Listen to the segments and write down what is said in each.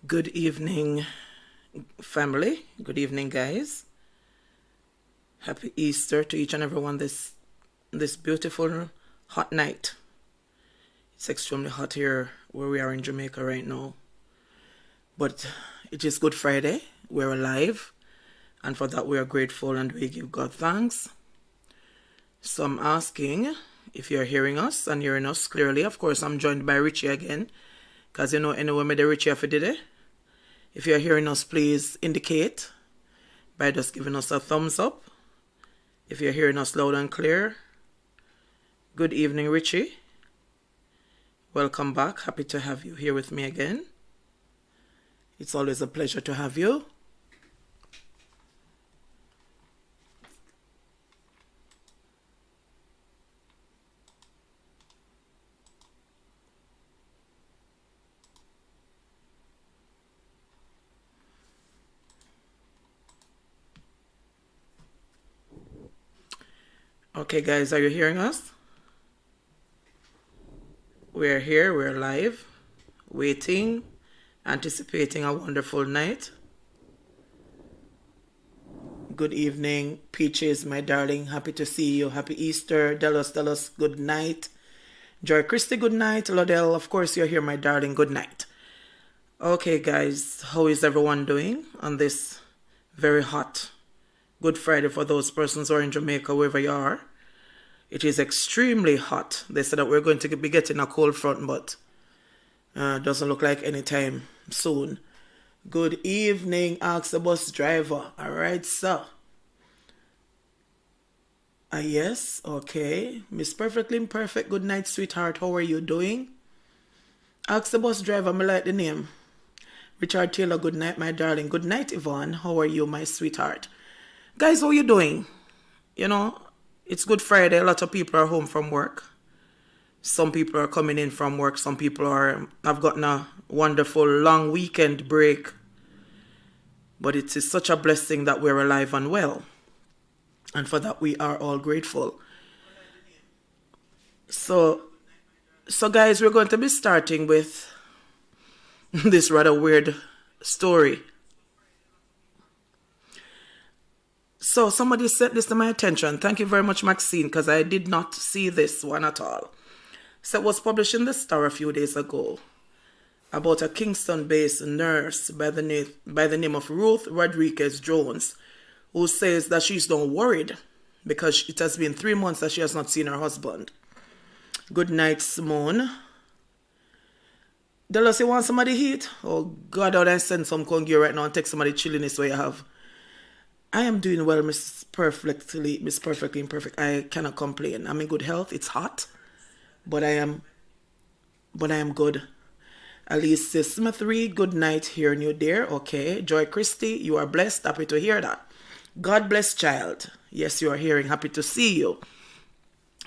Good evening, family. Good evening, guys. Happy Easter to each and everyone this beautiful hot night. It's extremely hot here where we are in Jamaica right now. But it is Good Friday. We're alive. And for that we are grateful and we give God thanks. So I'm asking if you're hearing us and hearing us clearly. Of course, I'm joined by Richie again. Because you know, anyway, me the Richie for today. If you're hearing us, please indicate by just giving us a thumbs up. If you're hearing us loud and clear, good evening, Richie. Welcome back. Happy to have you here with me again. It's always a pleasure to have you. Okay, guys, are you hearing us? We're here, we're live, waiting, anticipating a wonderful night. Good evening, Peaches, my darling. Happy to see you. Happy Easter. Delos, good night. Joy Christie, good night. Lodell, of course, you're here, my darling. Good night. Okay, guys, how is everyone doing on this very hot Good Friday for those persons who are in Jamaica, wherever you are? It is extremely hot. They said that we're going to be getting a cold front, but doesn't look like any time soon. Good evening, ask the bus driver. All right, sir. Yes, okay. Miss Perfectly Imperfect, good night, sweetheart. How are you doing? Ask the bus driver, me like the name. Richard Taylor, good night, my darling. Good night, Yvonne. How are you, my sweetheart? Guys, how are you doing? You know, it's Good Friday. A lot of people are home from work. Some people are coming in from work. Some people have gotten a wonderful long weekend break. But it is such a blessing that we're alive and well. And for that, we are all grateful. So guys, we're going to be starting with this rather weird story. So somebody sent this to my attention. Thank you very much, Maxine, because I did not see this one at all. So it was published in the Star a few days ago about a Kingston-based nurse by the name of Ruth Rodriguez Jones, who says that she's not worried because it has been 3 months that she has not seen her husband. Good night, Simone. Dallas, you want somebody heat? Oh God, I'll send some congear right now and take somebody chilling this way you have. I am doing well, Miss Perfectly Imperfect. I cannot complain. I'm in good health. It's hot, but I am good. Alicia Smithery, good night, hearing you there. Okay. Joy Christie, you are blessed. Happy to hear that. God bless, child. Yes, you are hearing. Happy to see you.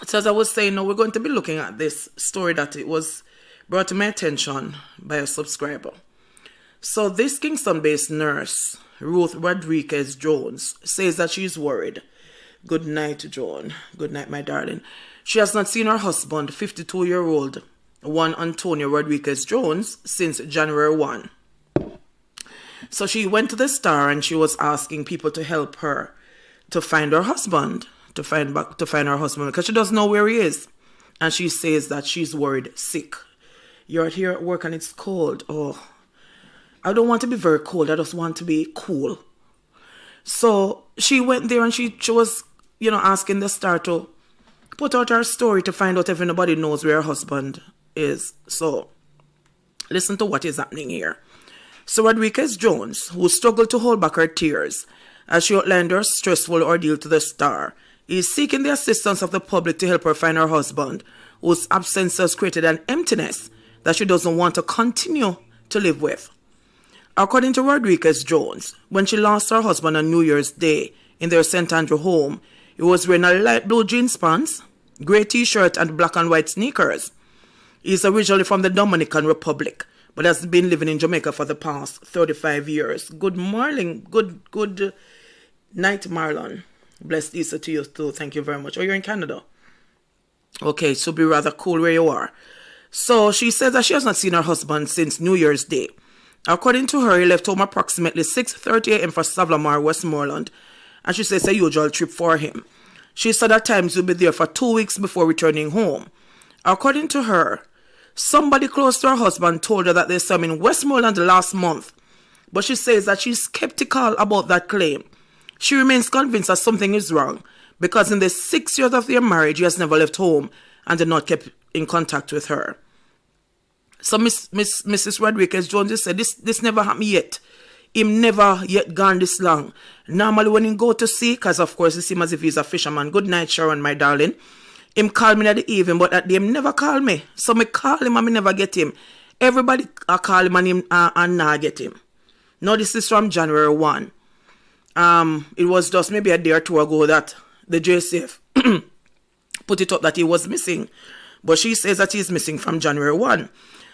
So as I was saying, now we're going to be looking at this story that it was brought to my attention by a subscriber. So this Kingston-based nurse, Ruth Rodriguez Jones, says that she's worried. Good night, Joan. Good night, my darling. She has not seen her husband, 52-year-old Juan Antonio Rodriguez Jones, since January 1. So she went to the Star and she was asking people to help her to find her husband, to find her husband, because she doesn't know where he is. And she says that she's worried sick. You're here at work and it's cold. Oh, I don't want to be very cold. I just want to be cool. So she went there and she was, asking the Star to put out her story to find out if anybody knows where her husband is. So listen to what is happening here. So Rodriguez Jones, who struggled to hold back her tears as she outlined her stressful ordeal to the Star, is seeking the assistance of the public to help her find her husband, whose absence has created an emptiness that she doesn't want to continue to live with. According to Rodriguez Jones, when she lost her husband on New Year's Day in their St. Andrew home, he was wearing a light blue jeans pants, grey t-shirt and black and white sneakers. He is originally from the Dominican Republic, but has been living in Jamaica for the past 35 years. Good morning, good night, Marlon. Blessed Easter to you too. Thank you very much. Oh, you're in Canada? Okay, so be rather cool where you are. So she says that she has not seen her husband since New Year's Day. According to her, he left home approximately 6:30 a.m. for Savlamar, Westmoreland, and she says it's a usual trip for him. She said at times he'll be there for 2 weeks before returning home. According to her, somebody close to her husband told her that they saw him in Westmoreland last month, but she says that she's skeptical about that claim. She remains convinced that something is wrong because in the 6 years of their marriage, he has never left home and did not keep in contact with her. So Mrs. Rodriguez Jones said this never happened yet. Him never yet gone this long. Normally when he go to sea, because of course it seems as if he's a fisherman. Good night, Sharon, my darling. Him call me at the evening, but at the him never call me. So me call him and me never get him. Everybody call him and not get him. Now this is from January 1. It was just maybe a day or two ago that the JCF put it up that he was missing. But she says that he's missing from January 1.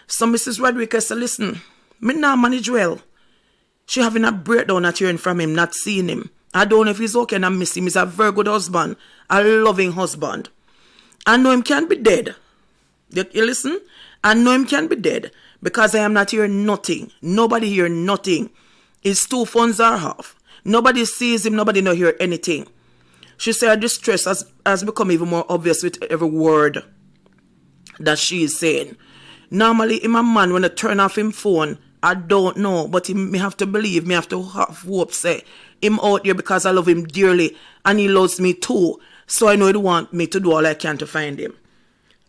So Mrs. Rodriguez said, listen, me not manage well. She having a breakdown at hearing from him, not seeing him. I don't know if he's okay and I miss him. He's a very good husband, a loving husband. I know him can't be dead. You listen? I know him can't be dead because I am not hearing nothing. Nobody hear nothing. His 2 phones are off. Nobody sees him. Nobody no hear anything. She said her distress has become even more obvious with every word that she is saying. Normally, in my man, when I turn off him phone, I don't know, but me have to believe, me have to have hope, say, him out there because I love him dearly, and he loves me too, so I know he'd want me to do all I can to find him.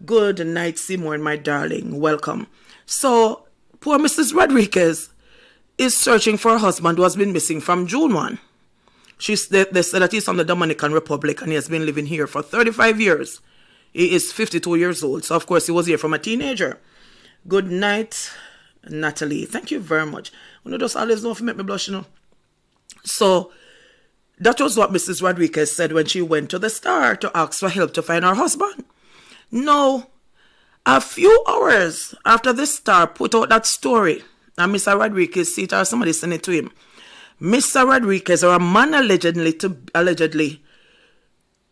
Good night, Simone, my darling, welcome. So, poor Mrs. Rodriguez is searching for a husband who has been missing from June 1. They said that he's from the Dominican Republic, and he has been living here for 35 years. He is 52 years old, so of course he was here from a teenager. Good night, Natalie. Thank you very much. You know, just always know if you make me blush, you know. So, that was what Mrs. Rodriguez said when she went to the Star to ask for help to find her husband. No, a few hours after the Star put out that story, and Mr. Rodriguez see it or somebody sent it to him, Mr. Rodriguez, or a man allegedly,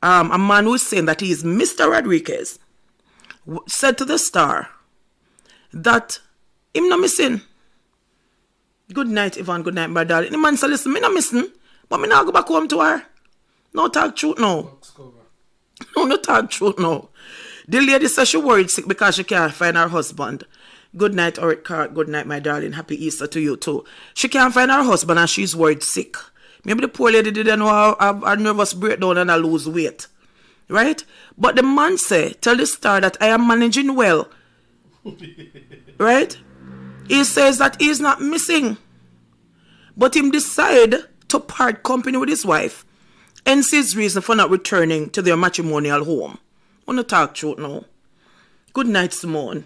a man who is saying that he is Mr. Rodriguez, said to the Star that him not missing. Good night, Yvonne. Good night, my darling. The man said, listen, me not missing, but me not go back home to her. No talk truth now. No talk truth now. The lady says she worried sick because she can't find her husband. Good night, Oric Cart. Good night, my darling. Happy Easter to you too. She can't find her husband and she's worried sick. Maybe the poor lady didn't know how a nervous breakdown and I lose weight. Right? But the man say, tell the Star that I am managing well. Right? He says that he's not missing. But him decide to part company with his wife. Hence his reason for not returning to their matrimonial home. I want to talk truth now. Good night, Simone.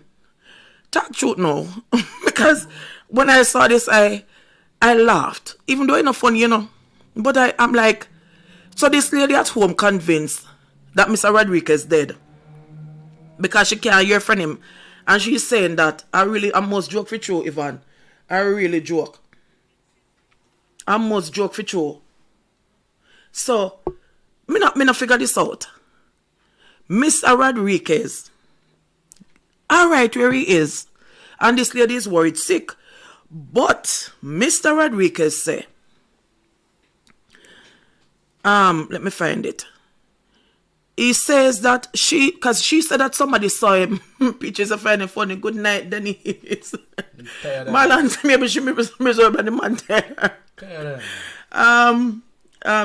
Talk truth now. Because when I saw this, I laughed. Even though it's not funny, you know. But I'm like, so this lady at home convinced that Mr. Rodriguez dead. Because she can't hear from him. And she's saying that I must joke for you, Yvonne. I really joke. I must joke for you. So, me not figure this out. Mr. Rodriguez, alright where he is, and this lady is worried sick. But Mr. Rodriguez say, let me find it. He says that because she said that somebody saw him. Pictures of finding funny. Good night, Denise. Marlon, maybe she miserable by the man there.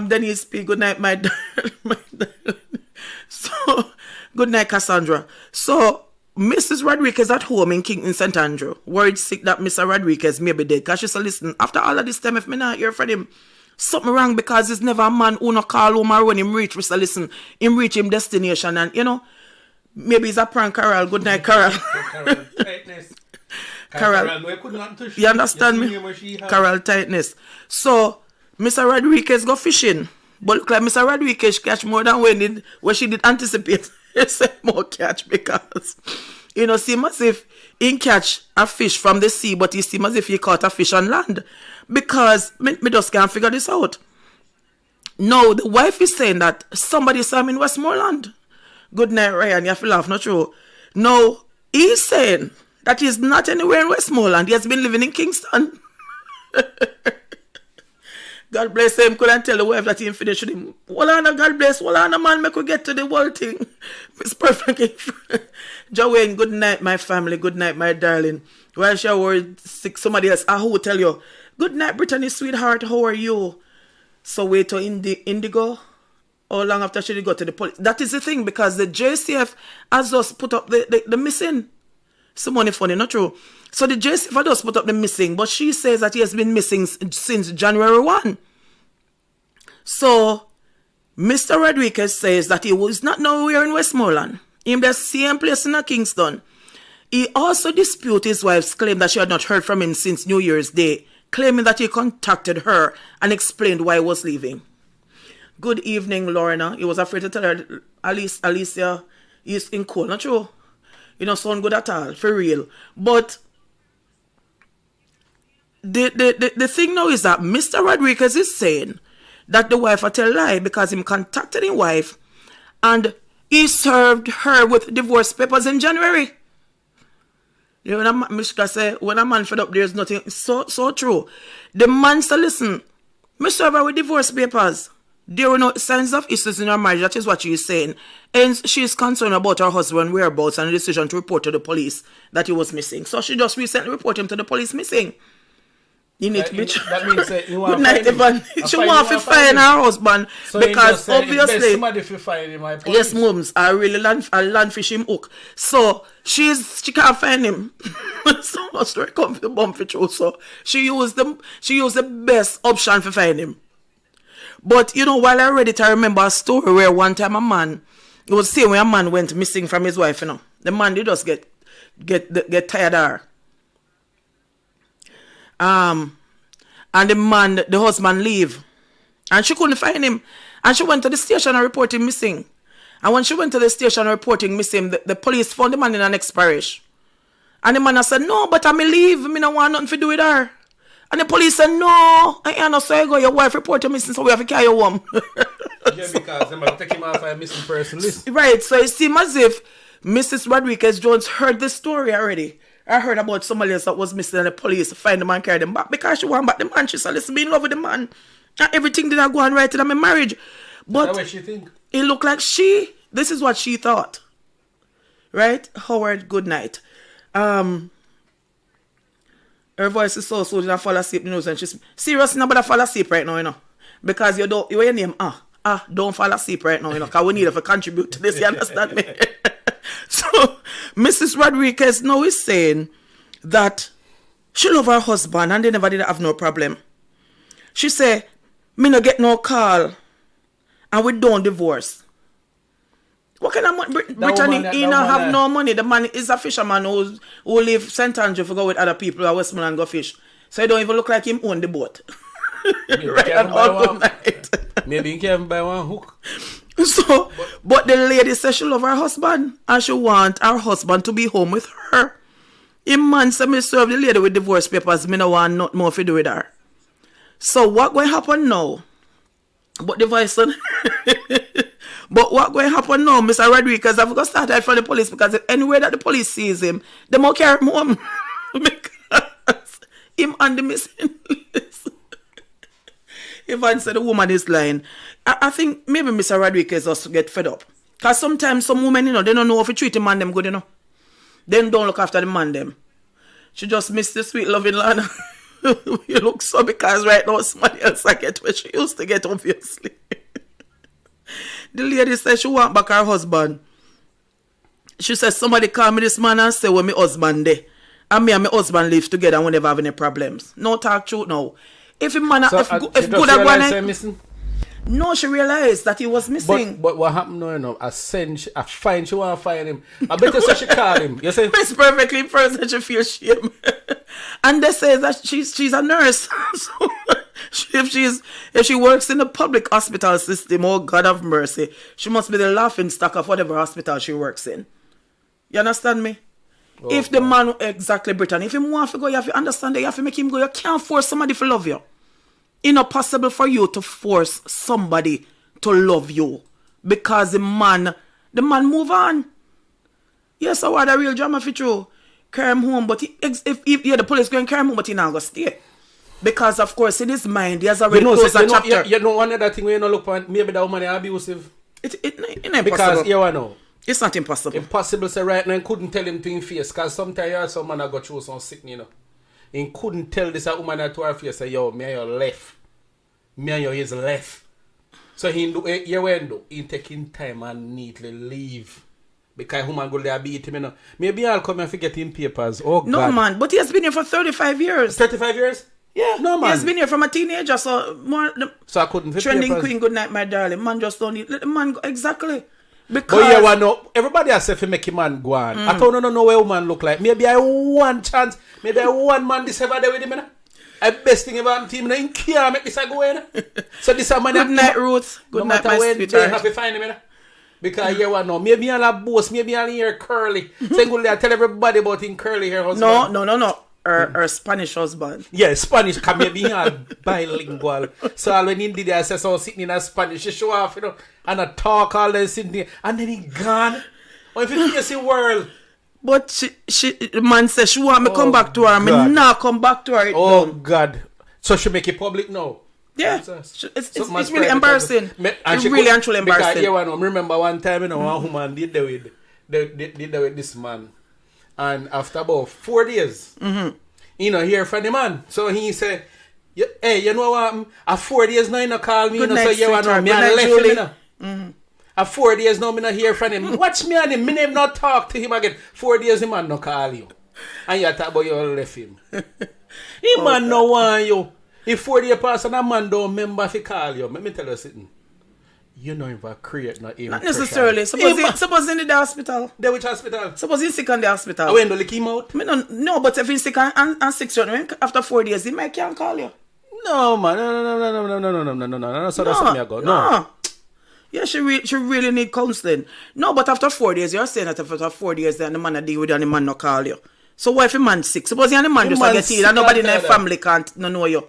Denise P. Good night, my darling. So, good night, Cassandra. So, Mrs. Rodriguez at home in St. Andrew, worried sick that Mr. Rodriguez may be dead. Because she said, listen, after all of this time, if me not hear from him, something wrong because it's never a man who no call home or when him reach. We say, listen, him reach him destination and, you know, maybe it's a prank, Carol. Good night, Carol. Carol, you understand me? Carol tightness. So, Mr. Rodriguez go fishing. But look like Mr. Rodriguez catch more than when she did anticipate. He said more catch because, you know, seem as if he catch a fish from the sea, but he seem as if he caught a fish on land. Because me just can't figure this out. No, the wife is saying that somebody saw him in Westmoreland. Good night, Ryan. You have to laugh, not true. No, he's saying that he's not anywhere in Westmoreland. He has been living in Kingston. God bless him. Couldn't tell the wife that he finished with him. Well, God bless. Well, man, make we get to the whole thing. It's perfect. Joanne, good night, my family. Good night, my darling. While she was sick, somebody else, I will tell you. Good night, Brittany, sweetheart. How are you? So wait till Indigo. How long after she did go to the police? That is the thing, because the JCF has just put up the missing. Some money funny, not true. So the JCF has just put up the missing, but she says that he has been missing since January 1. So Mr. Rodriguez says that he was not nowhere in Westmoreland. In the same place in Kingston. He also disputed his wife's claim that she had not heard from him since New Year's Day, claiming that he contacted her and explained why he was leaving. Good evening, Lorna. He was afraid to tell her, Alicia is in court. Not true. You don't sound good at all, for real. But the thing now is that Mr. Rodriguez is saying that the wife had tell a lie because he contacted his wife and he served her with divorce papers in January. You know, Mishka say, when a man fed up, there's nothing. So true. The man said, listen, me serve her with divorce papers. There were no signs of issues in her marriage. That is what she is saying. And she is concerned about her husband's whereabouts and the decision to report to the police that he was missing. So she just recently reported him to the police missing. You need to be that means you want good night, Evan. She want to find her husband so because obviously somebody to find him. Yes, mums, I really land fish him hook. So she can't find him. So much to come for the bump for true. So she used the best option for find him. But you know, while I read it, I remember a story where one time it was the same when a man went missing from his wife. You know, the man did just get tired of her. And the husband leave. And she couldn't find him. And she went to the station and reported him missing. And when she went to the station reporting missing, the police found the man in the next parish. And the man said, no, but I may leave. I don't want nothing to do with her. And the police said, no, I ain't no so you go. Your wife reported missing, so we have to carry you home. Yeah, because they might take him off a missing person list. Right, so it seems as if Mrs. Rodriguez Jones heard the story already. I heard about somebody else that was missing and the police find the man, carry them back because she want back the man. She said, listen, be in love with the man. And everything did not go on right in my marriage. But that's what she think. It looked like this is what she thought. Right? Howard, good night. Her voice is so did I fall asleep, you know, and she's serious, nobody fall asleep right now, you know. Because your name, don't fall asleep right now, you know, because we need her to contribute to this, you understand me? So, Mrs. Rodriguez now is saying that she love her husband and they never did have no problem. She say, me no get no call and we don't divorce. What kind of money? Brittany, he not have no money. The man is a fisherman who live St. Andrew for go with other people at Westmoreland go fish. So he don't even look like him own the boat. Right, and all good night. Maybe he can't buy one hook. So, but the lady says she love her husband and she want her husband to be home with her. The man said me serve the lady with divorce papers. Me no want nothing more to do with her. So what going to happen now? But the voice son. But what going to happen now, Mr. Rodriguez? I've got to start out from the police because anywhere that the police sees him, they won't carry him home. Because him on the missing list. If I said the woman is lying, I think maybe Mr. Rodriguez also get fed up. Because sometimes some women, you know, they don't know how to treat the man them good, you know. They don't look after the man them. She just missed the sweet loving Lana. You look so because right now somebody else I get where she used to get, obviously. The lady said she want back her husband. She said somebody call me this man and say when my husband there. And me and my husband live together and we never have any problems. No talk truth now. If a man so, if good at one missing? No, she realized that he was missing. But what happened now, you know, I find she want to find him. I bet you say she called him. You say it's perfectly first that she feels shame. And they say that she's a nurse. So if she works in the public hospital system, oh God have mercy, she must be the laughing stock of whatever hospital she works in. You understand me? Oh, if the man exactly Brittany, if he want to go, you have to understand that you have to make him go. You can't force somebody to love you. It's not possible for you to force somebody to love you because the man move on. Yes, I want a real drama for true. Carry him home, but if the police going to carry him home, but he not going to stay. Because, of course, in his mind, he has already closed a chapter. You know, one other thing when you look at, maybe that woman is abusive. It's impossible. Because, you know. It's not impossible. Impossible, say right now, couldn't tell him to his face. Because sometimes you have some man that got through some sickness, you know. He couldn't tell this woman to her face, say, yo, me and you left. Me and you is left. So he do, you went do, he taking time and neatly leave. Because woman go there beat him, you know. Maybe I'll come and forget him papers. Oh, no, God. man, but he has been here for 35 years. 35 years? Yeah. No, man. He has been here from a teenager, so more. So I couldn't fit trending papers. queen, good night, my darling. Man just don't need, let the man go, exactly. Because but yeah, no, everybody has said to make a man go on. I don't know where a man look like. Maybe I want chance. Maybe I want man this ever there with him. You know? I best thing about the team. You can't make this go in. So this a man. Good night, Ruth. Good night, my sweetheart. Have to find him. You know? Because you want know. Maybe I'll boast. Maybe I'll hear curly. So go there tell everybody about him curly hair husband. No. Her Spanish husband. Yeah, Spanish. Can maybe all bilingual. So when he did that, I said so sitting in a Spanish, she show off, you know, and I talk all this sitting there, and then he gone. Or if you face the world. But the man said she want me come back to her. I mean, not come back to her. God. So she make it public now. Yeah. It's really embarrassing. It's really and truly embarrassing. Because, I remember one time, you know, one woman did that with this man. And after about 4 days, you know, hear from the man. So he said, hey, you know what? At 4 days now, you know, call me. Good you know, night, so you know, me night, left Julie. him, you know. At 4 days now, me not hear from him. Watch me and him. Me never not talk to him again. 4 days, the man no call you. And you talk about you left him. He man no want you. If 4 days pass and a man don't remember if he call you, let me tell you something. You know him create not even. Not necessarily. Suppose in the hospital. The which hospital? Suppose he's sick in the hospital. When do they came out? No, but if he's sick and sick, after 4 days, he might can't call you. No, man. No. So that's what I go. No. Yeah, she really need counseling. No, but after 4 days, you're saying that after 4 days, then the man deal with you and the man no call you. So what if the man sick? Suppose the man just get ill and nobody in the family can't know you.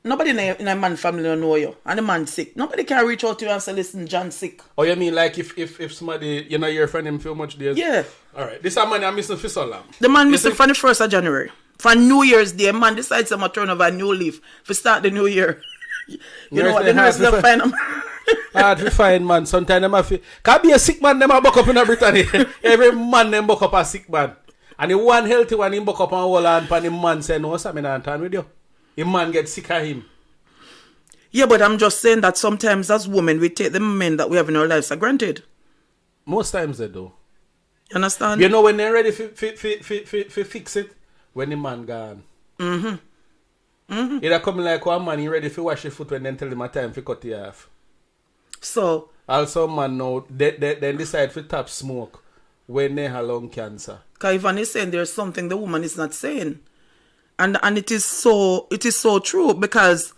Nobody in a man family don't know you. And the man sick. Nobody can reach out to you and say, listen, John sick. Oh, you mean like if somebody, you know, your friend him for much days? Yeah. All right. This man I'm missing for so long. The man missing from the 1st of January. For New Year's Day, man decides to turn over a new leaf for start the new year. You know what? The nurse don't find him. Hard to find, man. Sometimes them have to... Can be a sick man, them have buck up in a Brittany. Every man, them buck up a sick man. And the one healthy one, him buck up and hold on, and the man say, no, something I'm talking with you. The man get sick of him. Yeah, but I'm just saying that sometimes as women, we take the men that we have in our lives for granted. Most times they do. You understand? You know when they're ready for fix it? When the man gone. It'll come like one man, he ready to wash his foot when then tell him a time to cut it off. So... Also, man, now, they decide to tap smoke when they have lung cancer. Because Ivan is saying there's something the woman is not saying. And it is so true because...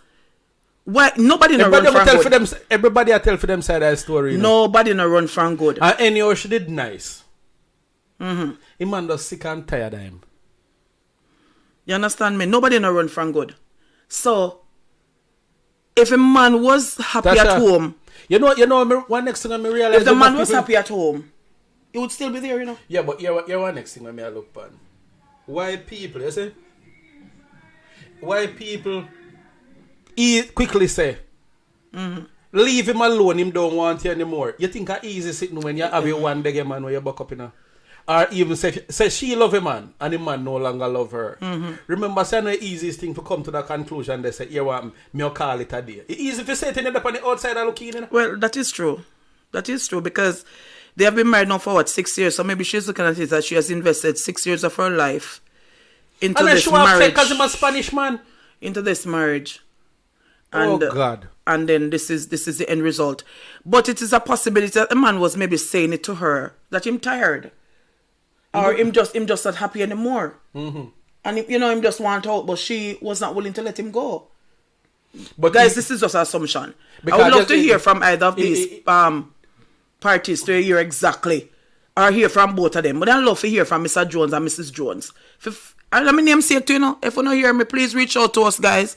Why nobody no run from good. Everybody I tell for them side of the story. You know? Nobody no run from good. And anyhow, she did nice. The man was sick and tired of him. You understand me? Nobody no run from good. So, if a man was happy at home... You know, one next thing I realize... If the man was happy at home, he would still be there, you know? Yeah, but you're one next thing I look upon. Why people, you see? Why people... He quickly say, leave him alone, him don't want you anymore. You think it's easy sitting when you have a one big man where you buck up in her? Or even say she love a man and the man no longer love her. Remember, saying the easiest thing to come to the conclusion, they say, here what me call it a day. It's easy to say it up on the outside and looking in. Well, that is true. That is true because they have been married now for 6 years. So maybe she's looking at it that she has invested 6 years of her life into this marriage. Because I'm a Spanish man. Into this marriage. And, God. And then this is the end result. But it is a possibility that a man was maybe saying it to her that him tired. Or him just not happy anymore. And him just want out, but she was not willing to let him go. But guys, this is just an assumption. I would love to hear from either of these parties to hear exactly. Or hear from both of them. But I'd love to hear from Mr. Jones and Mrs. Jones. Let me name say it to you know. If you don't hear me, please reach out to us, guys.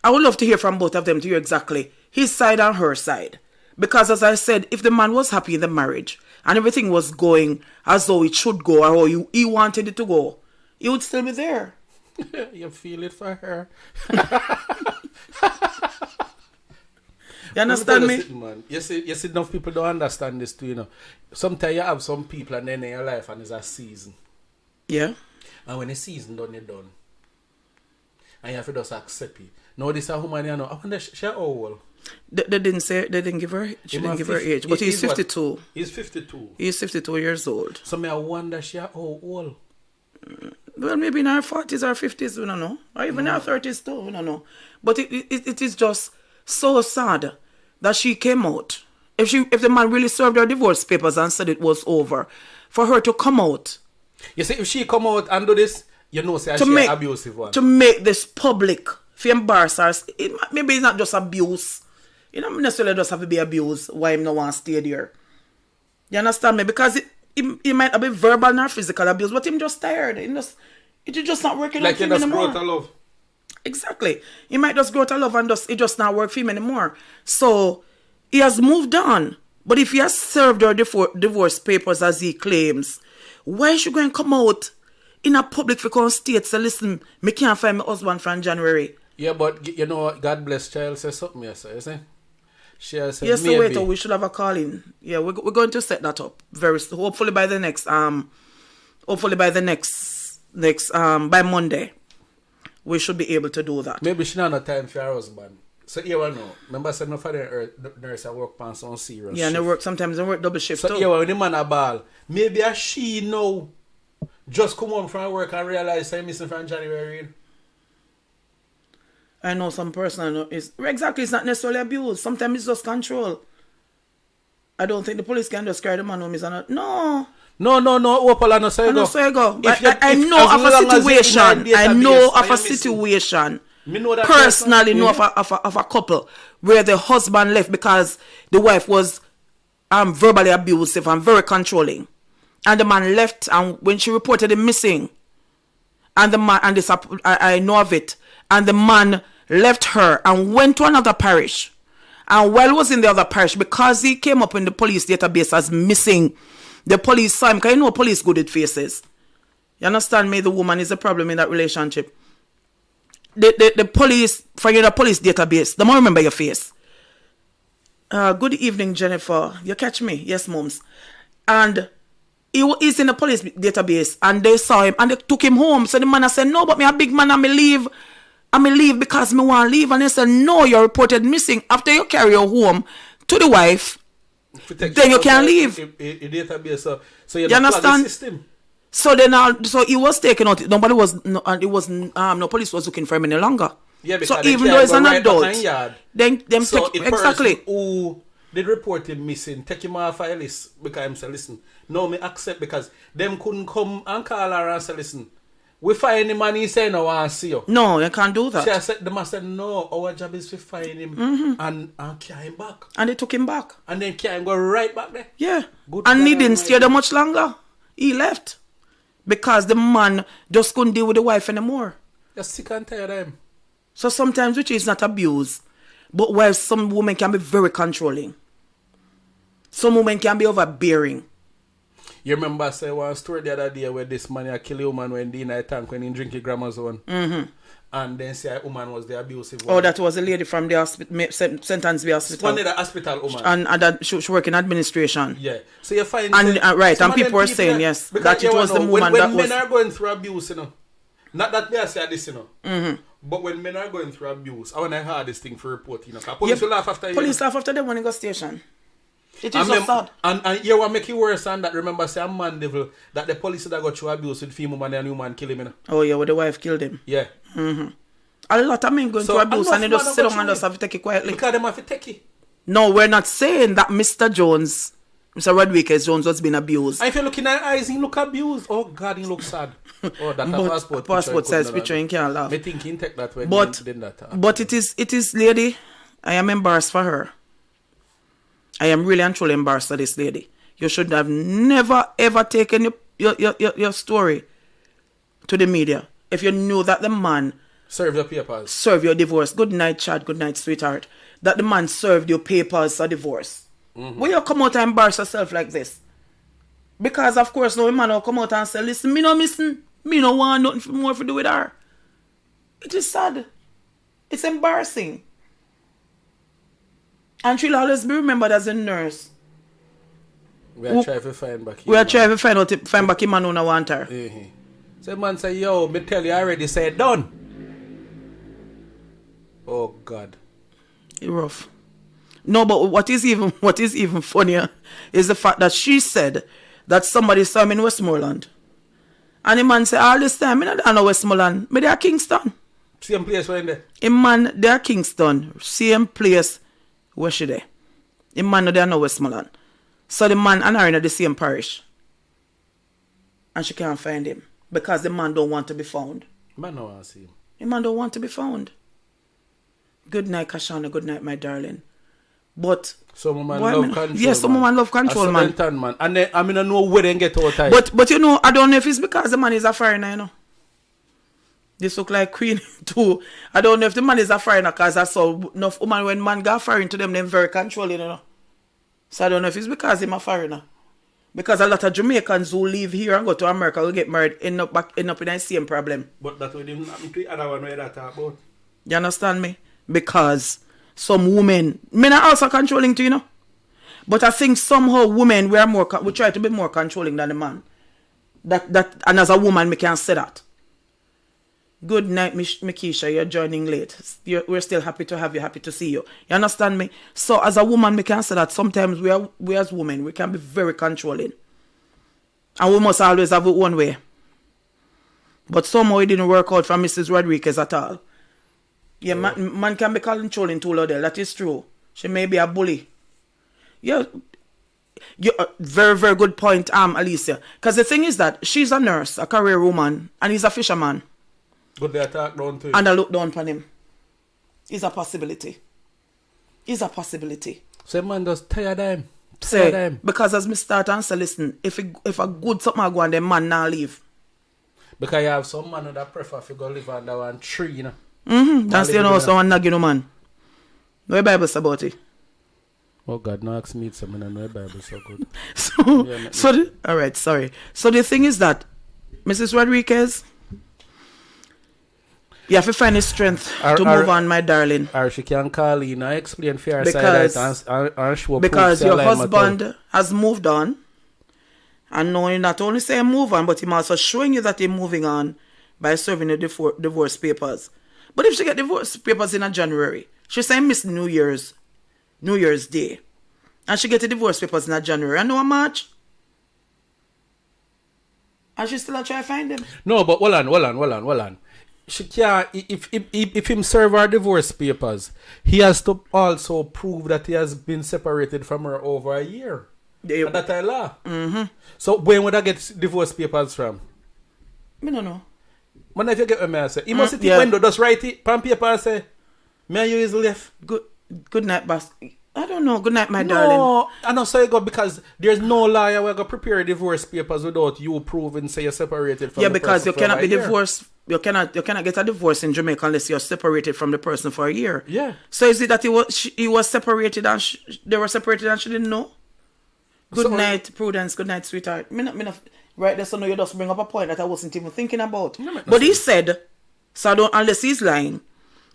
I would love to hear from both of them to hear exactly his side and her side. Because as I said, if the man was happy in the marriage and everything was going as though it should go or how he wanted it to go, he would still be there. You feel it for her. You understand me? Man. You see, enough people don't understand this too, you know. Sometimes you have some people and then in your life and it's a season. Yeah. And when the season done, you're done. And you have to just accept it. Now this is a woman, you know, I wonder, she how old? They didn't give her age, but he's 52. He's 52. He's 52 years old. So I wonder she how old? Well, maybe in her 40s or 50s, we don't know. Or even in her 30s too, we don't know. But it is just so sad that she came out. If the man really served her divorce papers and said it was over, for her to come out. You see, if she come out and do this, you know, say she's abusive one. To make this public, if you embarrass her, maybe it's not just abuse. You don't necessarily just have to be abused why him no want to stay there. You understand me? Because it might be verbal or physical abuse, but him just tired. It's just not working out for him anymore. Like you just grow to love. Exactly. He might just grow to love and it just not work for him anymore. So, he has moved on. But if he has served her divorce papers as he claims, why should go and come out in a public for state say, listen, me can't find my husband from January. Yeah, but you know, God bless child says something, yes, you see? She has said yes, maybe. So wait, we should have a call in. Yeah, we're going to set that up hopefully by the next by Monday. We should be able to do that. Maybe she not have time for her husband. So here we know. Remember I said no for the nurse I work on some serious yeah, shift. And sometimes they work double shift so too. So here when the man a ball, maybe she know just come home from work and realize I'm missing from January. I know some person I know it's not necessarily abuse. Sometimes it's just control. I don't think the police can just carry the man home. No. Opal and Oswego. I know of a situation. I know of a situation. Personally know of a couple where the husband left because the wife was verbally abusive and very controlling. And the man left, and when she reported him missing, and the man, and this I know of it, and the man left her and went to another parish. And while he was in the other parish, because he came up in the police database as missing, the police saw him, because you know police good at faces. You understand me? The woman is a problem in that relationship. The police, for the police database, they might remember your face. Good evening, Jennifer. You catch me? Yes, mums. And he's in the police database, and they saw him, and they took him home. So the man said, no, but me a big man, I may leave because me want to leave. And they said, no, you're reported missing. After you carry her home to the wife, then you can leave. So you understand? The system. So he was taken out. No police was looking for him any longer. Yeah, because so even though he's an adult, then so take exactly. Who did report him missing? Take him off a list because him say, listen, no, me accept because them couldn't come and call her and say, listen, we find him and he say no, I want to see you. No, you can't do that. They said no, our job is to find him and carry him back. And they took him back. And then carry him go right back there. Yeah. Good and he didn't stay there much longer. He left. Because the man just couldn't deal with the wife anymore. You're sick and tired of him. So sometimes, which is not abuse, but while some women can be very controlling. Some women can be overbearing. You remember I said one story the other day where this man killed a woman when in a tank when he drink his grandma's one. Mm-hmm. And then say a woman was the abusive one. Oh, that was a lady from the hospital, St. Anne's hospital. One of the hospital woman. And that she worked in administration. Yeah. So you find... And right, and people were saying, yes, that it was the woman that was... When men are going through abuse, you know, not that they say this, you know, mm-hmm. but when men are going through abuse, I want to hear this thing for report, you know, because police will laugh after you. Police laugh after them when they go station. It is so sad. And you want to make it worse than that. Remember, say a man devil, that the police that got through abuse with female man and a new man kill him, you know? Oh, yeah, where the wife killed him. Yeah. Mm-hmm. A lot of men going through abuse and they just sit down and just have to take it quietly. Because they have to take it. No, we're not saying that Mr. Mr. Rodriguez Jones was being abused. And if you're looking at eyes, he look abused. Oh, God, he look sad. Oh, that passport says picture, he can't laugh. I think he take that when he did that. But it is, lady, I am embarrassed for her. I am really and truly embarrassed for this lady. You should have never, ever taken your story to the media if you knew that the man... Serve your papers. Serve your divorce. Good night, Chad. Good night, sweetheart. That the man served your papers for divorce. Mm-hmm. When you come out and embarrass yourself like this? Because, of course, no man will come out and say, listen, me no missing. Me no want nothing more to do with her. It is sad. It's embarrassing. And she'll always be remembered as a nurse. We are trying to find back We are trying to find back him and who want her. So man say, yo, me tell you, I already said done. Oh God. It's rough. No, but what is even funnier is the fact that she said that somebody saw him in Westmoreland. And the man said, all this time, I don't know Westmoreland. But they are Kingston. Same place where in there? A man, they are Kingston. Same place where she there. A man, they are no Westmoreland. So the man and her in the same parish. And she can't find him. Because the man don't want to be found. Man don't want to see him. The man don't want to be found. Good night, Kashana. Good night, my darling. But some man love control. Yes, some man love control, man. And then, I mean, I know where they get out of. But you know, I don't know if it's because the man is a foreigner, you know. This look like Queen too. I don't know if the man is a foreigner because I saw enough woman when man got foreign to them very controlling, you know. So I don't know if it's because he's a foreigner. Because a lot of Jamaicans who live here and go to America will get married, end up in the same problem. But that would even happen to the other one where that talk about. You understand me? Because some women, men are also controlling too, you know. But I think somehow women we try to be more controlling than the man. And as a woman, we can say that. Good night, Mikisha. You're joining late. We're still happy to have you. Happy to see you. You understand me? So as a woman, we can say that sometimes we as women, we can be very controlling. And we must always have it one way. But somehow it didn't work out for Mrs. Rodriguez at all. Yeah, man can be controlling too loud. That is true. She may be a bully. Yeah. Very, very good point, Alicia. Because the thing is that she's a nurse, a career woman, and he's a fisherman. But they attack down to him. And I look down upon him. It's a possibility. It's a possibility. So man just tired of him. Say, because as me start and say, listen, if a good something I go and the man now leave. Because you have some man that prefer to go live under one tree, you know. That's you know someone nagging no man. No Bible say about it. Oh God, no ask me something and no Bible so good. Alright, sorry. So the thing is that Mrs. Rodriguez, you have to find the strength to move on, my darling. Or she can call in and explain for her side and show because your husband has moved on. And knowing not only saying move on, but him also showing you that he's moving on by serving the divorce papers. But if she get divorce papers in January, she say miss New Year's Day. And she get the divorce papers in January. And no March. And she still try to find them. No, but hold on. She can't, if him serve her divorce papers, he has to also prove that he has been separated from her over a year. And that's a law. So when would I get divorce papers from? I don't know. Man, if you get what I say, he must sit in the window, just write it, pen paper and say, me and you is left. Good night, boss. I don't know. Good night, my darling. No, I know so you go because there's no lawyer who will prepare divorce papers without you proving say you're separated from the person. Yeah, because you cannot be divorced. You cannot get a divorce in Jamaica unless you're separated from the person for a year. Yeah. So is it that he was separated and they were separated and she didn't know? Good night, Prudence. Good night, sweetheart. Right there, so now you just bring up a point that I wasn't even thinking about. But he said, so I don't, unless he's lying,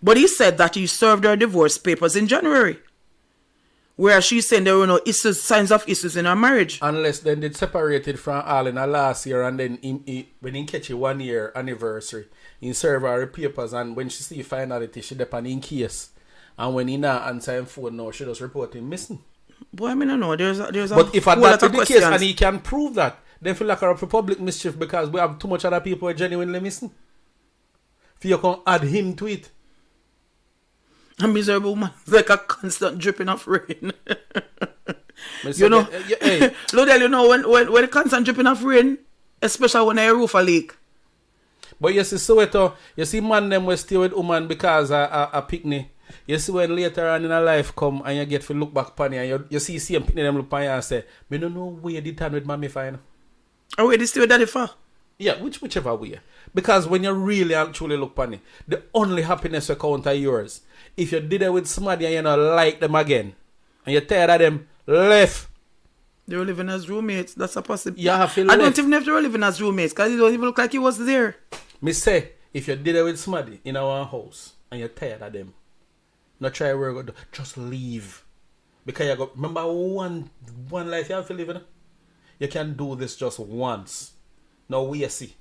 but he said that he served her divorce papers in January. Where she's saying there were no signs of issues in her marriage. Unless then they separated from all in the last year and then when he catch a 1 year anniversary, he serve her papers and when she see finality, she depend in case. And when he not answer him phone now, she just report him missing. Boy, I mean, I know. There's but if that's the case and he can prove that, then feel like a public mischief because we have too much other people genuinely missing. If you can add him to it. A miserable man. It's like a constant dripping of rain. You know, hey. Lodell, you know, when a constant dripping of rain, especially when a roof a leak. But you see, Soweto, you see man them will stay with woman because a picnic. You see when later on in a life come and you get to look back upon you and you see same picnic them look upon you and say, me don't know where you did turn with mommy fine. Or where they stay with daddy for? Yeah, whichever way. Because when you really actually look upon it, the only happiness you count are yours. If you did it with somebody and you don't like them again, and you're tired of them, left. They were living as roommates. That's a possibility. You have to I don't even know if they were living as roommates because it don't even look like he was there. Me say, if you did it with somebody in our house and you're tired of them, not try work, just leave. Because you got, remember one life you have to live in? You can do this just once. Now we see.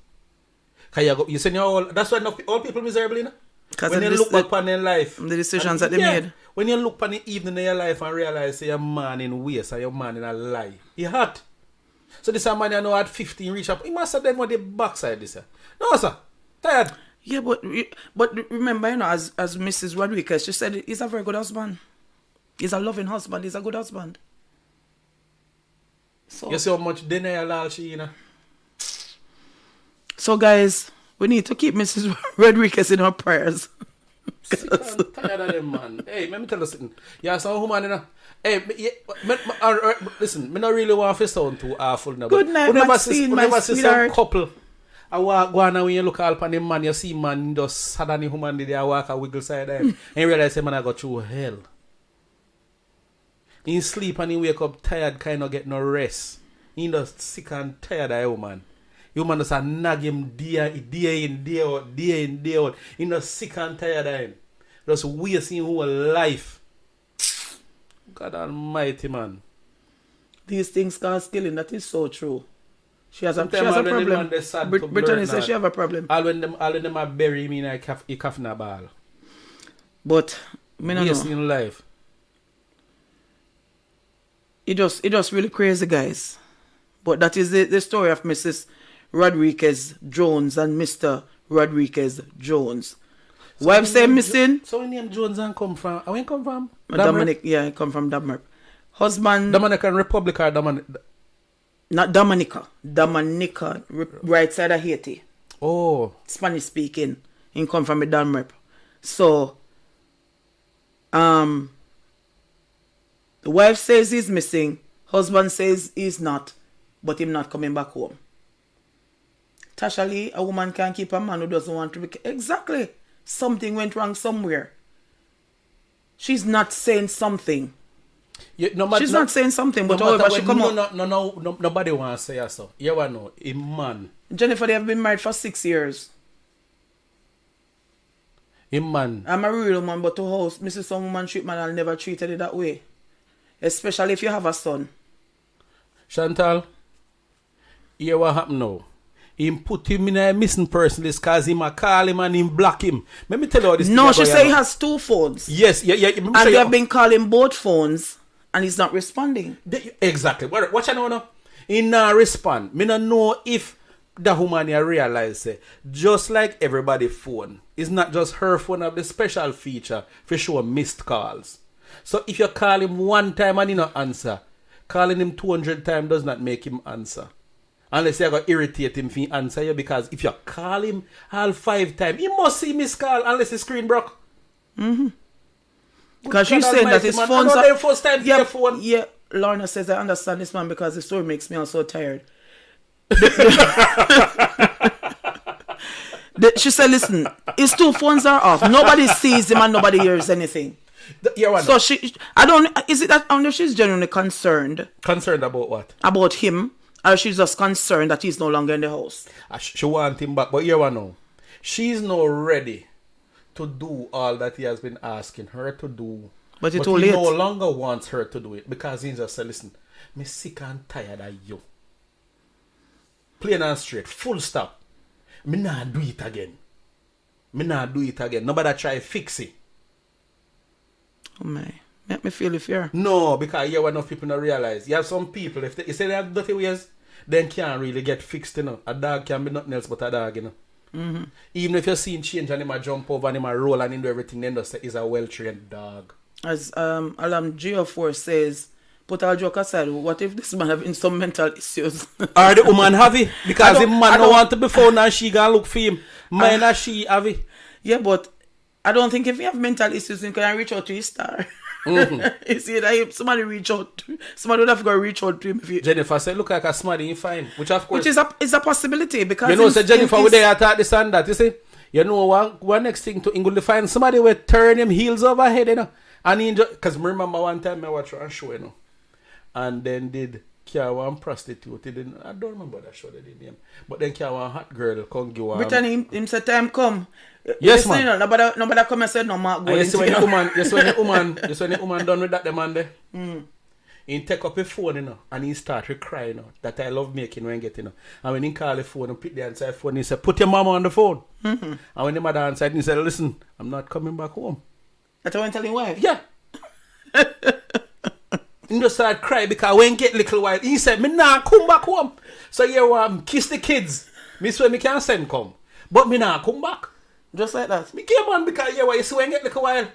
You say that's why all people miserable, you know? When you look back on their life. The decisions that they made. When you look on the evening of your life and realize you're a man in waste and you're a man in a lie. You're hot. So this man you know at 15 reach up. He must have done what the backside this. No, sir. Tired. Yeah, but remember, you know, as Mrs. Rodriguez, she said he's a very good husband. He's a loving husband. He's a good husband. So you see how much denial all she, you know? So guys, we need to keep Mrs. Rodriguez in our prayers. I'm tired of them, man. Hey, let me tell you something. Yeah, some woman, you know. Hey, listen, I don't really want to sound too awful now. Good night, Maxine, my sweetheart. Some couple, I walk go on and when you look up on the man, you see man just sad on the woman, they walk a wiggle side of him. And you realize, man, I got through hell. He sleep and he wake up tired, kind of get no rest. He just sick and tired of a woman. The woman just nag him day in, day out. He just sick and tired of him. Just wasting his whole life. God almighty, man. These things cause killing. That is so true. She has a problem. Brittany says she have a problem. All when them are bury me in a coffin ball. But me no know. In life. It just really crazy, guys. But that is the story of Mrs. Rodriguez Jones and Mr. Rodriguez Jones. So wife say missing. So when name Jones and come from? Where come from? Dominic. Yeah, come from Damerp. Husband. Dominican Republic or not Dominica. Dominica, right side of Haiti. Oh. Spanish speaking. He come from Damerp. So, the wife says he's missing. Husband says he's not, but him not coming back home. Tasha Lee, a woman can't keep a man who doesn't want to be... Exactly. Something went wrong somewhere. She's not saying something. Yeah, she's not saying something, but however she come up... Nobody wants to say so. You want to know, a man... Jennifer, they have been married for 6 years. A man... I'm a real woman, but to house, Mrs. Some woman treat man, I'll never treated it that way. Especially if you have a son. Chantal, hear what happened now. Him put him in a missing person list because him a call him and him block him. Let me tell you all this. No, she say he has 2 phones. Yes, yeah. And they have been calling both phones and he's not responding. Exactly. What you know now? He not respond. Me not know if the woman here realize just like everybody phone, it's not just her phone have the special feature for sure missed calls. So if you call him one time and he not answer, calling him 200 times does not make him answer. Unless you're going to irritate him if he answer you, because if you call him all 5 times, he must see missed call unless his screen broke. Mm-hmm. Because she's saying that his phones are... first time yeah, phone. Yeah, Lorna says, I understand this man because the story makes me also tired. She said, listen, his 2 phones are off. Nobody sees him and nobody hears anything. So is it that I wonder if she's genuinely concerned? Concerned about what? About him. Or she's just concerned that he's no longer in the house? She wants him back. But here we know. She's not ready to do all that he has been asking her to do. But he no longer wants her to do it because he just said, listen, me sick and tired of you. Plain and straight. Full stop. Me not do it again. Nobody try fix it. Oh my. Make me feel fear. No, because you enough people not realize. You have some people, if you say they have dirty ways, then can't really get fixed, you know. A dog can be nothing else but a dog, you know. Mm-hmm. Even if you see him change and him a jump over and him a roll and him do everything, then just say he's a well-trained dog. As Alam Geoforce says, put our joke aside, what if this man having some mental issues? Or the woman have it? Because the man don't want to be found and she gonna look for him. Mine or she have it? Yeah, but I don't think if you have mental issues, you can reach out to his star. Mm-hmm. You see that somebody would have got to reach out to him. Jennifer said, look like a somebody in fine. Which of course is a possibility because you know say Jennifer would they attack this and that, you see? You know one next thing to England find somebody will turn him heels overhead, you know. And he because remember one time I watched a show, you know. And then did care one prostitute. I don't remember that show, the name. But then care one hot girl come give one. Brittany, him say time come. Yes, man. You know, nobody come and say no mark go Yes, when the woman done with that, the man there. He take up his phone, you know, and he start to cry, you know, that I love making when get, you know. And when he call the phone and pick the answer phone, he said, put your mama on the phone. And when the mother answered, he said, listen, I'm not coming back home. That's what I'm telling wife? Yeah. He just started crying because when get little while, he said, me nah come back home. So you kiss the kids. Me swear me can't send come. But me nah come back. Just like that. Me came on because you see when get little while.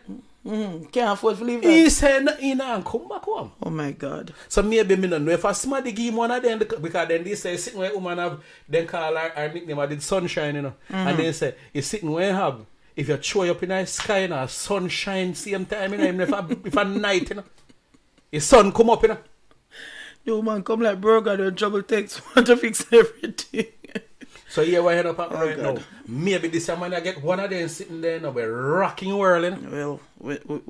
Can't afford to leave that. He said he nah come back home. Oh my God. So maybe me don't know if I somebody give him one of them because then they say sitting where woman have then call her nickname I did sunshine, you know. And then say it's sitting where you have if you throw up in the sky, you know, sunshine same time, you know, even if a night, you know. The sun come up, you know. Yo man come like burger and trouble takes want to fix everything. So here we head up at right now. Maybe this man I get one of them sitting there now, rocking world, you know? Well,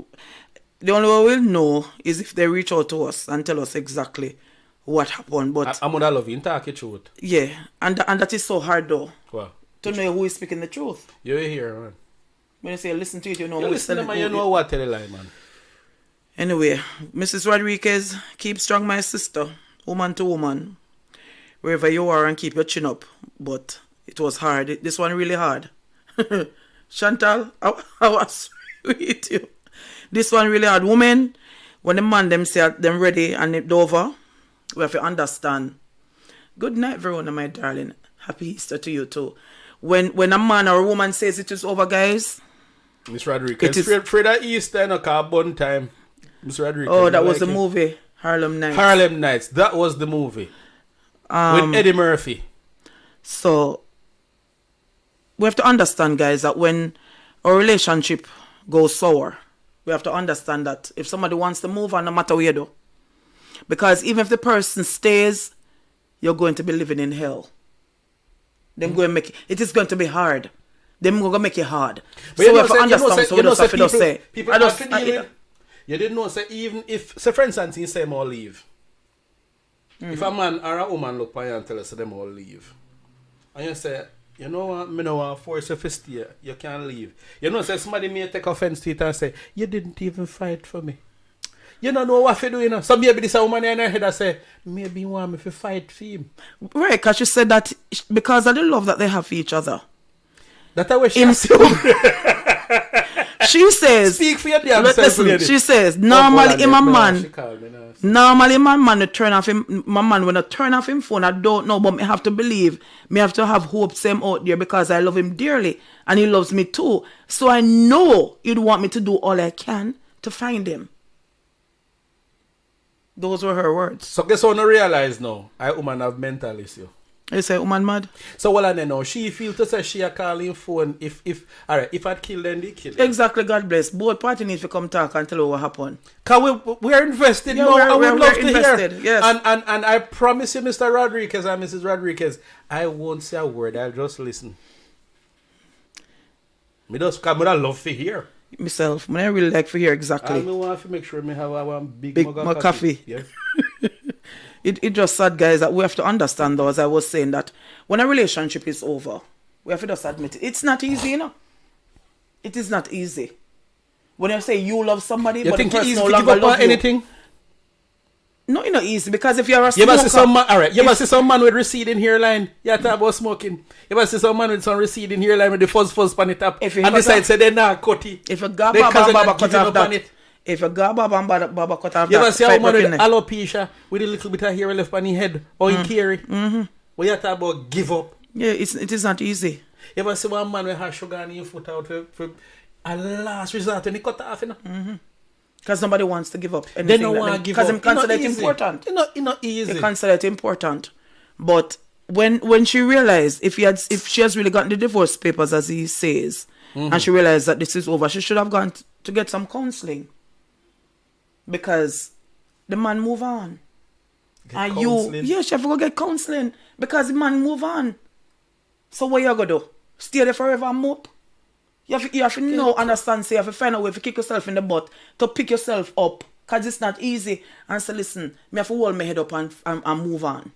the only way we'll know is if they reach out to us and tell us exactly what happened. But I'm gonna love you and talk the truth. yeah, and that is so hard though. What? To know who is speaking the truth. You hear, man. When you say listen to it, you know You who is listen to telling man, you know what tell the lie, man. Anyway, Mrs. Rodriguez, keep strong, my sister, woman to woman, wherever you are, and keep your chin up. But it was hard. This one really hard. Chantal, I was with you. This one really hard. Women, when the man them say them ready and it over, we have to understand. Good night, Verona, my darling. Happy Easter to you too. When a man or a woman says it is over, guys. Miss Rodriguez, it's afraid of Easter, no carbon time. Miss Rodriguez. Oh, that was the movie, Harlem Nights. Harlem Nights. That was the movie. With Eddie Murphy. So, we have to understand, guys, that when a relationship goes sour, we have to understand that if somebody wants to move on, no matter what you do. Because even if the person stays, you're going to be living in hell. Them going to make it is going to be hard. Them going to make it hard. But so we have to understand. So we just have to say. People you didn't know, say, even if, say, for instance, you say them all leave. If a man or a woman look by you and tell us them all leave. And you say, you know what, me no want force you to stay, you can't leave. You know, say somebody may take offense to it and say, you didn't even fight for me. You don't know what to do, you know. So maybe this a woman in her head that say, maybe you want me to fight for him. Right, because she said that because of the love that they have for each other. That's what she assumed. She says, speak for your damn self. Listen, she says, normally my man will turn off him. My man will not turn off him phone. I don't know, but me have to believe. Me have to have hope same out there because I love him dearly and he loves me too. So I know he'd want me to do all I can to find him. Those were her words. So guess what I realize now? I woman have mental issue. You say woman mad? So what I know, she feel to say she a calling phone if I'd kill them, they kill them. Exactly, God bless. Both parties need to come talk and tell her what happened. Because we're invested now and we'd love to invested, hear. Yes. And I promise you, Mr. Rodriguez and Mrs. Rodriguez, I won't say a word, I'll just listen. Me just come with a love to hear. Myself, I really like to hear exactly. I want to make sure me have one big mug of coffee. Yeah. It just sad, guys, that we have to understand, though, as I was saying, that when a relationship is over, we have to just admit it. It's not easy, you know. It is not easy. When you say you love somebody, you but think the person it's no easy to longer give up love on anything? No, it's not easy, because if you're a you smoker... You must see some man with receding hairline. You talk about smoking. You must see some man with some receding hairline with the fuzz on the top. And decide say they're not cutty. If you got Baba cut off that... If you got Baba cut off that... You must see a man with alopecia with a little bit of hair left on his head or in carry. When you talk about give up. Yeah, it is not easy. You ever see one man with has sugar on his foot out for a last resort and he cut off, you know? Because nobody wants to give up. They don't want to give up. Because they consider it important. It's not easy. They consider it important. But when she realized, if she has really gotten the divorce papers, as he says, and she realized that this is over, she should have gone to get some counseling. Because the man move on. And she have to go get counseling. Because the man move on. So what you going to do? Stay there forever and mope? You have to know, understand, say you have to find a way to kick yourself in the butt, to pick yourself up Because it's not easy. And say, listen, me have to hold my head up and move on.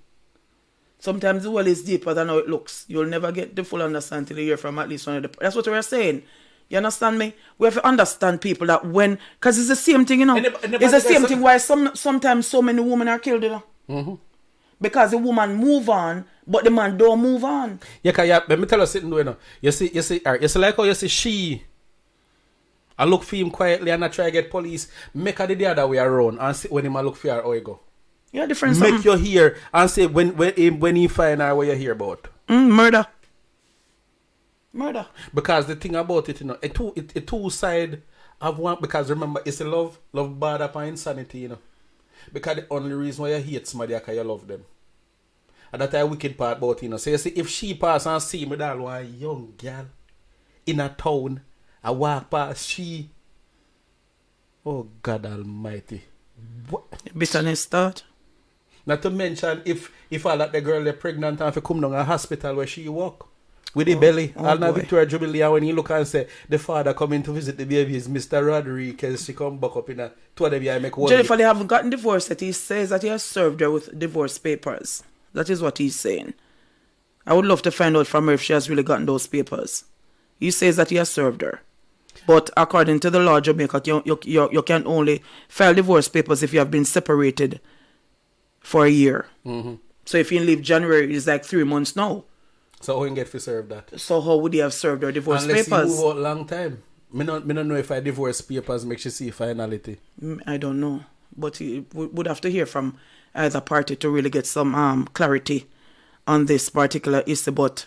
Sometimes the well is deeper than how it looks. You'll never get the full understanding till you hear from at least one of the... That's what we're saying. You understand me? We have to understand people that when... Because it's the same thing, you know. It's the same thing why sometimes so many women are killed, you know. Mm-hmm. Because the woman move on, but the man don't move on. Yeah, let me tell you something, you know. You see like how you see she... I look for him quietly and I try to get police. Make her the other way around and see when him I look for her, how he go. Yeah, different. Make you hear and say when he find her, what you hear about. Murder. Because the thing about it, you know, a two side of one. Because remember, it's a love bad upon insanity, you know. Because the only reason why you hate somebody is because you love them. And that's the wicked part about it, you know. So you see, if she pass and see me that one young girl in a town, I walk past she. Oh God Almighty! What? Bitterness start. Not to mention if all that the girl is pregnant and if come down a hospital where she walk with the belly. I'll not Victoria Jubilee when you look and say the father coming to visit the baby is Mr. Rodriguez. She come back up in a two of them I make one. Jennifer, they haven't gotten divorced yet. He says that he has served her with divorce papers. That is what he's saying. I would love to find out from her if she has really gotten those papers. He says that he has served her. But according to the law of Jamaica, you can only file divorce papers if you have been separated for a year. Mm-hmm. So if you leave January, it's like 3 months now. So how you get to serve that? So how would he have served her divorce papers? Unless you move out long time. Me not know if I divorce papers makes you see finality. I don't know. But he would have to hear from either party to really get some clarity on this particular issue. But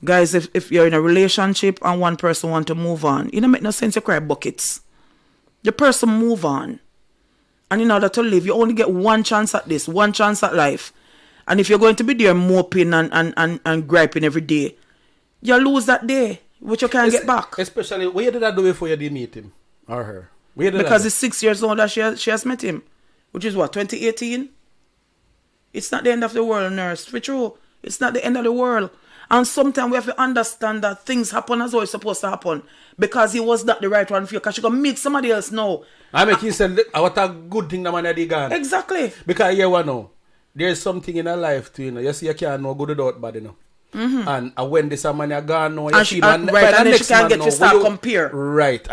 guys, if you're in a relationship and one person want to move on, it don't make no sense to cry buckets. The person move on. And in order to live, you only get one chance at this, one chance at life. And if you're going to be there moping and griping every day, you lose that day, which you can't get back. Especially, what did I do before you did meet him or her? Because it's 6 years old that she has met him, which is what, 2018? It's not the end of the world, nurse. For true, it's not the end of the world. And sometimes we have to understand that things happen as how it's supposed to happen. Because he was not the right one for you. Because you can meet somebody else now. I make you say, what a good thing the man had gone. Exactly. Because you know, there's something in a life too, you know. You see, you can't know good without bad, you know. Mm-hmm. And when this man is gone now, you see, and then she can't get to start compare. Right.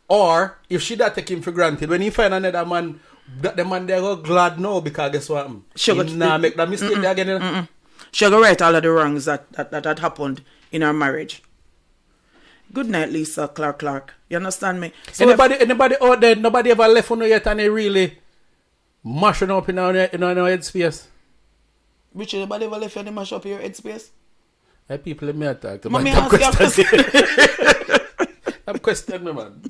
Or, if she that take him for granted, when he find another man, the man they go glad now because guess what? She not make that mistake there again, you know. She'll go right all of the wrongs that happened in our marriage. Good night, Lisa Clark. You understand me? So anybody out there, nobody ever left on you yet and they really mashing up in our headspace? Which anybody ever left you and they mash up your headspace? Hey, people, let me attack. Mommy ask you I'm questioning me, man.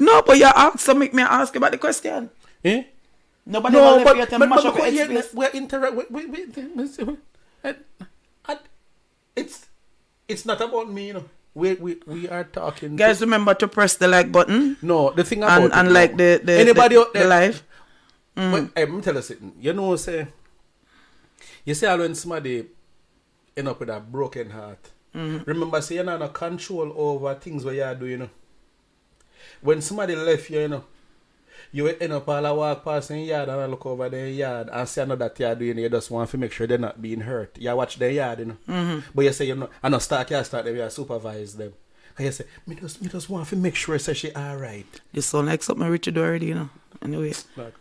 No, but you ask, so make me ask about the question. Eh? Nobody ever left you to mash up your headspace. It's not about me, you know. We are talking. Guys, remember to press the like button. No, the thing about and like the anybody out there, the live. But let me tell you something. You know, you say when somebody end up with a broken heart. Remember, say you're not in control over things where you are doing, you know. When somebody left you, you know, you will end up all I walk past in yard and I look over their yard and see another that you're doing, you just want to make sure they're not being hurt. You watch their yard, you know. But you say, you know, I don't start them, you supervise them. And you say, me just want to make sure say she alright. This sound like something Richard already, you know. Anyway.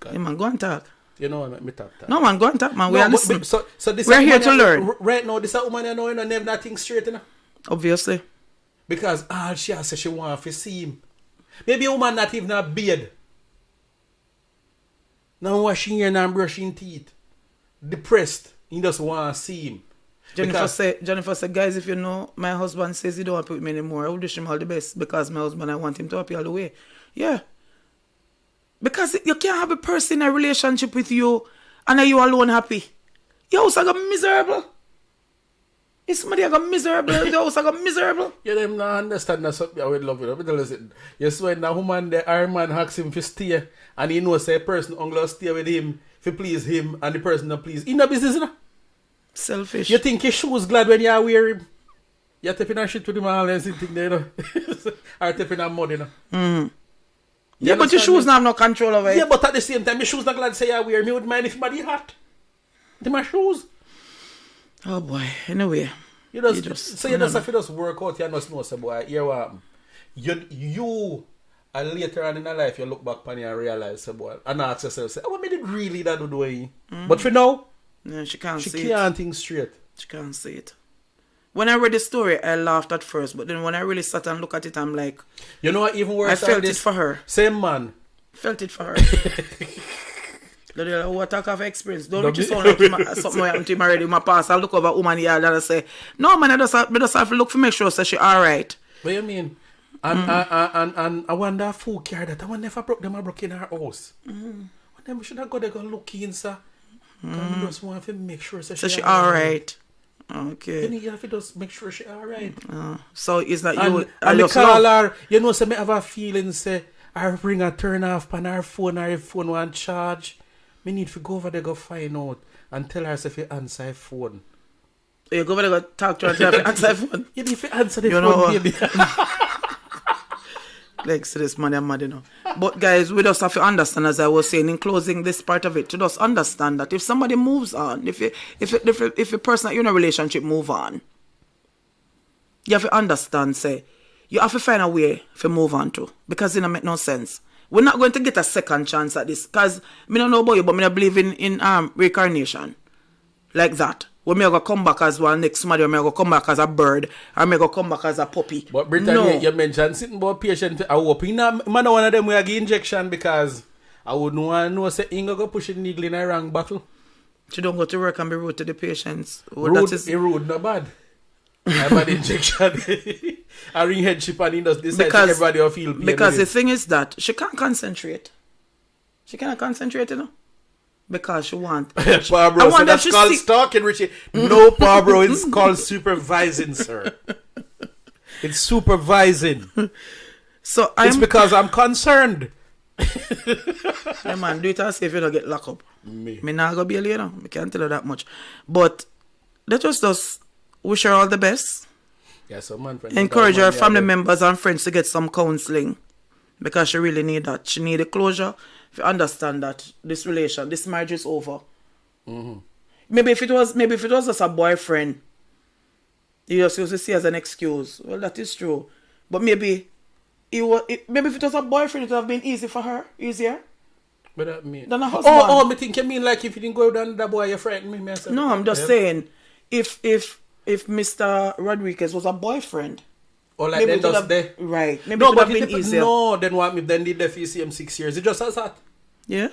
Hey man, go and talk. You know what, me talk. No man, go and talk, man. We are listening. So this we're here to learn. Right now, this woman you know, never nothing straight, you know. Obviously. Because all she has said she want to see him. Maybe a woman not even a beard. Now washing hair and brushing teeth. Depressed. He just want to see him. Jennifer said, guys, if you know, my husband says he don't want to be with me anymore. I would wish him all the best because my husband, I want him to happy all the way. Yeah. Because you can't have a person in a relationship with you and are you alone happy. Your house I got miserable. Is somebody I got miserable? Your house I got miserable. You them not understand that something I would love it. Listen, you see when that woman, the Iron Man asks him to stay and he knows a person only stay with him to please him and the person not please. In the business, you know? Selfish. You think his shoes glad when you wear him? You're tapping a shit with him all and sitting there, you know? Or tapping a mud, you know? Yeah, but your shoes not have no control over it. Yeah, but at the same time, my shoes not glad say I wear. Me would mind if somebody hot. To my shoes. Oh boy. Anyway. You just have to just work out. You just know, say, boy, here what you and later on in your life, you look back on you and realize, say, boy, and ask yourself, say, what made it really that do it? But for now, yeah, she can't see it. She can't think straight. She can't see it. When I read the story, I laughed at first, but then when I really sat and look at it, I'm like, you know what? Even worse, I felt it for her. Same man. Felt it for her. What talk of experience? Don't make you sound like something happened to him already in my past. I look over a woman here and I say, no man, I just have to look for make sure so she alright. What you mean? And I wonder who care that. I wonder if I broke them, I broke in her house. Then we should have got to go look in, sir. I just want to make sure so she alright. Okay. Then you have to just make sure she alright. So it's not and, you. And the caller, you know, so me have a feeling, say, I bring a turn off on her phone one charge. Me need to go over there go find out and tell her if you answer her phone. You go over there go talk to her and answer her phone? You need to answer the phone, baby. Like, so this man, I'm mad, you know. But guys, we just have to understand, as I was saying in closing this part of it, to just understand that if somebody moves on, if a person that you're in a relationship move on, you have to understand, say, you have to find a way to move on to, because it don't make no sense. We're not going to get a second chance at this, because I don't know about you, but I believe in reincarnation, like that. When me go come back as one next somebody, or me go come back as a bird, or me go come back as a puppy. But Brittany, you mentioned something about patient. I hope you know, man, one of them will get injection because I wouldn't want to know say Inga go push the needle in a wrong bottle. She don't go to work and be rude to the patients. Rude, not bad. I have an injection. I ring headship and he does this because everybody will feel pain. Because the thing is that she can't concentrate. She cannot concentrate, you know. Because she want. Barbara, so that's called stalking, Richie. No, Barbara, it's called supervising, sir. It's supervising. So it's because I'm concerned. Yeah, man, do it as if you don't get locked up. Me not gonna be a later. I can't tell you that much. But let us just wish her all the best. Yeah, so man, encourage her family members and friends to get some counseling. Because she really need that. She need a closure. If you understand that this marriage is over. Maybe if it was just a boyfriend, you just used to see as an excuse. Well, that is true. But maybe if it was a boyfriend, it would have been easier. What that mean? Than a husband. Me think you mean like if you didn't go down that boy, you frightened me. No, I'm just saying, if Mr. Rodriguez was a boyfriend. Or like then just there. Right. Maybe it would have been easier. No, then what me then did the FCM 6 years. It just as that. Yeah.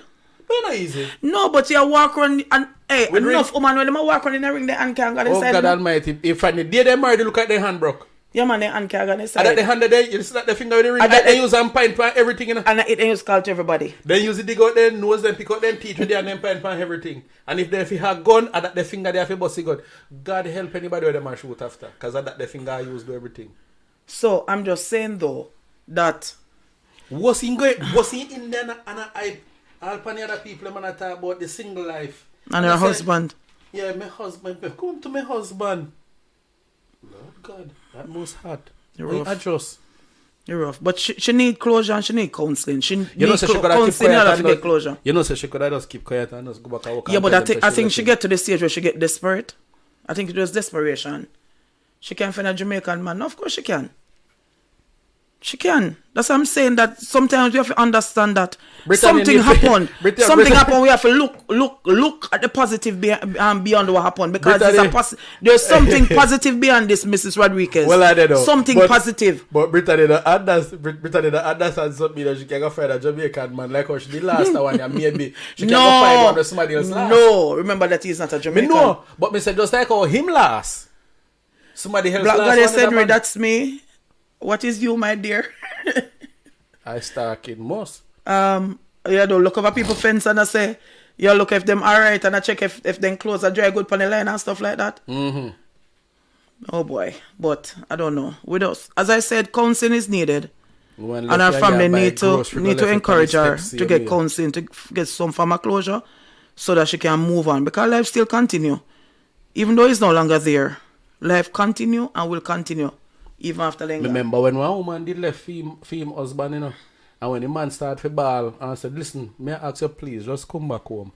But not easy. No, but you walk around and enough woman when they walk around in the ring the hand can't go inside. Oh God Almighty. If I did they married, look at their hand broke. Yeah man, the hand can't go inside. And at the hand there, you slap the finger with the ring. And they use and pint for everything, you know. And it use call to everybody. Then use it dig out their nose, then pick out their teeth with their and then pint for everything. And if they have gun, and that the finger they have a bossy gun. God help anybody with them and shoot after. Because that the finger I use do everything. So I'm just saying though that was he in there and I all many other people man talk about the single life. And her husband. Yeah, my husband. Come to my husband. Lord God, that most hard. You're rough. Adjust. You're rough. But she need closure and she need counseling. She need counseling to get closure. You know, so she could have just keep quiet and just go back and work. Yeah, but I think she get to the stage where she get desperate. I think it was desperation. She can find a Jamaican man. Of course she can. She can. That's what I'm saying, that sometimes we have to understand that something happened. Something happened. We have to look at the positive beyond what happened. Because there's something positive beyond this, Mrs. Rodriguez. Well, I don't know. Something positive. But Brittany don't understand something that she can go find a Jamaican man like how she did last one. And maybe she can go find one of somebody else last. No, remember that he's not a Jamaican. No, but me said just like how him last. Somebody else Black last. Goddess said, that's me. What is you, my dear? I start in most. Don't look over people fence and I say, you look if them alright and I check if them clothes are dry good on the line and stuff like that. Oh boy. But I don't know. With us, as I said, counseling is needed. And our family need to encourage her to get counseling, to get some form of closure so that she can move on. Because life still continue. Even though it's no longer there. Life continue and will continue. Even after Lenga. Remember when one woman did left film husband, you know, And when the man started to ball, and I said, listen, may I ask you please, just come back home.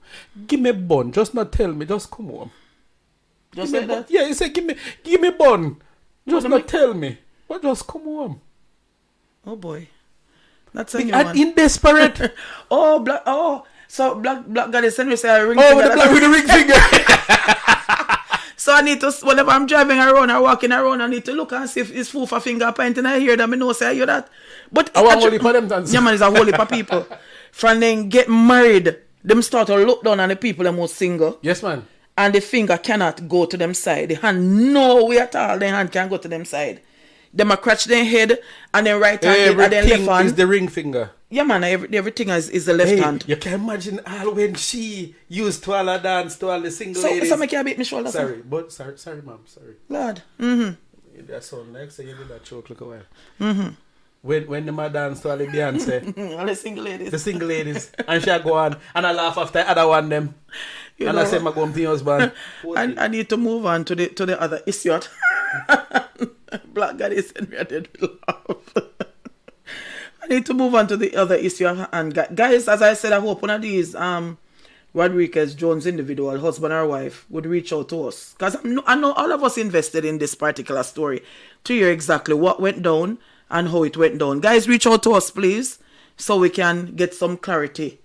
Give me bun, just not tell me, just come home. Just like that? Yeah, he said, give me bun. Just not tell me. But just come home. Oh boy. That's a new And one. in desperate. So black guy is sending me say a ring Oh, finger. with the ring finger. So I need to, whenever I'm driving around or walking around, I need to look and see if it's full for finger pointing. I hear them, I know say I hear that. But I want holy for them dance. yeah, man, it's a holy for people. From then get married, them start to look down on the people that most single. Yes, man. And the finger cannot go to them side. The hand, no way at all, the hand can go to them side. Them a crutch their head and then right hand and then left hand. Is the ring finger. Yeah, man, everything is the left hand. You can imagine all when she used to all her dance to all the single ladies. So make you beat me shoulder. Sorry, ma'am, sorry. Lord. That sound like say you did that choke look away. When the man dance to all the Beyonce. All the single ladies. The single ladies. And she go on and I laugh after the other one them. You and know, I say my going to your husband. I need to move on to the other issue. Black God is in me, I did laugh. I need to move on to the other issue. And guys, as I said, I hope one of these Rodriguez Jones individual, husband or wife, would reach out to us. Because I know all of us invested in this particular story to hear exactly what went down and how it went down. Guys, reach out to us, please, so we can get some clarity.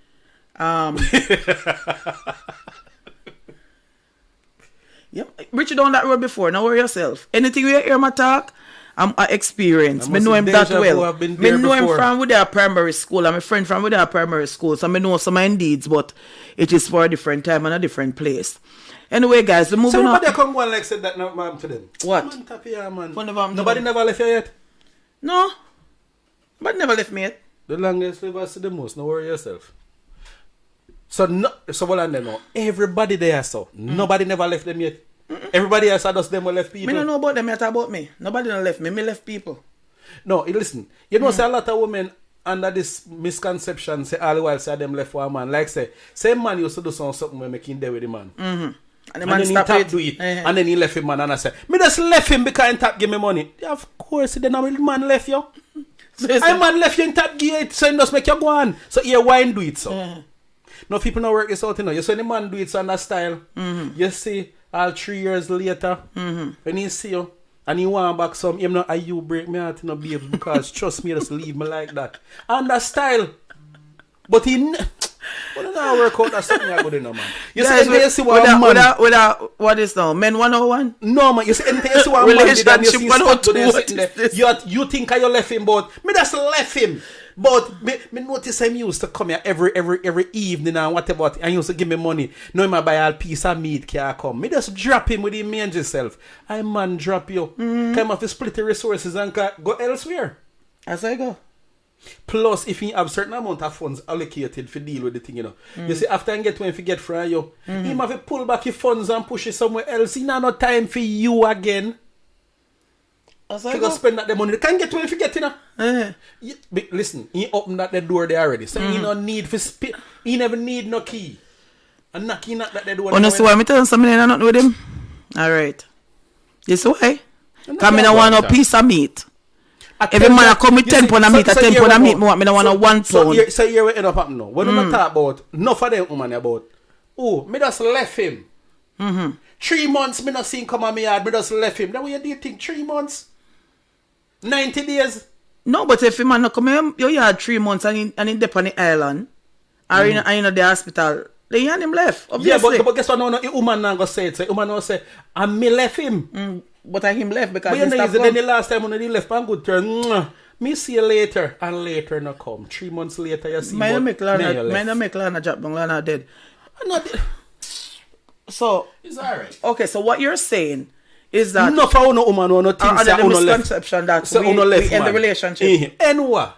Yeah, reach down that road before. Now worry yourself. Anything you hear my talk, I experience. I know him that well. I know him from with our primary school. I'm a friend from with our primary school, so I know some indeeds, but it is for a different time and a different place. Anyway, guys, we're moving on. Somebody come one like said that now, ma'am, to them. What? Man, happy, yeah, man. Nobody never left you yet? No. But never left me yet. The longest live us the most. No worry yourself. So what I know. Everybody there so. Nobody never left them yet. Everybody else does them or left people. Me don't know about them yet about me. Nobody don't left me. Me left people. No, listen. You know, say a lot of women under this misconception say all the while say them left for a man. Like say, same man used to do something when making there with the man. And the And man then he stopped tap it. do it. And then he left him man and I said, me just left him because he tap give me money. Yeah, of course, then the man left you. I man left you in tap give it so he just make you go on. So here why do it so? No people not work this out, you know. You see the man do it so on that style. You see all 3 years later when he see you and he want back some, him not you break me out, you know, babes, because trust me, just leave me like that. And that style. But he well, not work out, that's something I go do now, man. You see anything you see what man what is now? Men 101? No, man, you see anything you see what man did and you see stuck to them sitting there. This? You think you left him, but me just left him. But me notice him used to come here every evening and whatever, and he used to give me money. No, him buy all piece of meat can come. Me just drop him with him mangy self. I man drop you. Come off to split the resources and go elsewhere. As I go. Plus, if he have certain amount of funds allocated for deal with the thing, you know. You see, after he get when he get from you, he have to pull back his funds and push it somewhere else. He not no time for you again. As He I go go. spend that the money. They can't get when he get, you know. Listen, he opened that the door there already. So he no need for he never need no key. And knocking at that door. Honestly, why me tell something I not with him? Alright. This why? Because I don't want no piece of meat. Every man come with 10 pound of meat, 10 pound of meat, I don't want no 1 pound. So here we end up happening now. When we talk about, enough of them woman about, oh, me just left him. 3 months, me not seen come on me yard, me just left him. Then what do you think, 3 months? 90 days? No, but if a man not come here, you had 3 months and he dep on the island, or in the hospital, then you had him left, obviously. Yeah, but guess what, no, the woman not going to say it. So the woman not say, and me left him. But I him left because but you know, then the last time when he left on good turn, me see you later, and later not come. 3 months later, you see mine make Lana drop down, Lana dead. I'm not dead. So, it's alright. Okay, so what you're saying is that no for no woman or no things that the left. misconception that so we end the relationship. And what?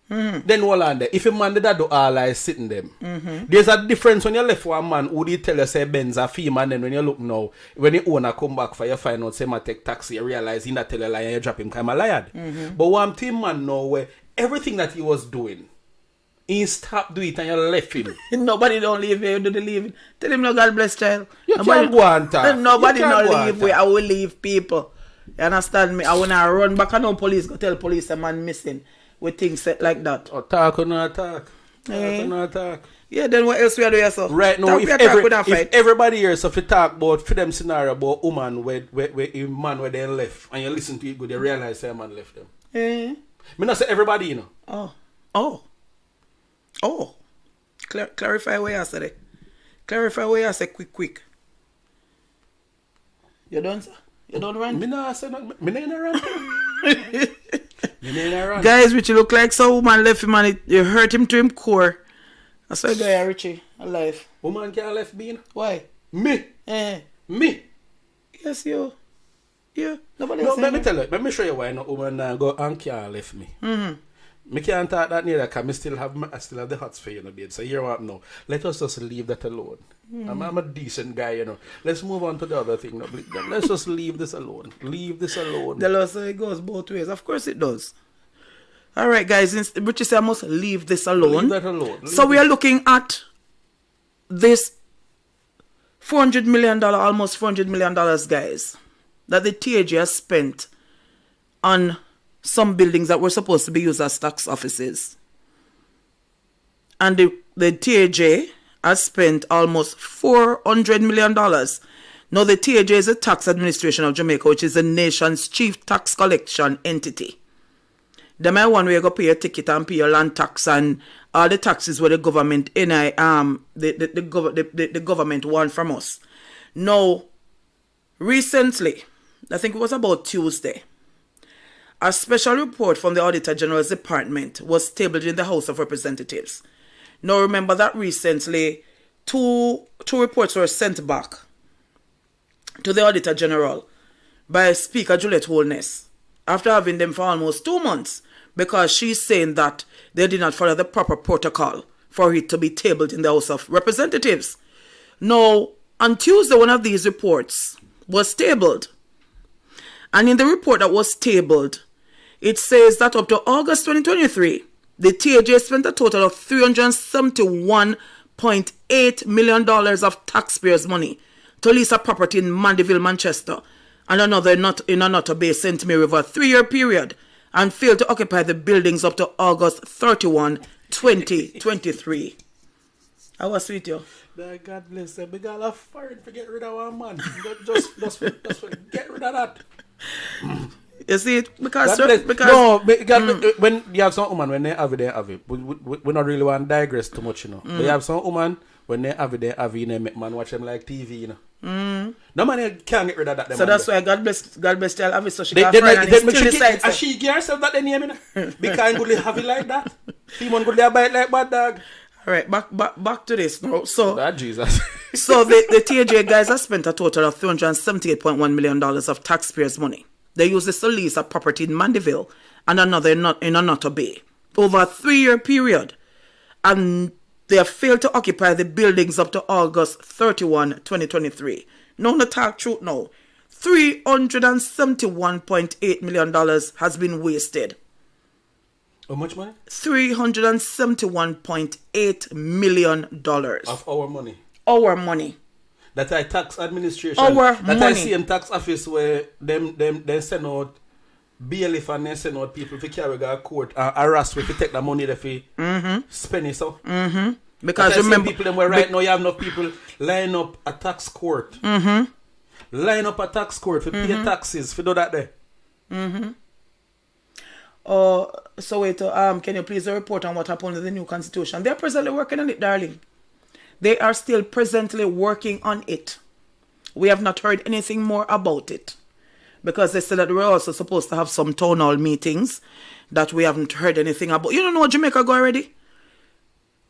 Then hold on there. If a man did that do all I sitting them, there's a difference when you left for a man who did tell you say Ben's a female, and then when you look now, when the owner come back for you find out say ma take taxi, you realize he not tell you lie and you drop him kind of liar. But one thing man know where everything that he was doing, he stopped doing it and you left him. Nobody don't leave you, do the leaving. Tell him no God bless child. You can't go on talk. Nobody don't leave we, I will leave people. You understand me? I wanna run back and no police go tell police a man missing. with things set like that. Or talk or not talk. Talk Eh. or not talk. Yeah, then what else we are doing, so? Right now, Talk if, we are talk with a if fight. everybody here so if you talk about for them scenario about woman where a man where they left and you listen to it good, you realize say a man left them. Eh. Me not say everybody, you know. Oh. Clarify what you said. Clarify what you said quick. You done, sir? You done run? Me not say nothing. Me not in a rant. Me not in a rant. Guys, Richie look like some woman left him and you hurt him to him core. That's why guy Richie alive. Woman can't left being. Why? Me. Me. Yes, you. Yeah. Nobody No, else. let me tell you. Let me show you why no woman go and can't left me. Me can't talk that near because I still have the hots for you, babe. So here what now. Let us just leave that alone. I'm a decent guy, you know. Let's move on to the other thing. No, let's just leave this alone. Leave this alone. The law says it goes both ways. Of course it does. All right, guys. Richie said I must leave this alone. Leave that alone. So we are looking at this $400 million, almost $400 million, guys, that the TAJ has spent on some buildings that were supposed to be used as tax offices. And the TAJ has spent almost $400 million. Now, the TAJ is the Tax Administration of Jamaica, which is the nation's chief tax collection entity. They might one way you go pay your ticket and pay your land tax and all the taxes where the government the government want from us. Now, recently, I think it was about Tuesday, a special report from the Auditor General's Department was tabled in the House of Representatives. Now, remember that recently, two reports were sent back to the Auditor General by Speaker Juliet Holness after having them for almost 2 months because she's saying that they did not follow the proper protocol for it to be tabled in the House of Representatives. Now, on Tuesday, one of these reports was tabled. And in the report that was tabled, it says that up to August 2023, the TAJ spent a total of $371.8 million of taxpayers' money to lease a property in Mandeville, Manchester, and another in Nutter Bay, St. Mary over a 3-year period, and failed to occupy the buildings up to August 31, 2023. How was sweet, yo? God bless them. We got a fire to get rid of our man. Just get rid of that. You see it? Because when you have some woman, when they have it, they have it. We not really want to digress too much, you know. But you have some woman, when they have it, you know, make man watch them like TV, you know. No man can't get rid of that. So that's why God bless tell Avi so she got friend and still decides. And she give herself that name, you know. Because good have it like that. Female good bite like bad dog. All right, back to this now. So, God, Jesus. So the TAJ guys have spent a total of $378.1 million of taxpayers' money. They used this to lease a property in Mandeville and another in Nutter Bay over a 3-year period. And they have failed to occupy the buildings up to August 31, 2023. No, to talk truth now. $371.8 million has been wasted. How much money? $371.8 million. Of our money. Our money. That I tax administration. Our that money. I see in tax office where them send out bailiff and they send out people to carry go to court and harass if you take the money that you spend it so. Because remember people them where right now you have enough people line up a tax court. Line up a tax court for pay taxes for do that there. So wait, can you please report on what happened with the new constitution? They're presently working on it, darling. They are still presently working on it. We have not heard anything more about it. Because they said that we're also supposed to have some town hall meetings that we haven't heard anything about. You don't know Jamaica go already?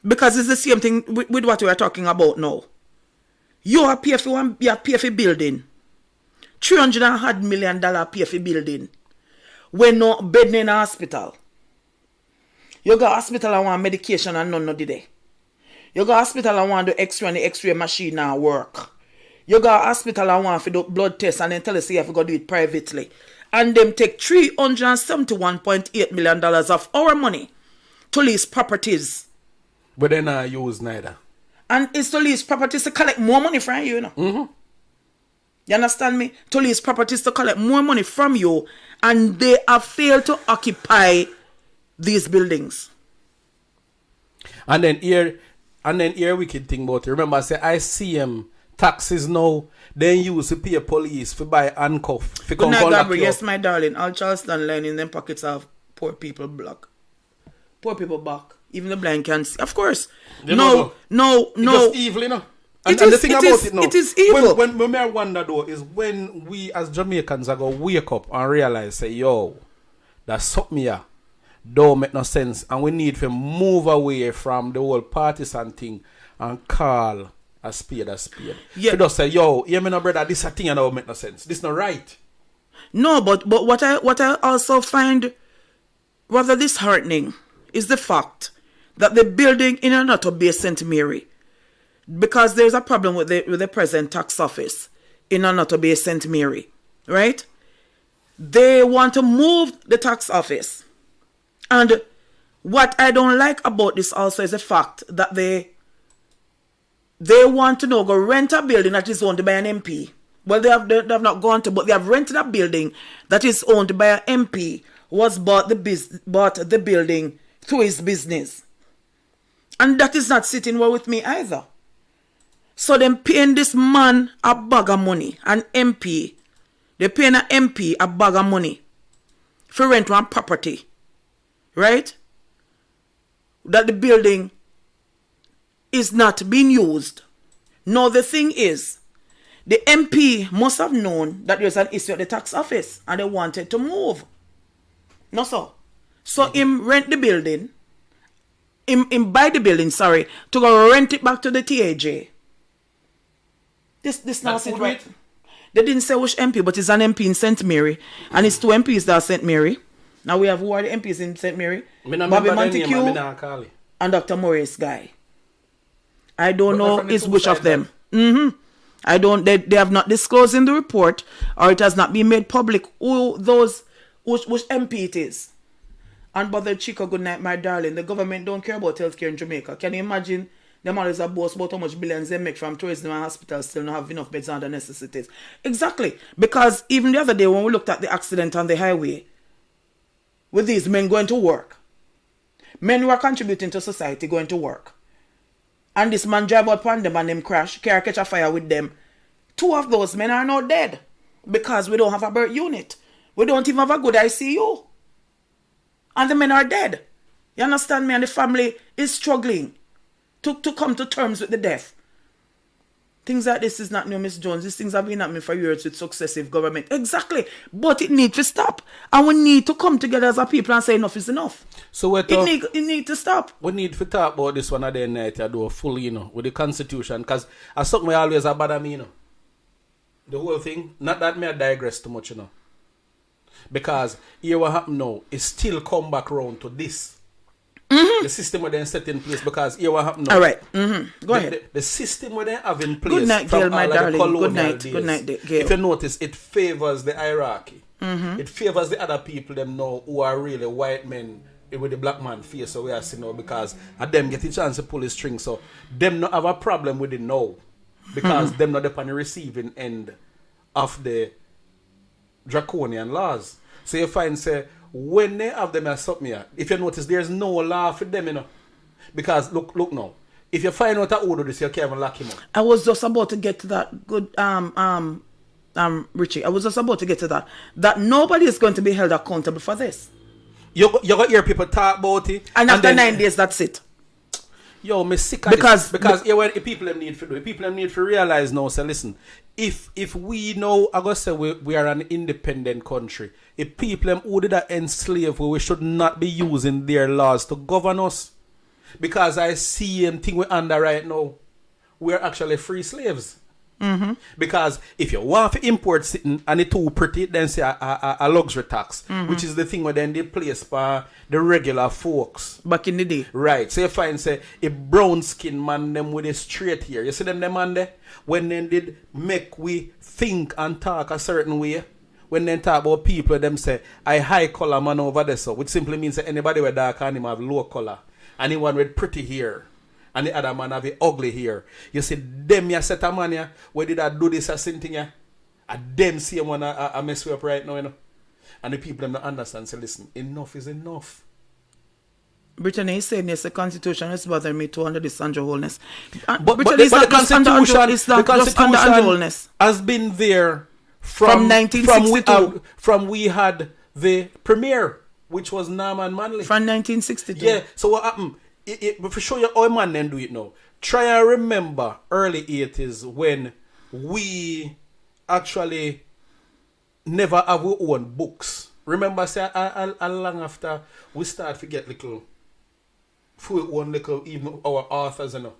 Because it's the same thing with what we are talking about now. You are pay for building. $300 million pay for building. When no bed in a hospital. You go hospital and want medication and none did they. You go hospital and want the X-ray and the X-ray machine now work. You go hospital and want to do blood test and then tell us you have to go do it privately. And them take $371.8 million of our money to lease properties. But they not use neither. And it's to lease properties to collect more money from you, you know. You understand me? To lease properties to collect more money from you. And they have failed to occupy these buildings. And then here wicked thing about it. Remember, I say I see taxes now, then use to pay police for buy handcuff. Good night, Gabriel. Yes, my darling. All Charleston line in them pockets of poor people block. Poor people back. Even the blind can see. Of course. No. It's evil, you know. And the thing about it now, it is evil. When I wonder though, is when we as Jamaicans are going to wake up and realize, say, yo, that's something here don't make no sense. And we need to move away from the whole partisan thing and call a spade a spade. Yeah. To just say, yo, hear me no brother, this a thing and don't make no sense. This not right. No, but what I also find rather disheartening is the fact that the building in and out of Bay St. Mary, because there's a problem with the present tax office in and out of Bay St. Mary, right? They want to move the tax office. And what I don't like about this also is the fact that they want to now go rent a building that is owned by an MP. Well, they have not gone to, but they have rented a building that is owned by an MP who has bought the building through his business. And that is not sitting well with me either. So them paying this man a bag of money, an MP. They're paying an MP a bag of money for rent one property. Right? That the building is not being used. Now the thing is, the MP must have known that there's an issue at the tax office and they wanted to move. No, so. So him rent the building, him buy the building, to go rent it back to the TAJ. This now sit right. They didn't say which MP, but it's an MP in St. Mary. And it's two MPs that are St. Mary. Now we have who are the MPs in St. Mary? Bobby Montague and Dr. Maurice Guy. I don't know is which of them. I don't. They have not disclosed in the report, or it has not been made public who which MP it is. And Brother Chico, good night, my darling. The government don't care about healthcare in Jamaica. Can you imagine? Them always are boast about how much billions they make from tourism and hospitals still not have enough beds and the necessities. Exactly. Because even the other day when we looked at the accident on the highway, with these men going to work, men who are contributing to society going to work, and this man drive out upon them and them crash, car catch a fire with them. Two of those men are now dead because we don't have a birth unit. We don't even have a good ICU. And the men are dead. You understand me? And the family is struggling to come to terms with the death. Things like this is not new, Miss Jones. These things have been happening for years with successive government. Exactly. But it needs to stop. And we need to come together as a people and say enough is enough. So it need to stop. We need to talk about this one at the night. I do a full, with the Constitution. Because as something I always bother me, The whole thing. Not that me I digress too much, Because here what happened now is still come back round to this. The system where they set in place, because here what happened now. All right. Go ahead. The system where they have in place. Good night, Gail, my darling. Good night. Days, good night, Gail. If you notice, it favors the hierarchy. It favors the other people them know who are really white men with the black man face. So we are seeing now because of them get a chance to pull the string. So them not have a problem with it now. Because them not upon the receiving end of the draconian laws. So you find, say, when they have them as something here, if you notice, there's no law for them, Because, look now. If you find out who do this, you can't even lock him up. I was just about to get to that. Good, Richie. I was just about to get to that. That nobody is going to be held accountable for this. You got to hear people talk about it. And after 9 days, that's it. Yo, me sick of this. Because what the people them need to do. The people them need to realize now, say, listen, if we know, I gotta say we are an independent country. If people them who did enslave, we should not be using their laws to govern us. Because I see them thing we're under right now. We're actually free slaves. Because if you want to import something and it's too pretty, then say a luxury tax, which is the thing where then they place for the regular folks. Back in the day. Right. So you find, say, a brown skin man, them with a straight hair. You see them man there? When they did make we think and talk a certain way, when they talk about people, them say, I high color man over there, so which simply means that anybody with dark and him have low color. Anyone with pretty hair. And the other man have a ugly hair. You see, them ya set a man ya, where did I do this a same thing ya? And them see one I mess you up right now, And the people them don't understand. Say, listen, enough is enough. Brittany is saying yes, the Constitution is bothering me too under this Andrew Holness. But Brittany the Constitution has been there from 1962. From we had the premier, which was Norman Manley. From 1962. Yeah, so what happened? For sure, your old man then do it now. Try and remember early 80s when we actually never have our own books. Remember, say, a long after we start to get little, full own little, even our authors, you know.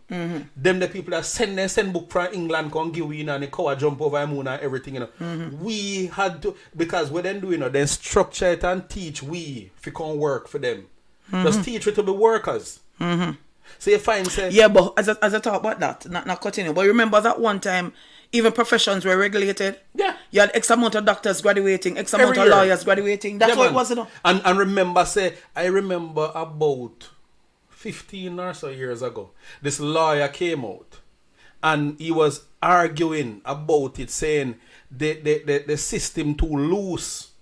Them the people that send book from England, come give you, and the cow jump over the moon and everything, you know. We had to, because what they do, you know, then structure it and teach we if you can work for them. Just teach it to be workers. So you find, say... Yeah, but as I talk about that, not cutting it, but remember that one time, even professions were regulated. Yeah. You had X amount of doctors graduating, X amount of lawyers graduating. That's what it was, you know. And remember, say, I remember about 15 or so years ago, this lawyer came out and he was arguing about it, saying the system too loose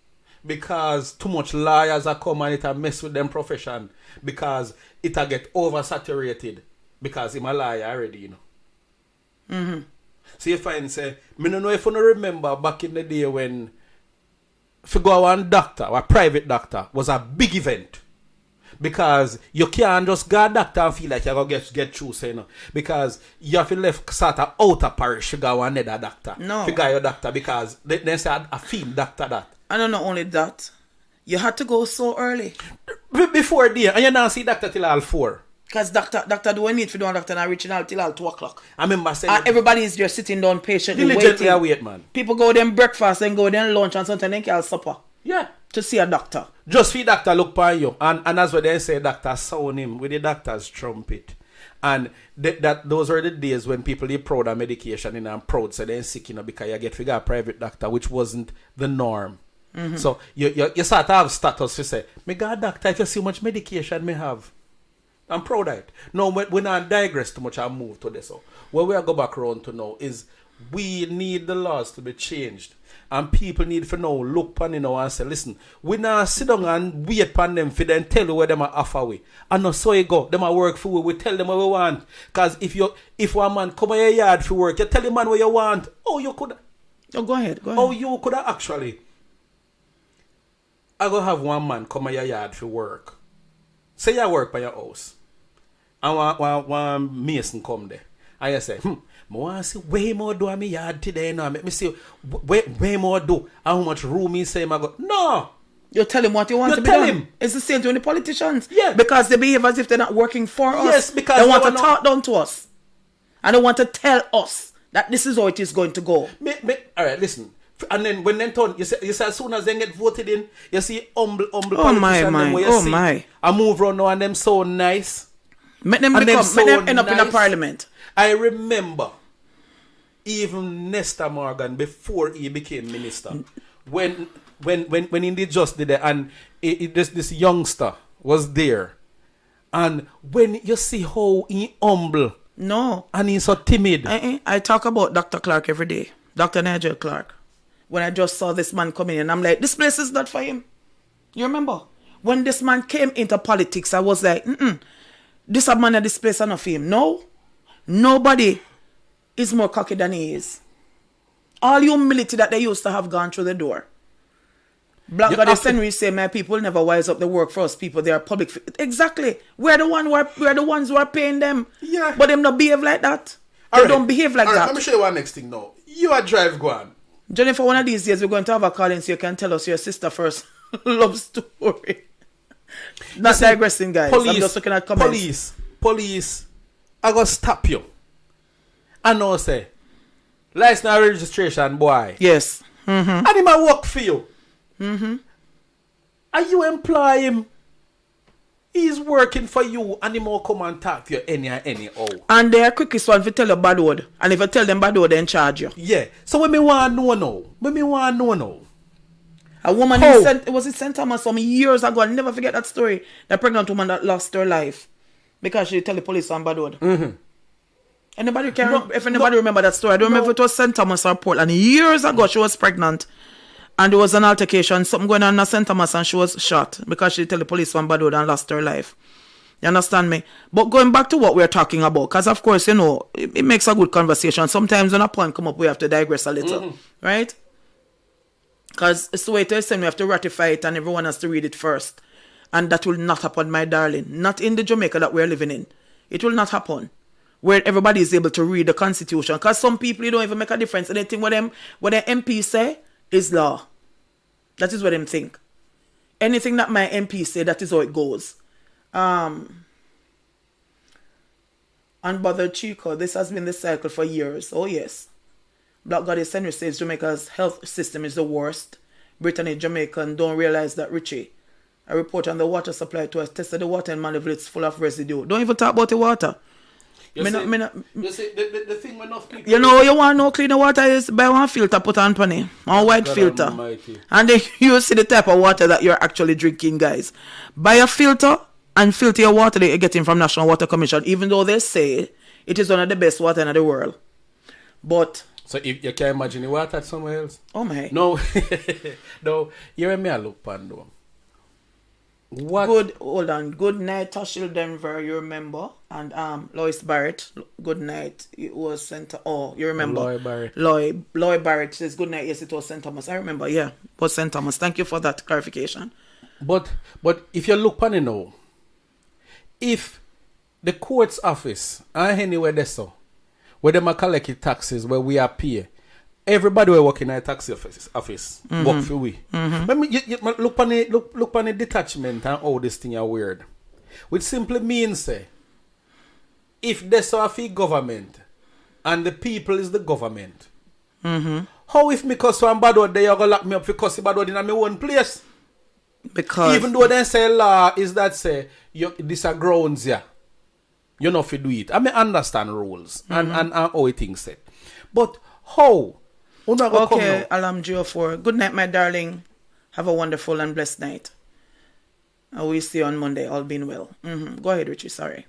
because too much lawyers are come and it a mess with them profession because it a get oversaturated because I'm a lawyer already, you know. So you find, say, I don't know if you remember back in the day when if you go one doctor, or a private doctor, was a big event. Because you can't just go a doctor and feel like you're going to get through, say, you know, because you have to left sort of outer parish to go another doctor. No. To go your doctor because they say a field doctor that. And not only that, you had to go so early. Before there, and you don't see doctor till all 4. Because doctor do a need for doing doctor and reaching out till all 2 o'clock. I remember saying... everybody is there sitting down patiently diligently waiting. Wait, man. People go then breakfast and go then lunch and sometimes they can supper. Yeah. To see a doctor. Just for doctor look by you. And that's what they say, doctor sound him with the doctor's trumpet. And that those were the days when people they proud of medication and proud so they're sick, you know, because you get figure a private doctor, which wasn't the norm. So you start to have status to say, me got a doctor if you see how much medication me have. I'm proud of it. No, we not digress too much and move to this. So what we are go back around to now is we need the laws to be changed. And people need to know, look upon you know and say, listen, we now sit down and wait upon them for them tell you where them are offer we. And not so you go, them are work for we tell them what we want. Because if one man come in your yard for work, you tell the man what you want. Oh, you could... Oh, go ahead. Oh, you could actually... I go have one man come in your yard for work. Say you work by your house. And one mason come there. And you say, I want to see way more do on my yard today. No, let me see way more do. And how much room he say, I go, no. You tell him what you want to be tell done. Him. It's the same to the politicians. Yeah. Because they behave as if they're not working for us. Yes, because they want to talk down to us. And they want to tell us that this is how it is going to go. All right, listen. And then when they turn, you say as soon as they get voted in, you see humble oh politicians. My. I move around now and them so nice. Make them end up in a parliament. I remember even Nestor Morgan before he became minister, when he just did it, and this youngster was there, and when you see how he humble, no, and he's so timid. I talk about Dr. Clark every day, Dr. Nigel Clark. When I just saw this man coming in, I'm like, this place is not for him. You remember when this man came into politics? I was like, this a man at this place enough for him. No, nobody is more cocky than he is. All humility that they used to have gone through the door. Black Goddess Henry say, my people never wise up the work for us people. They are public. Exactly. We're the ones who are paying them. Yeah. But them not behave like that. They don't behave like that. Let me show you one next thing now. You are drive go on. Jennifer, one of these days we're going to have a call in so you can tell us your sister first love story. Not digressing, guys. I'm just looking at comments. Police, I go stop you. I know say, license and registration, boy. Yes. And he might work for you. Are you employ him? He's working for you and he more come and talk to you anyhow. And they're quickest one to tell you bad word. And if you tell them bad word, then charge you. Yeah. So when me want to know. A woman in St. Thomas some years ago, I'll never forget that story. The pregnant woman that lost her life because she tell the police on bad word. Anybody remember that story? I don't remember if it was St. Thomas or Portland. Years ago, she was pregnant. And there was an altercation, something going on in St. Thomas, and she was shot because she tell the police on bad word and lost her life. You understand me? But going back to what we're talking about, because of course, you know, it makes a good conversation. Sometimes when a point come up, we have to digress a little, right? Because it's the way it is, and we have to ratify it, and everyone has to read it first. And that will not happen, my darling. Not in the Jamaica that we're living in. It will not happen. Where everybody is able to read the Constitution. Because some people, it don't even make a difference. Anything what the MP say is law. That is what them think. Anything that my MP say, that is how it goes. Unbothered Chico, this has been the cycle for years. Oh yes. Black Goddess Henry says Jamaica's health system is the worst. Brittany Jamaican don't realize that Richie. A report on the water supply to us tested the water in Mandeville, it's full of residue. Don't even talk about the water. You see, the thing when enough people... You know, you want to know cleaner water is buy one filter, put on penny. One white God filter. Almighty. And then you see the type of water that you're actually drinking, guys. Buy a filter and filter your water that you're getting from National Water Commission, even though they say it is one of the best water in the world. But... So if you can imagine the water somewhere else? Oh my. No. No, you hear me a look, Pando. What? Hold on. Good night, Tashil Denver, you remember? And Lois Barrett, good night. It was St. Oh, you remember? Loy Barrett. Loy Barrett says good night. Yes, it was St. Thomas. I remember, yeah. It was St. Thomas. Thank you for that clarification. But if you look on it now, if the court's office, anywhere they so, where they collect taxes, where we are pay, everybody will work in a taxi office work for we. Let me you look on the detachment and all this thing are weird. Which simply means if there's a fee government and the people is the government, how if me cause one bad word they are gonna lock me up because the bad word in my own place? Because even though they say law is that say this are grounds here. You know if you do it. I may understand rules and how it things say. But how? Okay, Alam Geo4. Good night, my darling. Have a wonderful and blessed night. I will see you on Monday, all being well. Go ahead, Richie, sorry.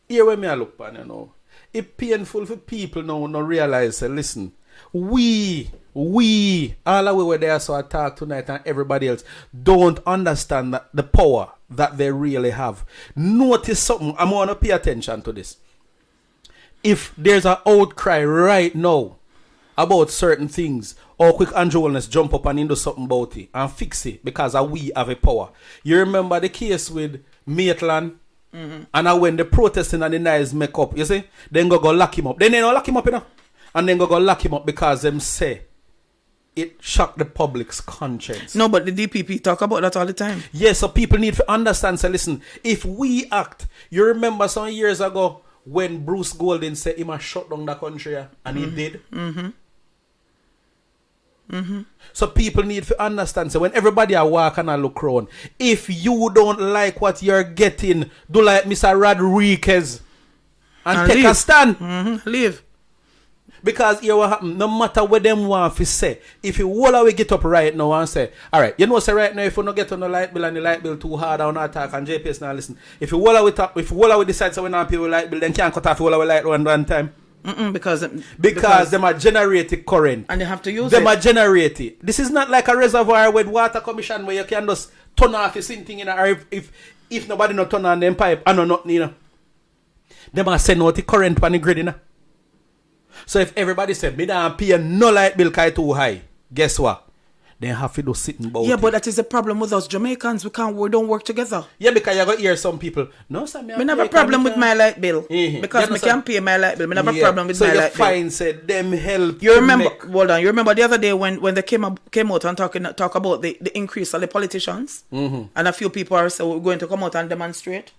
Here when me I look pan, you know, it's painful for people now not realize, listen, we, all the way where they are so attacked tonight and everybody else, don't understand that the power that they really have. Notice something, I'm going to pay attention to this. If there's an outcry right now about certain things, or quick Andrew Wellness jump up and do something about it and fix it because we have a power. You remember the case with Maitland? And when the protesting and the knives make up, you see, then go lock him up. Then they don't lock him up, you know. And then go lock him up because them say it shocked the public's conscience. No, but the DPP talk about that all the time. Yes, so people need to understand. So listen, if we act, you remember some years ago when Bruce Golden said he must shut down the country, and he did. So people need to understand. So when everybody are walking and look around, if you don't like what you're getting, do like Mr. Rodriguez and take leave. a stand. Leave. Because here what happen, no matter what them want to say, if you all we get up right now and say, alright, you know say right now if you don't get on the light bill and the light bill too hard on attack and JPS now listen, if you all we talk, if you all we decide so we not pay the light bill, then can't cut off all our light one time. Because them are generated current. And they have to use them are generated. This is not like a reservoir with water commission where you can just turn off the same thing, you know, or if nobody not turn on them pipe, I know nothing, you know. Them are send out the current on the grid, you know. So if everybody say, me don't pay no light bill because too high, guess what? They have to do sitting about but that is the problem with us Jamaicans. We don't work together. Yeah, because you got hear some people. No, sir, me have a problem with my light bill. Because me can't pay my light bill. Me have a problem with my light bill. So you find said them help. You remember? Hold on. You remember the other day when they came out and talk about the increase of the politicians, and a few people are so we're going to come out and demonstrate.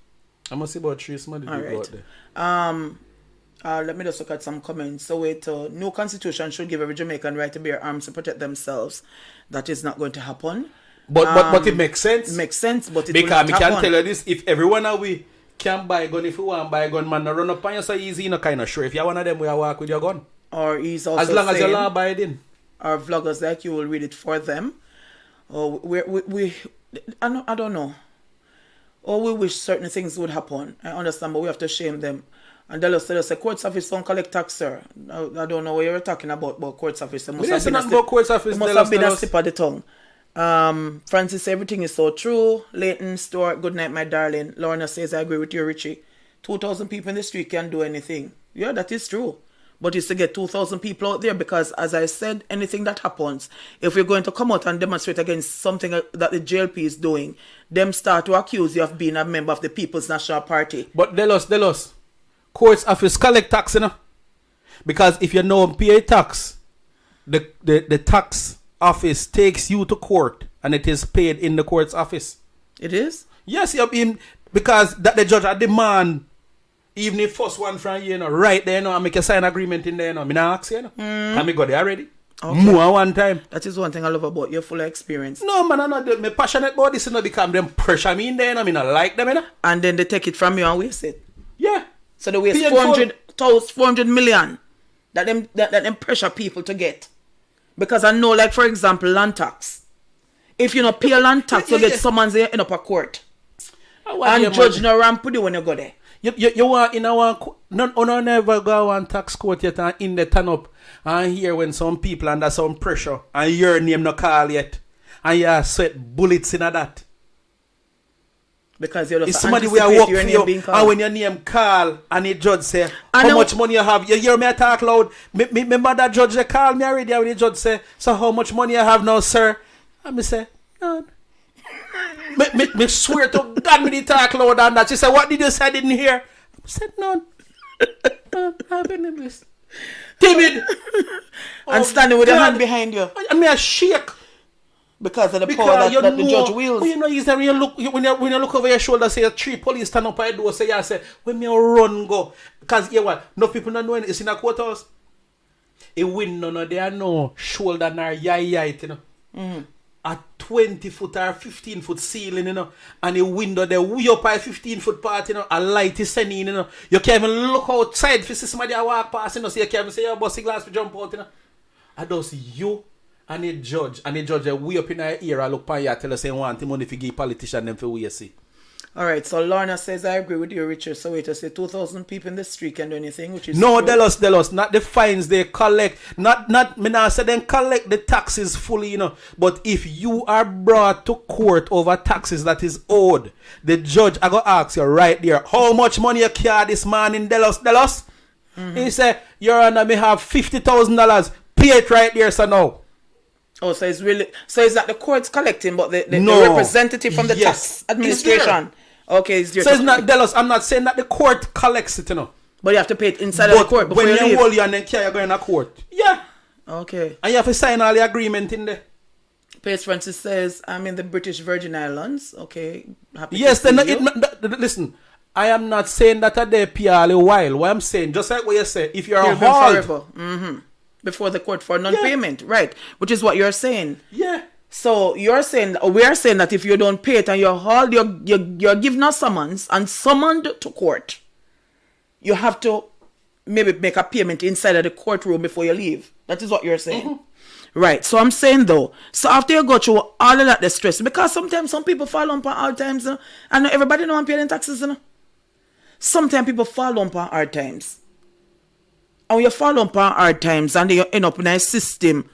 I must see about 3 somebody right. out there. Let me just look at some comments. So no constitution should give every Jamaican right to bear arms to protect themselves. That is not going to happen. But it makes sense. Makes sense, but it because will not me happen. can tell you this: if everyone are we can buy a gun, if you want to buy a gun, man, run up on you so easy, you know, kind of sure. If you're one of them, we walk with your gun. Or he's also as long saying, as you're law abiding. Our vloggers like you will read it for them. Or I don't know. Or we wish certain things would happen. I understand, but we have to shame them. And they'll say, court's office don't collect tax, sir. I don't know what you're talking about court's office. It must have been a slip of the tongue. Francis, everything is so true. Leighton Stewart, good night, my darling. Lorna says, I agree with you, Richie. 2,000 people in the street can do anything. Yeah, that is true. But it's to get 2,000 people out there because, as I said, anything that happens, if we're going to come out and demonstrate against something that the JLP is doing, them start to accuse you of being a member of the People's National Party. But Delos, courts office collect tax, you know? Because if you don't pay tax, the tax office takes you to court and it is paid in the court's office. It is? Yes, because that the judge a demand. Even if first one from you, right there, I make a sign agreement in there, I not ask you, and me go there already. Okay. More one time. That is one thing I love about you, full of experience. No, man, I'm not passionate about this, because them pressure me in there, I like them, And then they take it from you and waste it. Yeah. So they waste 400 million that them pressure people to get. Because I know, like, for example, land tax. If you don't pay a land tax, you get someone's end up a court. And judge no ramp with you when you go there. You want in our no never go on tax court yet and in the turn up and hear when some people under some pressure and your name no call yet and you sweat bullets in that. Because you're it's somebody we are work for you and when your name call and the judge say how much money you have, you hear me talk loud. Me mother judge they call me already and the judge say, so how much money you have now, sir? And me say, none. me swear to God me did talk loud on that. She said, what did you say I didn't hear? I said, none. I've been in this. Timid. And standing with your hand behind you. And me a shake. Because of the power that the judge wields. Well, you know, when you look over your shoulder, say 3 police stand up at the door, say, yeah, say, when me run go. Because, you know what, no people not knowing it's in a courthouse. A window, no, there no shoulder nor yai, you know. Mm-hmm. A 20-foot or 15-foot ceiling, you know, and a window there way up a 15-foot part, you know, a light is sending, you know. You can't even look outside if you see somebody walk past, you know, so you can't even say, your bossy glass to jump out, you know. And those you and a judge way up in our ear, I look pan you, tell us say, want the money to give politician them for we see. All right, so Lorna says, I agree with you, Richard. So wait, I say 2,000 people in the street can do anything, which is no, Delos, not the fines they collect. Not me now say them collect the taxes fully, you know. But if you are brought to court over taxes that is owed, the judge I go ask you right there, how much money you carry this man in Delos? Mm-hmm. He say, Your Honor, me have $50,000. Pay it right there, so now. Oh, so it's that the court's collecting, but the representative from the tax administration. Okay, it's so it's not Delos. I'm not saying that the court collects it, you know. But you have to pay it inside of the court before when you leave. hold you and then carry you going to court. Yeah. Okay. And you have to sign all the agreement in there. Pace Francis says, I'm in the British Virgin Islands. Okay. Happy yes, then listen. I am not saying that a day pay all a while. What I'm saying, just like what you say, if you're a hauled forever. Before the court for non-payment, right? Which is what you're saying. Yeah. So we are saying that if you don't pay it and you're hauled, you're given a summons and summoned to court, you have to maybe make a payment inside of the courtroom before you leave. That is what you're saying. Mm-hmm. Right. So I'm saying though, so after you go through all of that, the stress, because sometimes some people fall on hard times, and everybody don't want to pay their taxes, you know? Sometimes people fall on hard times. And when you fall on hard times and you end up in a system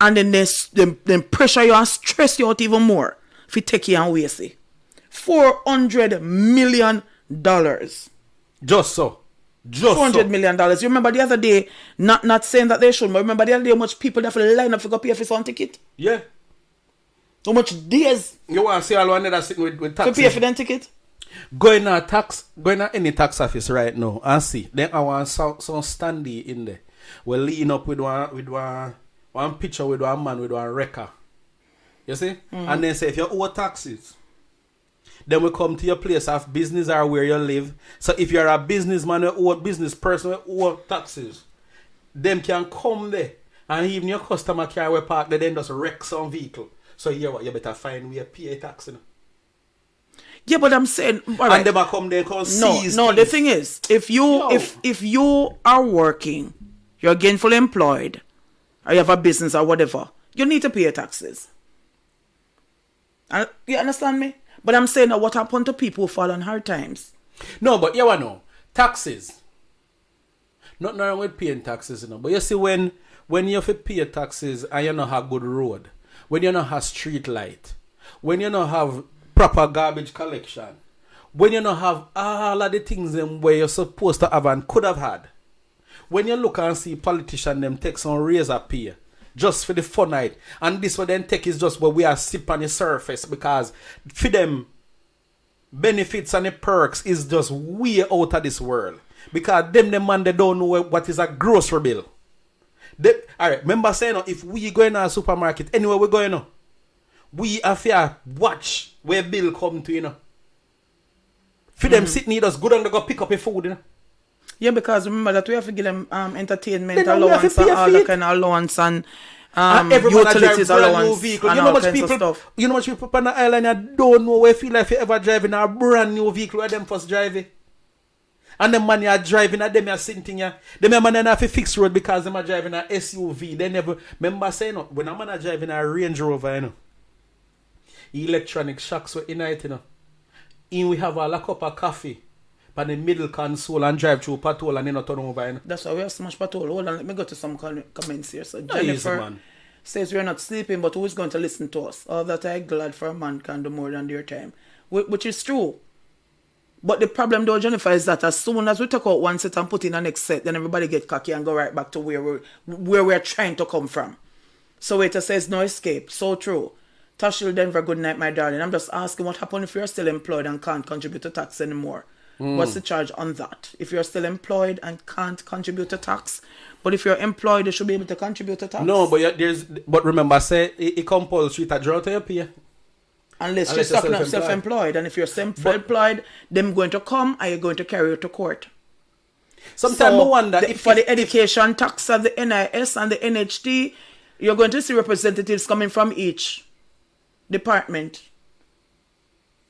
and then they pressure you and stress you out even more if you take you and waste it. $400 million. Just so. $400 million. You remember the other day, not saying that they should, but remember the other day how much people have to line up to go pay for some ticket? Yeah. How much days? You want to see all one that sitting with taxi? To pay for them ticket? Going to any tax office right now and see. Then I want some standee in there. We'll lean up with one picture with one man with one wrecker. You see? Mm-hmm. And then say if you owe taxes, then we come to your place of business or where you live. So if you're a businessman or business person who owe taxes, them can come there and even your customer car will park there, then just wreck some vehicle. So you better find where you pay tax. You know? Yeah, but I'm saying, all right. And they might come there and seize No, the thing is, if you are working, you're gainfully employed, or you have a business or whatever, you need to pay your taxes. You understand me? But I'm saying that what happened to people who fall on hard times? No, but you know, taxes. Not wrong with paying taxes, you know. But you see, when you have to pay taxes and you don't have good road, when you don't have street light, when you don't have proper garbage collection, when you don't have all of the things them where you're supposed to have and could have had, when you look and see politicians them take some razor pay just for the fun night, and this what then take is just what we are sip on the surface, because for them benefits and the perks is just way out of this world, because them the man they don't know what is a grocery bill. Alright, remember saying if we go in a supermarket anywhere we going we have to watch where bill come to, for them sitting here just good and they go pick up your food, Yeah, because remember that we have to give them entertainment allowance and all that kind of allowance and utilities allowance vehicle. and You know all much kinds people, of stuff. You know much people on the island that don't know where feel like you ever driving a brand new vehicle where them first drive it. And the man you are driving at them are sitting here. Them man have to fix road because them are driving a SUV. They never remember saying when a man are driving a Range Rover, electronic shocks were in it, And we have a lock up of coffee on the middle console and drive through patrol and then turn over. That's why we have so much patrol. Hold on, let me go to some comments here. So Easy, Jennifer man. says we are not sleeping, but who is going to listen to us? All that I glad for a man can do more than their time. Which is true. But the problem though, Jennifer, is that as soon as we take out one set and put in the next set, then everybody get cocky and go right back to where we're trying to come from. So Waiter says no escape. So true. Tashil Denver, good night, my darling. I'm just asking what happened if you're still employed and can't contribute to tax anymore. What's the charge on that? If you're still employed and can't contribute to tax, but if you're employed, you should be able to contribute to tax. No, but remember, say it compulsory to draw to your pay. Unless you're self-employed. And if you're self-employed, them going to come and you're going to carry you to court. Sometimes I wonder if for the education tax of the NIS and the NHT, you're going to see representatives coming from each department,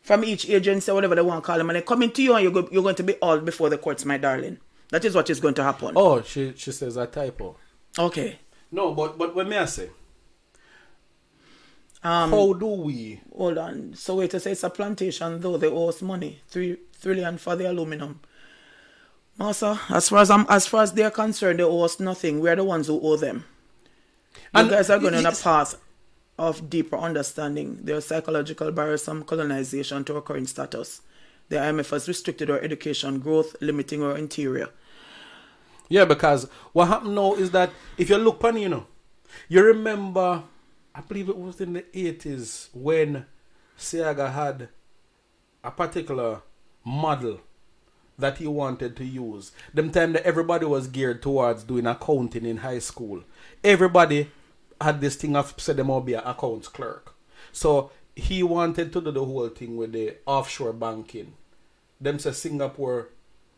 from each agency, whatever they want to call them, and they're coming to you and you're going to be all before the courts, my darling. That is what is going to happen. Oh, she says a typo. Okay. No, but what may I say? How do we? Hold on. So wait to say it's a plantation, though they owe us money, $3 trillion for the aluminum. Master, as far as they're concerned, they owe us nothing. We're the ones who owe them. You guys are going on a path of deeper understanding their psychological barriers, some colonization to our current status. The IMF has restricted our education growth, limiting our interior. Yeah, because what happened now is that if you look on, you remember, I believe it was in the 80s when Seaga had a particular model that he wanted to use. Them time that everybody was geared towards doing accounting in high school. Everybody had this thing of said them all be an accounts clerk. So he wanted to do the whole thing with the offshore banking. Them say Singapore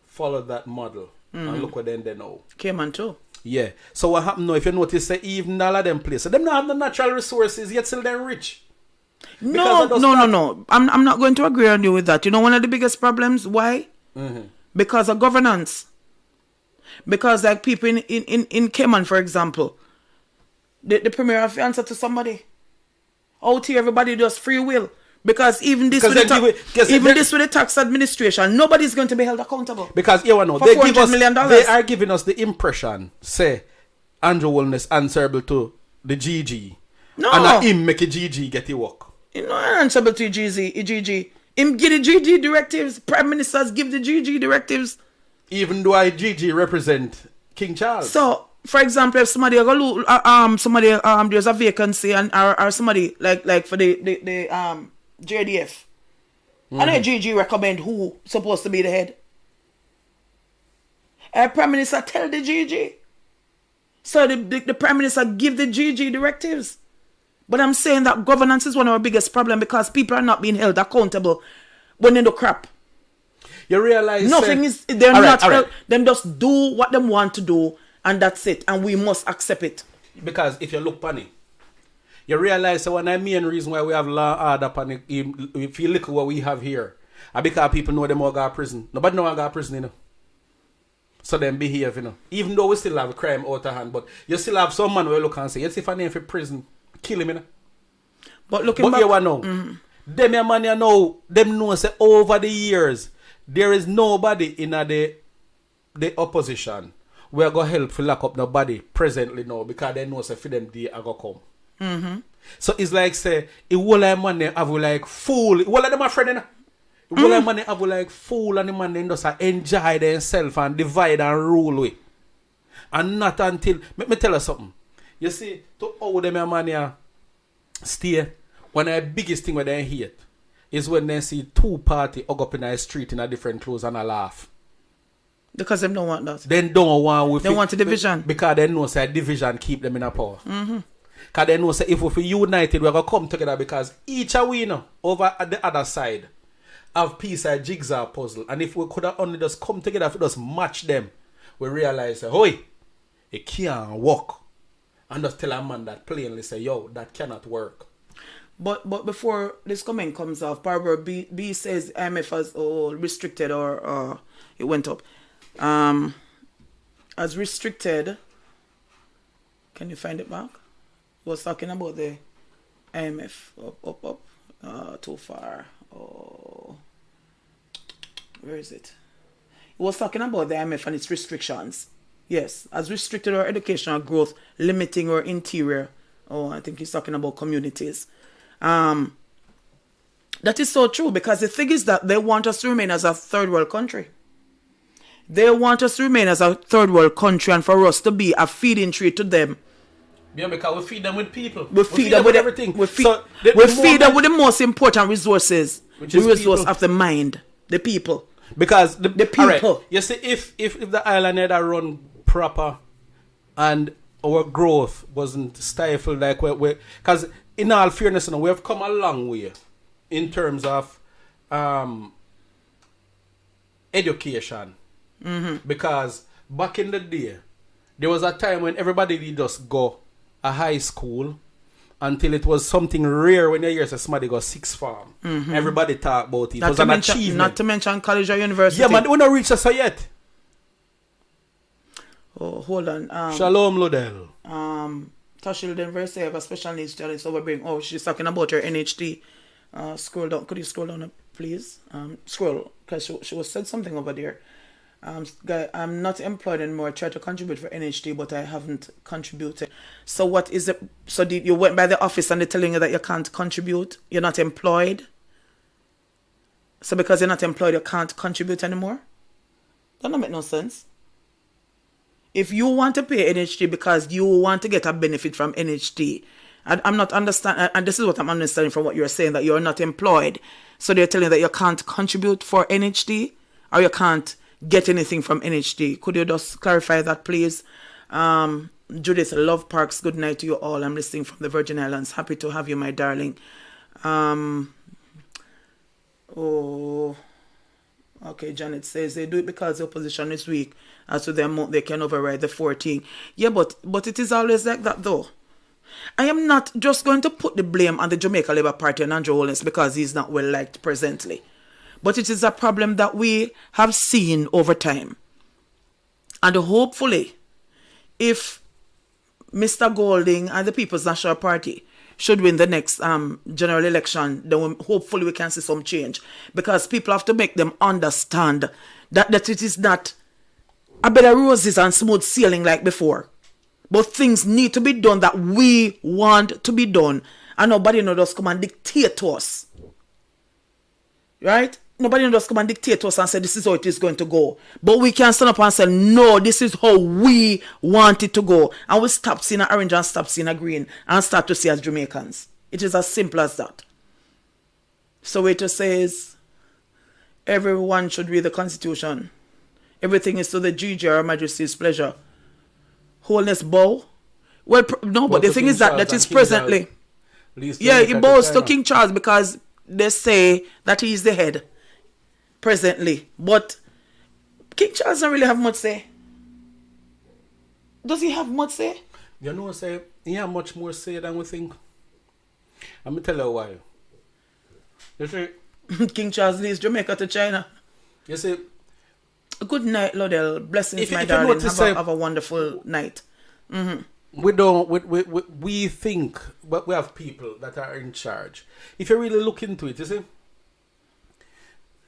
followed that model. And look what they know. Cayman too. Yeah. So what happened now, if you notice, say even all of them places, them not have the natural resources, yet still they're rich. No. I'm not going to agree on you with that. You know one of the biggest problems? Why? Because of governance. Because like people in Cayman, for example, the premier have to answer to somebody. Out here, everybody does free will. Because even this with the tax administration, nobody's going to be held accountable. Because they $400 million. They are giving us the impression, say, Andrew Wellness answerable to the GG. No. And him make a GG get the work. He's not answerable to GG. Him give the GG directives. Prime ministers give the GG directives. Even though I GG represent King Charles. So, for example, if somebody there's a vacancy and or somebody like for the JDF, and the GG recommend who supposed to be the head. Prime Minister tell the GG. So the Prime Minister give the GG directives. But I'm saying that governance is one of our biggest problems because people are not being held accountable when they do crap. You realize nothing they're not held. Them just do what they want to do and that's it. And we must accept it. Because if you look funny, you realize one of the main reason why we have law order upon it, if you look at what we have here, and because people know them all go to prison. Nobody know I go to prison, So them behave, Even though we still have crime out of hand, but you still have some man where look and say, yes, if I name for prison, kill him, But looking back, you know, them your man, them know say over the years, there is nobody in the opposition where go help to lock up nobody presently now because they know say for them day I go come. So it's like say, it will like man they have like fool. It will like them a friend, you know? It will like man they have like fool and the man they just enjoy themselves and divide and rule with. And not until, let me tell you something. You see, to all them man here stay, one of the biggest thing where they hate is when they see two party hug up in the street in a different clothes and a laugh. Because they don't want that. They don't want with They want a division. Because they know say division keep them in a power. Because they know say if we united, we're going to come together because each a winner over at the other side have piece of jigsaw puzzle. And if we could have only just come together, if we just match them, we realize, oi, it can't work. And just tell a man that plainly say, yo, that cannot work. But before this comment comes off, Barbara B says IMF has restricted or it went up. As restricted, can you find it back? Was talking about the IMF up, too far. Oh, where is it? It was talking about the IMF and its restrictions. Yes, as restricted our educational growth, limiting our interior. Oh, I think he's talking about communities. That is so true because the thing is that they want us to remain as a third world country. They want us to remain as a third world country and for us to be a feeding tree to them. Yeah, because we feed them with people. We feed them with everything. We feed them with the most important resources. Which is the resource of the mind, the people. Because the people. Right, you see, if the island had run proper and our growth wasn't stifled like we because in all fairness, we have come a long way in terms of education. Because back in the day, there was a time when everybody did just go a high school until it was something rare when you hear somebody go sixth form. Everybody talk about it. It was an achievement. Not to mention college or university. Yeah, man, we don't reach us yet. Oh, hold on. Shalom, Lodell. Tashil Denver say have a special needs challenge overbearing. Oh, she's talking about her NHD. Scroll down. Could you scroll down, please? Scroll, because she was said something over there. I'm not employed anymore. I try to contribute for NHD, but I haven't contributed. So what is it? So you went by the office and they're telling you that you can't contribute? You're not employed? So because you're not employed, you can't contribute anymore? That don't make no sense. If you want to pay NHD because you want to get a benefit from NHD, I'm not understanding, and this is what I'm understanding from what you're saying, that you're not employed. So they're telling you that you can't contribute for NHD or you can't get anything from NHD. Could you just clarify that, please? Judith Love Parks, good night to you all. I'm listening from the Virgin Islands. Happy to have you, my darling. Okay, Janet says they do it because the opposition is weak. As to the amount they can override the 14. Yeah, but it is always like that, though. I am not just going to put the blame on the Jamaica Labour Party and Andrew Holness because he's not well liked presently. But it is a problem that we have seen over time. And hopefully, if Mr. Golding and the People's National Party should win the next general election, then hopefully we can see some change. Because people have to make them understand that it is not a bed of roses and smooth sailing like before. But things need to be done that we want to be done. And nobody not just come and dictate to us. Right? Nobody not just come and dictate to us and say this is how it is going to go. But we can stand up and say, no, this is how we want it to go. And we stop seeing an orange and stop seeing a green and start to see as Jamaicans. It is as simple as that. So it just says, everyone should read the Constitution. Everything is to the GG or Majesty's pleasure. Wholeness bow? Well, no, but the thing is that is presently. Yeah, he bows to King Charles because they say that he is the head presently. But King Charles doesn't really have much say. Does he have much say? You know, say he have much more say than we think. I'm going to tell you why. You see, King Charles leaves Jamaica to China. You see, good night, Lodell. Blessings, my darling. Have a wonderful night. We think, but we have people that are in charge. If you really look into it, you see,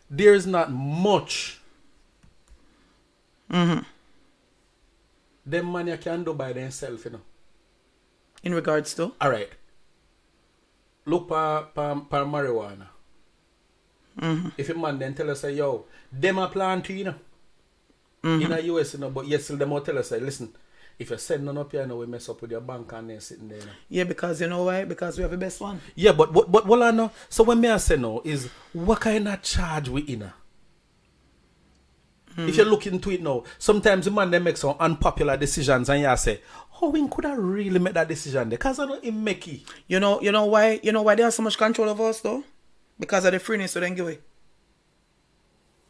there's not much them man you can do by themselves, you know. In regards to? All right. look for marijuana. If a man then tell us, say, yo, them a plant too, you know. In the US, you know, but yet still them will tell us, say, listen, if you send none up here, you know, we mess up with your bank and then sitting there. You know. Yeah, because you know why? Because we have the best one. Yeah, but what I know, so when me I say no, is what kind of charge we in? If you look into it now, sometimes the man they make some unpopular decisions and you say, oh, we could have really made that decision there, because I know him make it. You know why they have so much control over us though? Because of the freeness we then give away.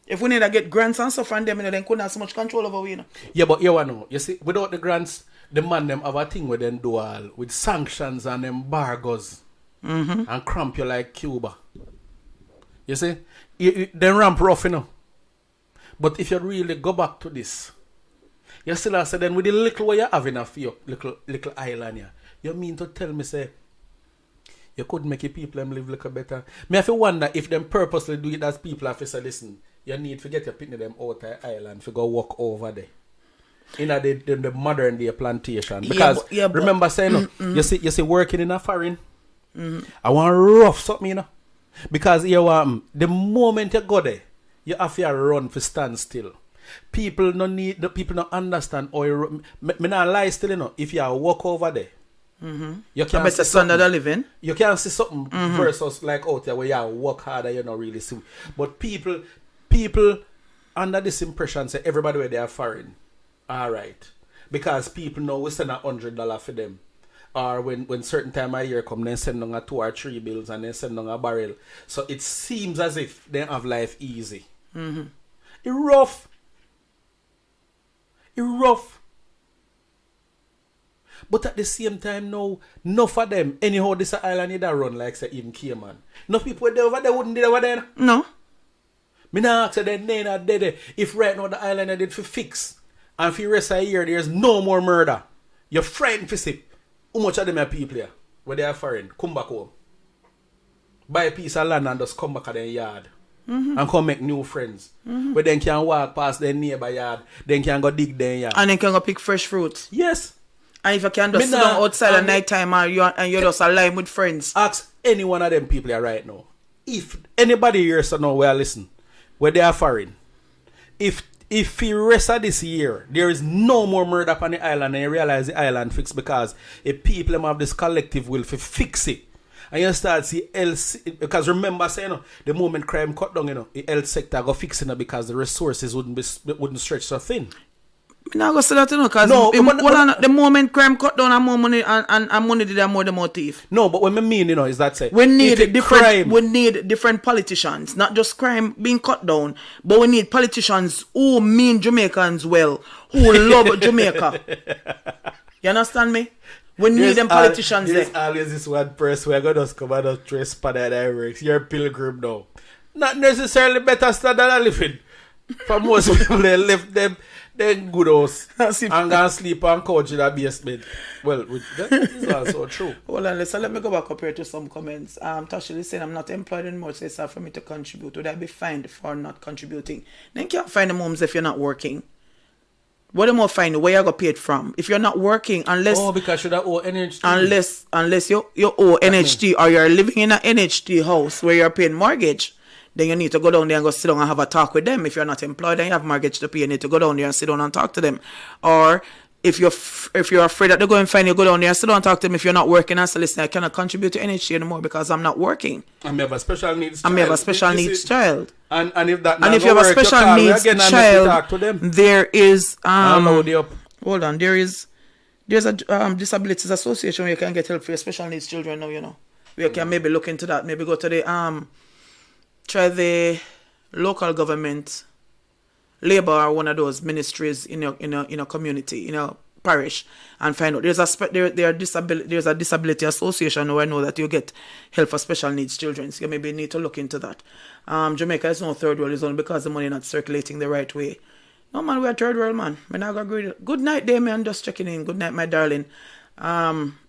If we need to get grants and stuff from them, you know, then couldn't have so much control over we, you know. Yeah, but you know, you see, without the grants, the man them have a thing where them do all with sanctions and embargoes and cramp you like Cuba. You see, then ramp rough, you know. But if you really go back to this, you still have to say then with the little way you have enough your little island here, you mean to tell me say you could make your people live a little better? Me have to wonder if them purposely do it as people have to say, listen, you need to get your picnic them out of the island to go walk over there. In the modern day plantation. Because remember saying you see working in a foreign. I want rough something, you know. Because the moment you go there, you have to run for stand still. People don't understand or me not lie still, you know. If you walk over there, you can see standard of living. You can see something versus like out there where you work harder, you don't really see. But people under this impression say everybody where they are foreign. Alright. Because people know we send $100 for them. Or when certain time of year come, then send them 2 or 3 bills and then send them a barrel. So it seems as if they have life easy. It's rough. But at the same time now, enough of them, anyhow this island need to run like say even Cayman. Enough people over there wouldn't do over there. No. Me not say that they not dead. If right now the island did for fix and for the rest of the year there's no more murder, you're frightened for see. How much of them are people here? Where they are foreign, come back home. Buy a piece of land and just come back to their yard. And come make new friends. Where then can walk past their neighbor yard, then can go dig their yard. And then can go pick fresh fruit. Yes. And if you can just sit down outside at night time and you're just alive with friends. Ask any one of them people here right now. If anybody here so now where listen, where they are foreign, if the rest of this year there is no more murder on the island and you realize the island fixed because if people have this collective will to fix it. And you start see because remember saying, you know, the moment crime cut down, you know, the health sector go fixing it because the resources wouldn't stretch so thin. I'm not going to say that, you know, because the moment crime cut down and more money and money did more the motive. No, but what I mean, you know, is that say we need different politicians, not just crime being cut down, but we need politicians who mean Jamaicans well, who love Jamaica. You understand me? We need them politicians there. There's always this one person who going to come and just trace spanner that works. You're a pilgrim now. Not necessarily better standard of living. For most people, they left them good house and go sleep on couch in a basement. Well, that is also true. Hold on, let me go back up here to some comments. Tasha is saying I'm not employed anymore, so it's hard for me to contribute. Would I be fined for not contributing? Then you can't find the moms if you're not working. What am I find? Where you got paid from? If you're not working, unless because you owe NHT. Unless you owe NHT or you're living in an NHT house where you're paying mortgage, then you need to go down there and go sit down and have a talk with them. If you're not employed and you have mortgage to pay, you need to go down there and sit down and talk to them. Or if you're afraid that they're going to find you, go down there and sit down and talk to them. If you're not working and say, listen, I cannot contribute to NHT anymore because I'm not working. And you have a special needs child. And you have a special needs child. And if that and if you have a special needs child, there is hold on, there's a disabilities association where you can get help for your special needs children now, you know. We can maybe look into that. Maybe go to the try the local government labor or one of those ministries in a community, in a parish, and find out there's a disability association where I know that you get help for special needs children. So you maybe need to look into that. Jamaica is no third world, it's only because the money not circulating the right way. No man, we're third world, man. I'm not gonna agree. Good night, Damien. Just checking in. Good night, my darling.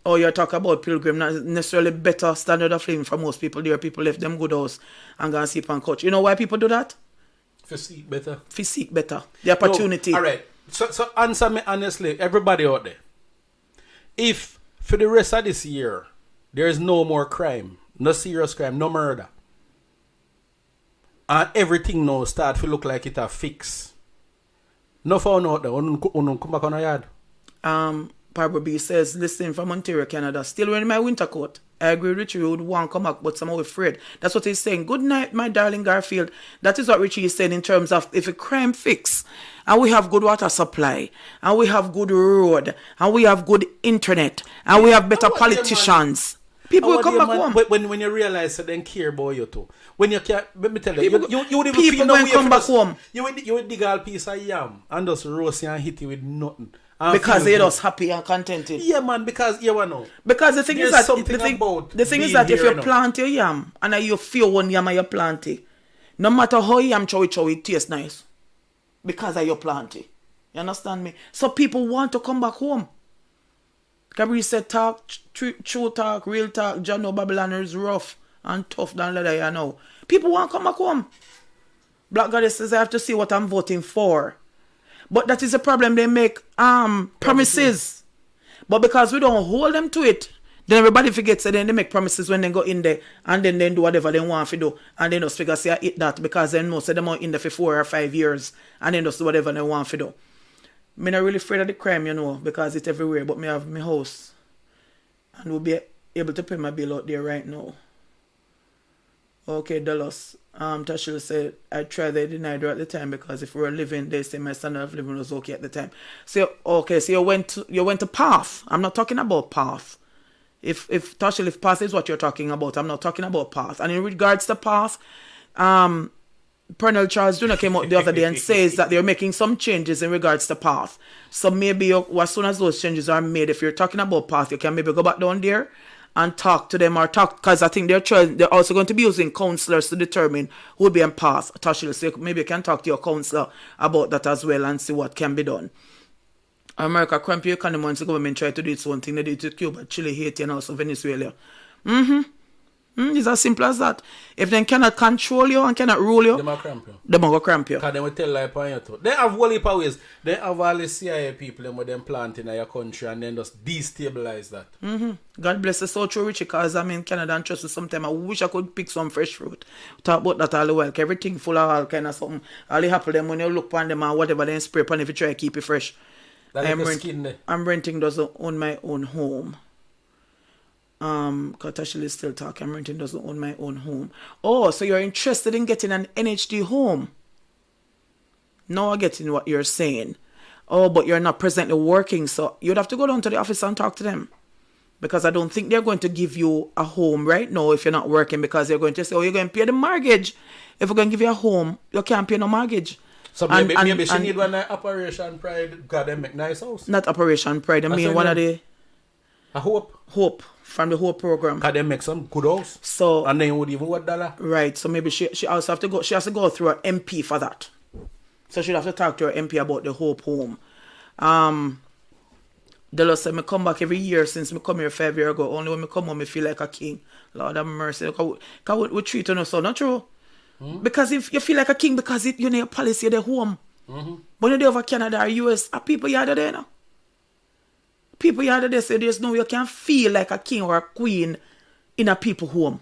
You're talking about pilgrim, not necessarily better standard of living for most people. There are people left them good house and go and sleep on couch. You know why people do that? For seek better. For seek better. The opportunity. No, all right. So answer me honestly, everybody out there. If for the rest of this year there is no more crime, no serious crime, no murder. And everything now start to look like it a fix. No found out there. Come back on a yard. Barbara B says, listening from Ontario, Canada. Still wearing my winter coat. I agree with you, would want to come back, but somehow afraid. That's what he's saying. Good night, my darling Garfield. That is what Richie is saying in terms of if a crime fix, and we have good water supply, and we have good road, and we have good internet, and we have better politicians. People will come back home. When you realize that they care about you too. When you can't, let me tell you, you would even people feel no will way come back home. You would dig all piece of yam and just roast and hit you with nothing. Because they're just happy and contented. Yeah, man, because you know. Because the thing is that the thing is that if you plant your yam and you feel one yam and you plant it, no matter how yam chow it tastes nice. Because of your planting. You understand me? So people want to come back home. Gabriel said talk, true talk, real talk, John no Babylon is rough and tough than leather, you know. People want to come back home. Black Goddess says I have to see what I'm voting for. But that is a problem. They make promises. But because we don't hold them to it, then everybody forgets and then they make promises when they go in there and then they do whatever they want to do. And they just figure say I eat that because they know say them are in there for 4 or 5 years and then just do whatever they want to do. I'm not really afraid of the crime, you know, because it's everywhere. But me have my house and we'll be able to pay my bill out there right now. Okay, Dallas. Tashil said, I tried, they denied her at the time because if we were living, they say my standard of living was okay at the time. So, okay, so you went to path. I'm not talking about path. If Tashil, if path is what you're talking about, I'm not talking about path. And in regards to path, Pernell Charles Jr. came out the other day and says that they're making some changes in regards to path. So maybe as soon as those changes are made, if you're talking about path, you can maybe go back down there and talk to them or talk, because I think they're also going to be using counselors to determine who will be on path. Tashil, so maybe you can talk to your counselor about that as well and see what can be done. America cramp your economy once the government tried to do its own thing. They did it with Cuba, Chile, Haiti, and also Venezuela. It's as simple as that. If they cannot control you and cannot rule you, they might cramp you. They might cramp you. Because they will tell lie upon you too. They have whole heap of ways. They have all the CIA people them with them planting in your country and then just destabilize that. God bless us so true, Richie, because I'm in Canada and trust me sometimes I wish I could pick some fresh fruit. Talk about that all the while. Everything full of all kind of something. All the apple them when you look upon them and whatever they spray upon if you try to keep it fresh. I'm renting doesn't own my own home. Katashil is still talking. I'm renting doesn't own my own home. Oh, so you're interested in getting an NHD home? No, I'm getting what you're saying. Oh, but you're not presently working, so you'd have to go down to the office and talk to them. Because I don't think they're going to give you a home right now if you're not working, because they're going to say, oh, you're going to pay the mortgage. If we're going to give you a home, you can't pay no mortgage. So maybe she need one Operation Pride because they make nice house. Not Operation Pride. I mean one of the... A Hope. Hope. From the Hope program. Because they make some good house. So... And then you would even $1. Right. So maybe she also have to go... She has to go through her MP for that. So she'll have to talk to her MP about the Hope home. Della said, me come back every year since me come here 5 years ago. Only when me come home, me feel like a king. Lord have mercy. Because we treat you so, not true? Because if you feel like a king, because you know your policy, you're home. When you're there over Canada or US, people you are there now. People you are there say there's no way you can feel like a king or a queen in a people home.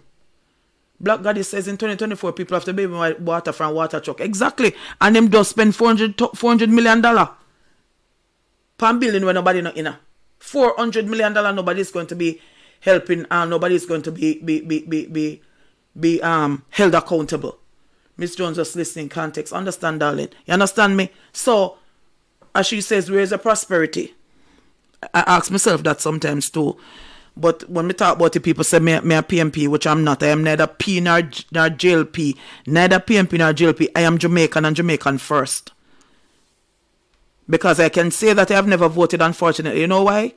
Black Goddess says in 2024, people have to baby water from water truck. Exactly. And them just spend $400 million per building when nobody not in a. $400 million nobody's going to be helping and nobody's going to be held accountable. Miss Jones just listening context. Understand, darling? You understand me? So, as she says, where is the prosperity? I ask myself that sometimes too. But when we talk about it, people say me a PMP, which I'm not. I am neither P nor JLP. Neither PMP nor JLP. I am Jamaican and Jamaican first. Because I can say that I have never voted, unfortunately. You know why?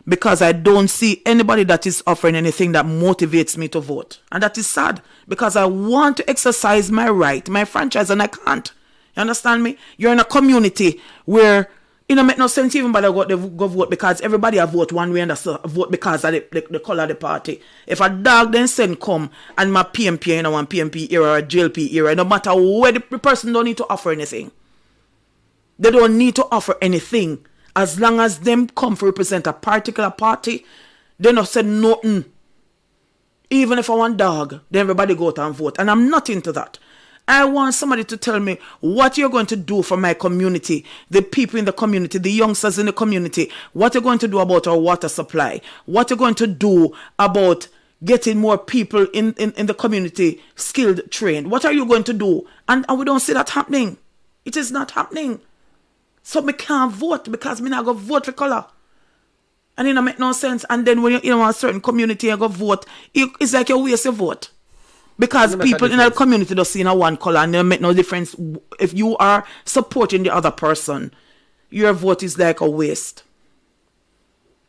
Because I don't see anybody that is offering anything that motivates me to vote. And that is sad. Because I want to exercise my right, my franchise, and I can't. You understand me? You're in a community where it don't make no sense even by go vote because everybody have vote one way and that's vote because of the color of the party. If a dog then send come and my PMP, you know, one PMP era or JLP era, no matter where the person don't need to offer anything. They don't need to offer anything. As long as them come to represent a particular party, they not say nothing. Even if I want dog, then everybody go out and vote. And I'm not into that. I want somebody to tell me what you're going to do for my community, the people in the community, the youngsters in the community, what you're going to do about our water supply, what you're going to do about getting more people in the community skilled, trained. What are you going to do? And we don't see that happening. It is not happening. So me can't vote because me not go vote for color. And it don't make no sense. And then when you're in a certain community you go vote, it's like you waste your vote. Because people in a community don't see one color and it make no difference. If you are supporting the other person, your vote is like a waste.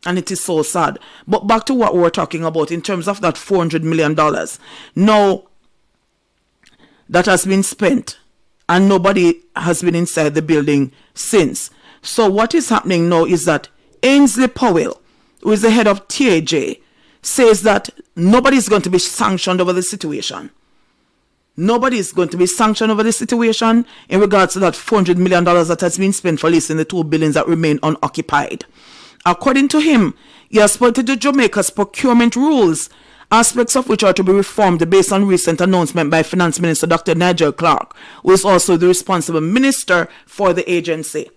And it is so sad. But back to what we were talking about in terms of that $400 million. Now, that has been spent and nobody has been inside the building since. So what is happening now is that Ainsley Powell, who is the head of TAJ, says that nobody is going to be sanctioned over the situation. Nobody is going to be sanctioned over the situation in regards to that $400 million that has been spent for leasing the 2 buildings that remain unoccupied. According to him, he has pointed to Jamaica's procurement rules, aspects of which are to be reformed based on recent announcement by Finance Minister Dr. Nigel Clark, who is also the responsible minister for the agency.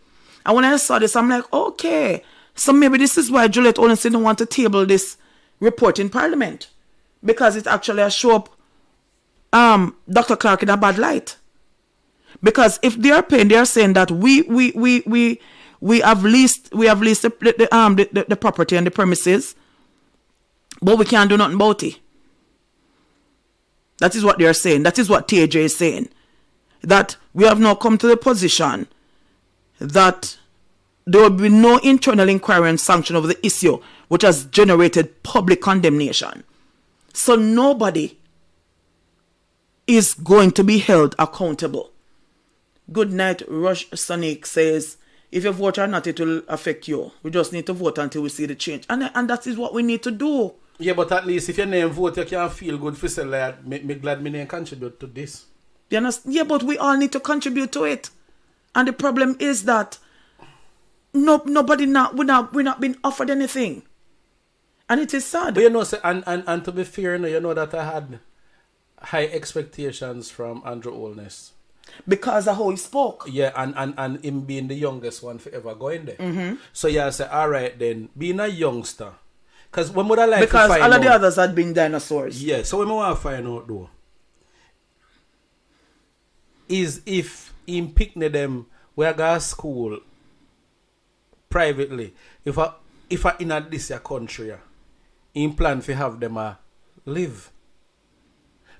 And when I saw this, I'm like, okay, so maybe this is why Juliet Olenson didn't want to table this report in Parliament, because it actually has shown up Dr. Clark in a bad light. Because if they are paying, they are saying that we have leased the property and the premises, but we can't do nothing about it. That is what they are saying. That is what TAJ is saying. That we have now come to the position that there will be no internal inquiry and sanction over the issue, which has generated public condemnation. So nobody is going to be held accountable. Good night, Rush Sonic says, if you vote or not, it will affect you. We just need to vote until we see the change. And that is what we need to do. Yeah, but at least if your name vote, you can feel good for say like, me glad me name contribute to this. You understand? Yeah, but we all need to contribute to it. And the problem is that we're not being offered anything. And it is sad. But you know, and to be fair, you know that I had high expectations from Andrew Holness. Because of how he spoke. Yeah, and him being the youngest one forever going there. Mm-hmm. So yeah, I say, all right then, being a youngster. Because when would I like because to find all of the out, others had been dinosaurs. Yeah, so when I want to find out though, is if in picnic them, we go to school privately, if I in a this country, in plan to have them live.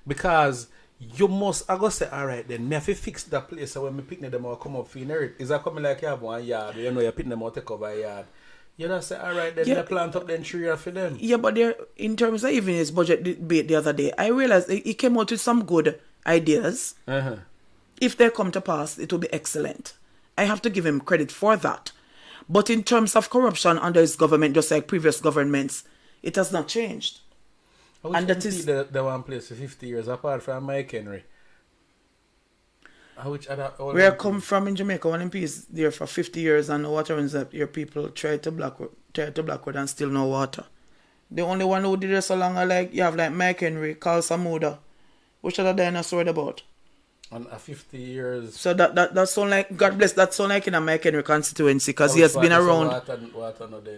Because you must, I go say, all right then, me have to fix that place so when me picnic them or come up for inherit. Is that coming like you have one yard, you know, you picnic them out take over a yard. You know, say, all right then, yeah. Me plant up then 3 years for them. Yeah, but there, in terms of even his budget debate the other day, I realized he came out with some good ideas. Uh-huh. If they come to pass, it will be excellent. I have to give him credit for that. But in terms of corruption under his government, just like previous governments, it has not changed. And that is the one place for 50 years apart from Mike Henry. Where I come from in Jamaica, one MP is there for 50 years and no water runs up. Your people try to Blackwood and still no water. The only one who did it so long, you have like Mike Henry, Carl Samuda. Which other dinosaur about? And 50 years. So that sound like, God bless, that sound like in a Mike Henry constituency because he has been around.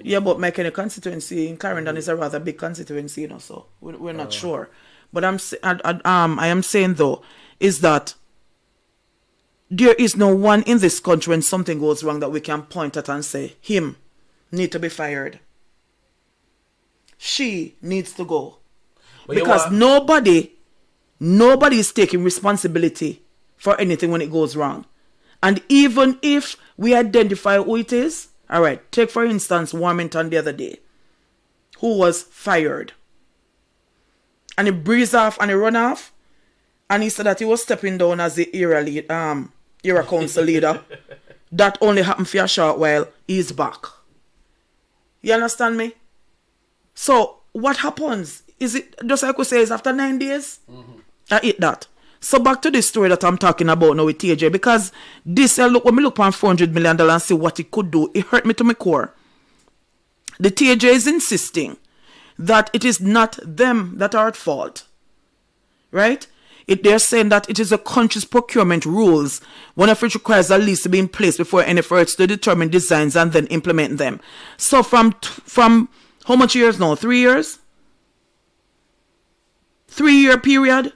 Yeah, but Mike Henry constituency in Clarendon is a rather big constituency, you know, so we're not sure. But I am saying though, is that there is no one in this country when something goes wrong that we can point at and say, him need to be fired. She needs to go. But because nobody is taking responsibility for anything when it goes wrong. And even if we identify who it is, all right, take for instance Warmington the other day, who was fired. And he breezed off and he run off. And he said that he was stepping down as the era council leader. That only happened for a short while. He's back. You understand me? So what happens? Is it just like we say, is after 9 days? Mm-hmm. I eat that. So back to this story that I'm talking about now with TAJ, because this, when me look on $400 million and see what it could do, it hurt me to my core. The TAJ is insisting that it is not them that are at fault. Right? They're saying that it is the country's procurement rules, one of which requires a lease to be in place before any efforts to determine designs and then implement them. So from how much years now? 3 years? 3-year period?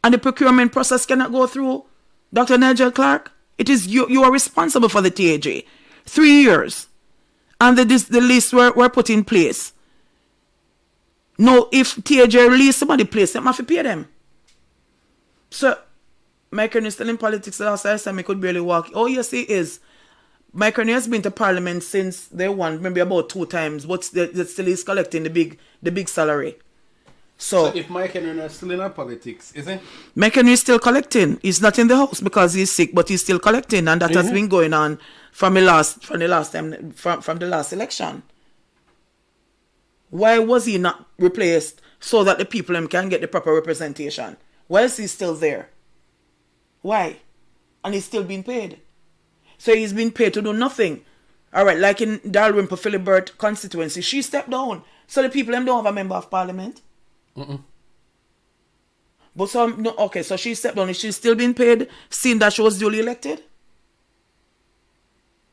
And the procurement process cannot go through Dr. Nigel Clark? It is you are responsible for the TAJ. 3 years. And the lists were put in place. No, if TAJ release somebody place, they have to pay them. So, Mike Carney is still in politics. The last time he could barely walk. Oh, yes, he is. Mike Carney has been to Parliament since they won, maybe about 2 times, but still is collecting the big salary. So if Mike Henry is still in politics, is he? Mike Henry is still collecting. He's not in the house because he's sick, but he's still collecting, and that has been going on from the last election. Why was he not replaced so that the people can get the proper representation? Why is he still there? Why? And he's still being paid. So he's been paid to do nothing. All right, like in Dalrymple Philibert constituency, she stepped down. So the people don't have a member of parliament. But so she stepped down. Is she still being paid, seeing that she was duly elected?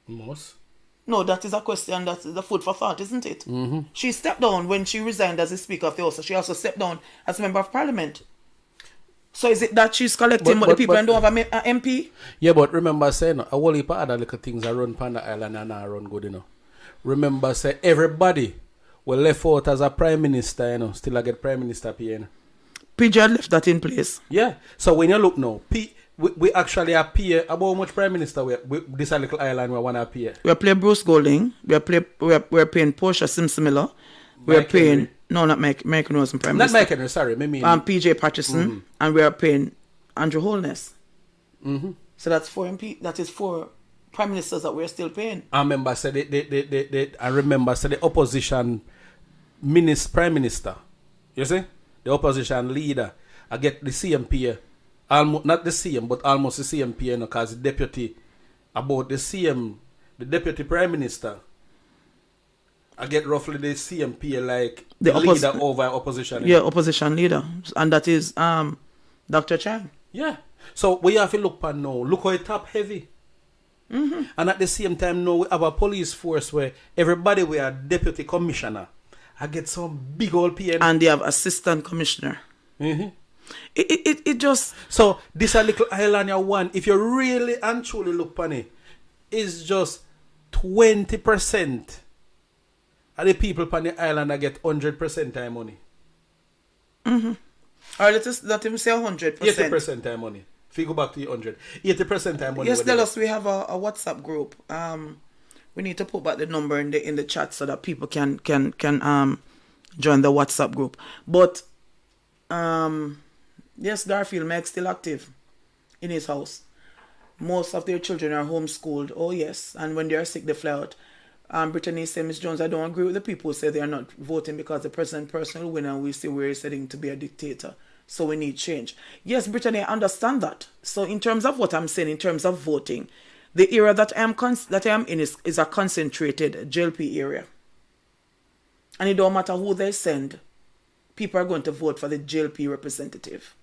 Most. No, that is a question that's the food for thought, isn't it? She stepped down when she resigned as the Speaker of the House. She also stepped down as a member of parliament. So is it that she's collecting, but the people don't have an MP? Yeah, but remember saying a whole heap of other little things are run Panda Island and are run good, you know. Remember say everybody will left out as a prime minister, you know, still I get prime minister pay, you know. PJ had left that in place. Yeah. So when you look now, we actually appear about how much prime minister we this a little island we want to appear. We are playing Bruce Golding. We are paying Portia Simpson Miller. We are paying Henry. No, not Mike Henry wasn't prime minister. Not Mike Henry, sorry. PJ Patterson, and we are paying Andrew Holness. So that's 4 MP. That is 4 prime ministers that we're still paying. I remember said the opposition prime minister. You see? The opposition leader. I get the CMP, almost not the same, but almost the CMP, you know, because the deputy about the CM, the deputy prime minister. I get roughly the CMP like the leader over opposition. Yeah, opposition leader. And that is Dr. Chang. Yeah. So we have to look at now. Look how it top heavy. And at the same time now we have a police force where everybody we are deputy commissioner. I get some big old PM. And they have assistant commissioner. It just... So this a little island you want, if you really and truly look at it, is just 20%. And the people on the island that get 100% time money. Or let him say 100%. 80% time money. If you go back to the 100. 80% time money. Yes, tell us we have a WhatsApp group. We need to put back the number in the chat so that people can join the WhatsApp group. But yes, Garfield Meg's still active in his house. Most of their children are homeschooled. Oh yes, and when they are sick, they fly out. Brittany said, Miss Jones, I don't agree with the people who say they are not voting because the president personally win and we see we're setting to be a dictator. So we need change. Yes, Brittany, I understand that. So in terms of what I'm saying, in terms of voting, the area that I am in is a concentrated JLP area. And it don't matter who they send, people are going to vote for the JLP representative.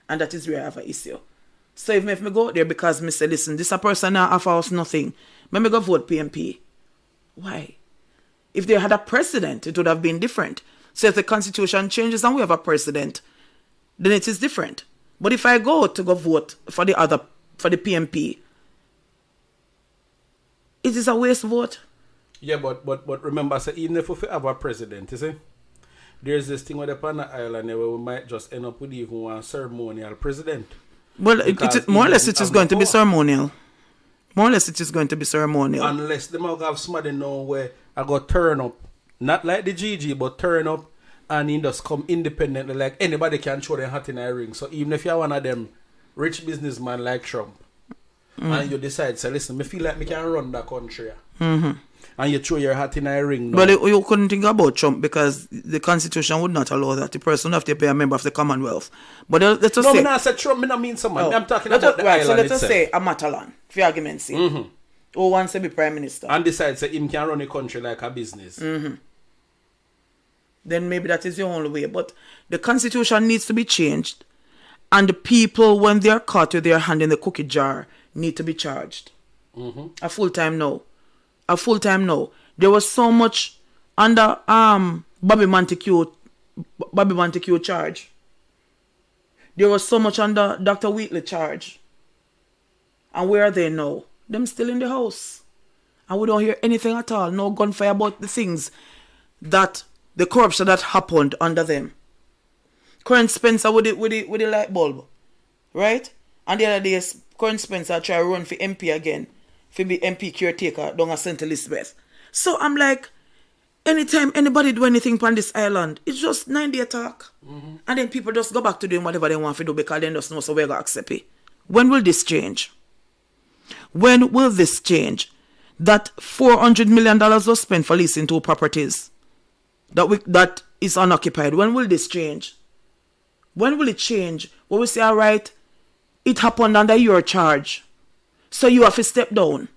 And that is where I have an issue. So if me go there because me say, listen, this a person now offer us nothing, me go vote PMP. Why? If they had a president, it would have been different. So if the constitution changes and we have a president, then it is different. But if I go vote for the PMP, it is a waste vote. Yeah, but remember, so even if we have a president, you see, there's this thing with the Pana Island where we might just end up with even one ceremonial president. Well, more or less it is going to be ceremonial. More or less it is going to be ceremonial. Unless they might have somebody know where I go turn up, not like the GG, but turn up and he just come independently, like anybody can throw their hat in a ring. So even if you're one of them rich businessman like Trump, and you decide, say, listen, me feel like me can run that country. And you throw your hat in a ring. But you couldn't think about Trump because the Constitution would not allow that. The person would have to be a member of the Commonwealth. But let's just say... No, I said Trump, I don't mean someone. I'm talking about the island so let's just say a Matalan, for argument's sake, who wants to be Prime Minister. And decides that him can run a country like a business. then maybe that is the only way. But the constitution needs to be changed. And the people, when they're caught with their hand in the cookie jar, need to be charged. A full-time no. A full-time no. There was so much under Bobby Montague charge. There was so much under Dr. Wheatley charge. And where are they now? Them still in the house. And we don't hear anything at all. No gunfire about the things that, the corruption that happened under them. Corinne Spencer with the light bulb. Right? And the other day, Corinne Spencer try to run for MP again. For be MP caretaker down at St. Elizabeth. So I'm like, anytime anybody do anything on this island, it's just 9-day attack. And then people just go back to doing whatever they want to do because they just know so we're going to accept it. When will this change? When will this change? That $400 million was spent for leasing 2 properties that is unoccupied. When will this change? When will it change? When we say, all right, it happened under your charge, so you have to step down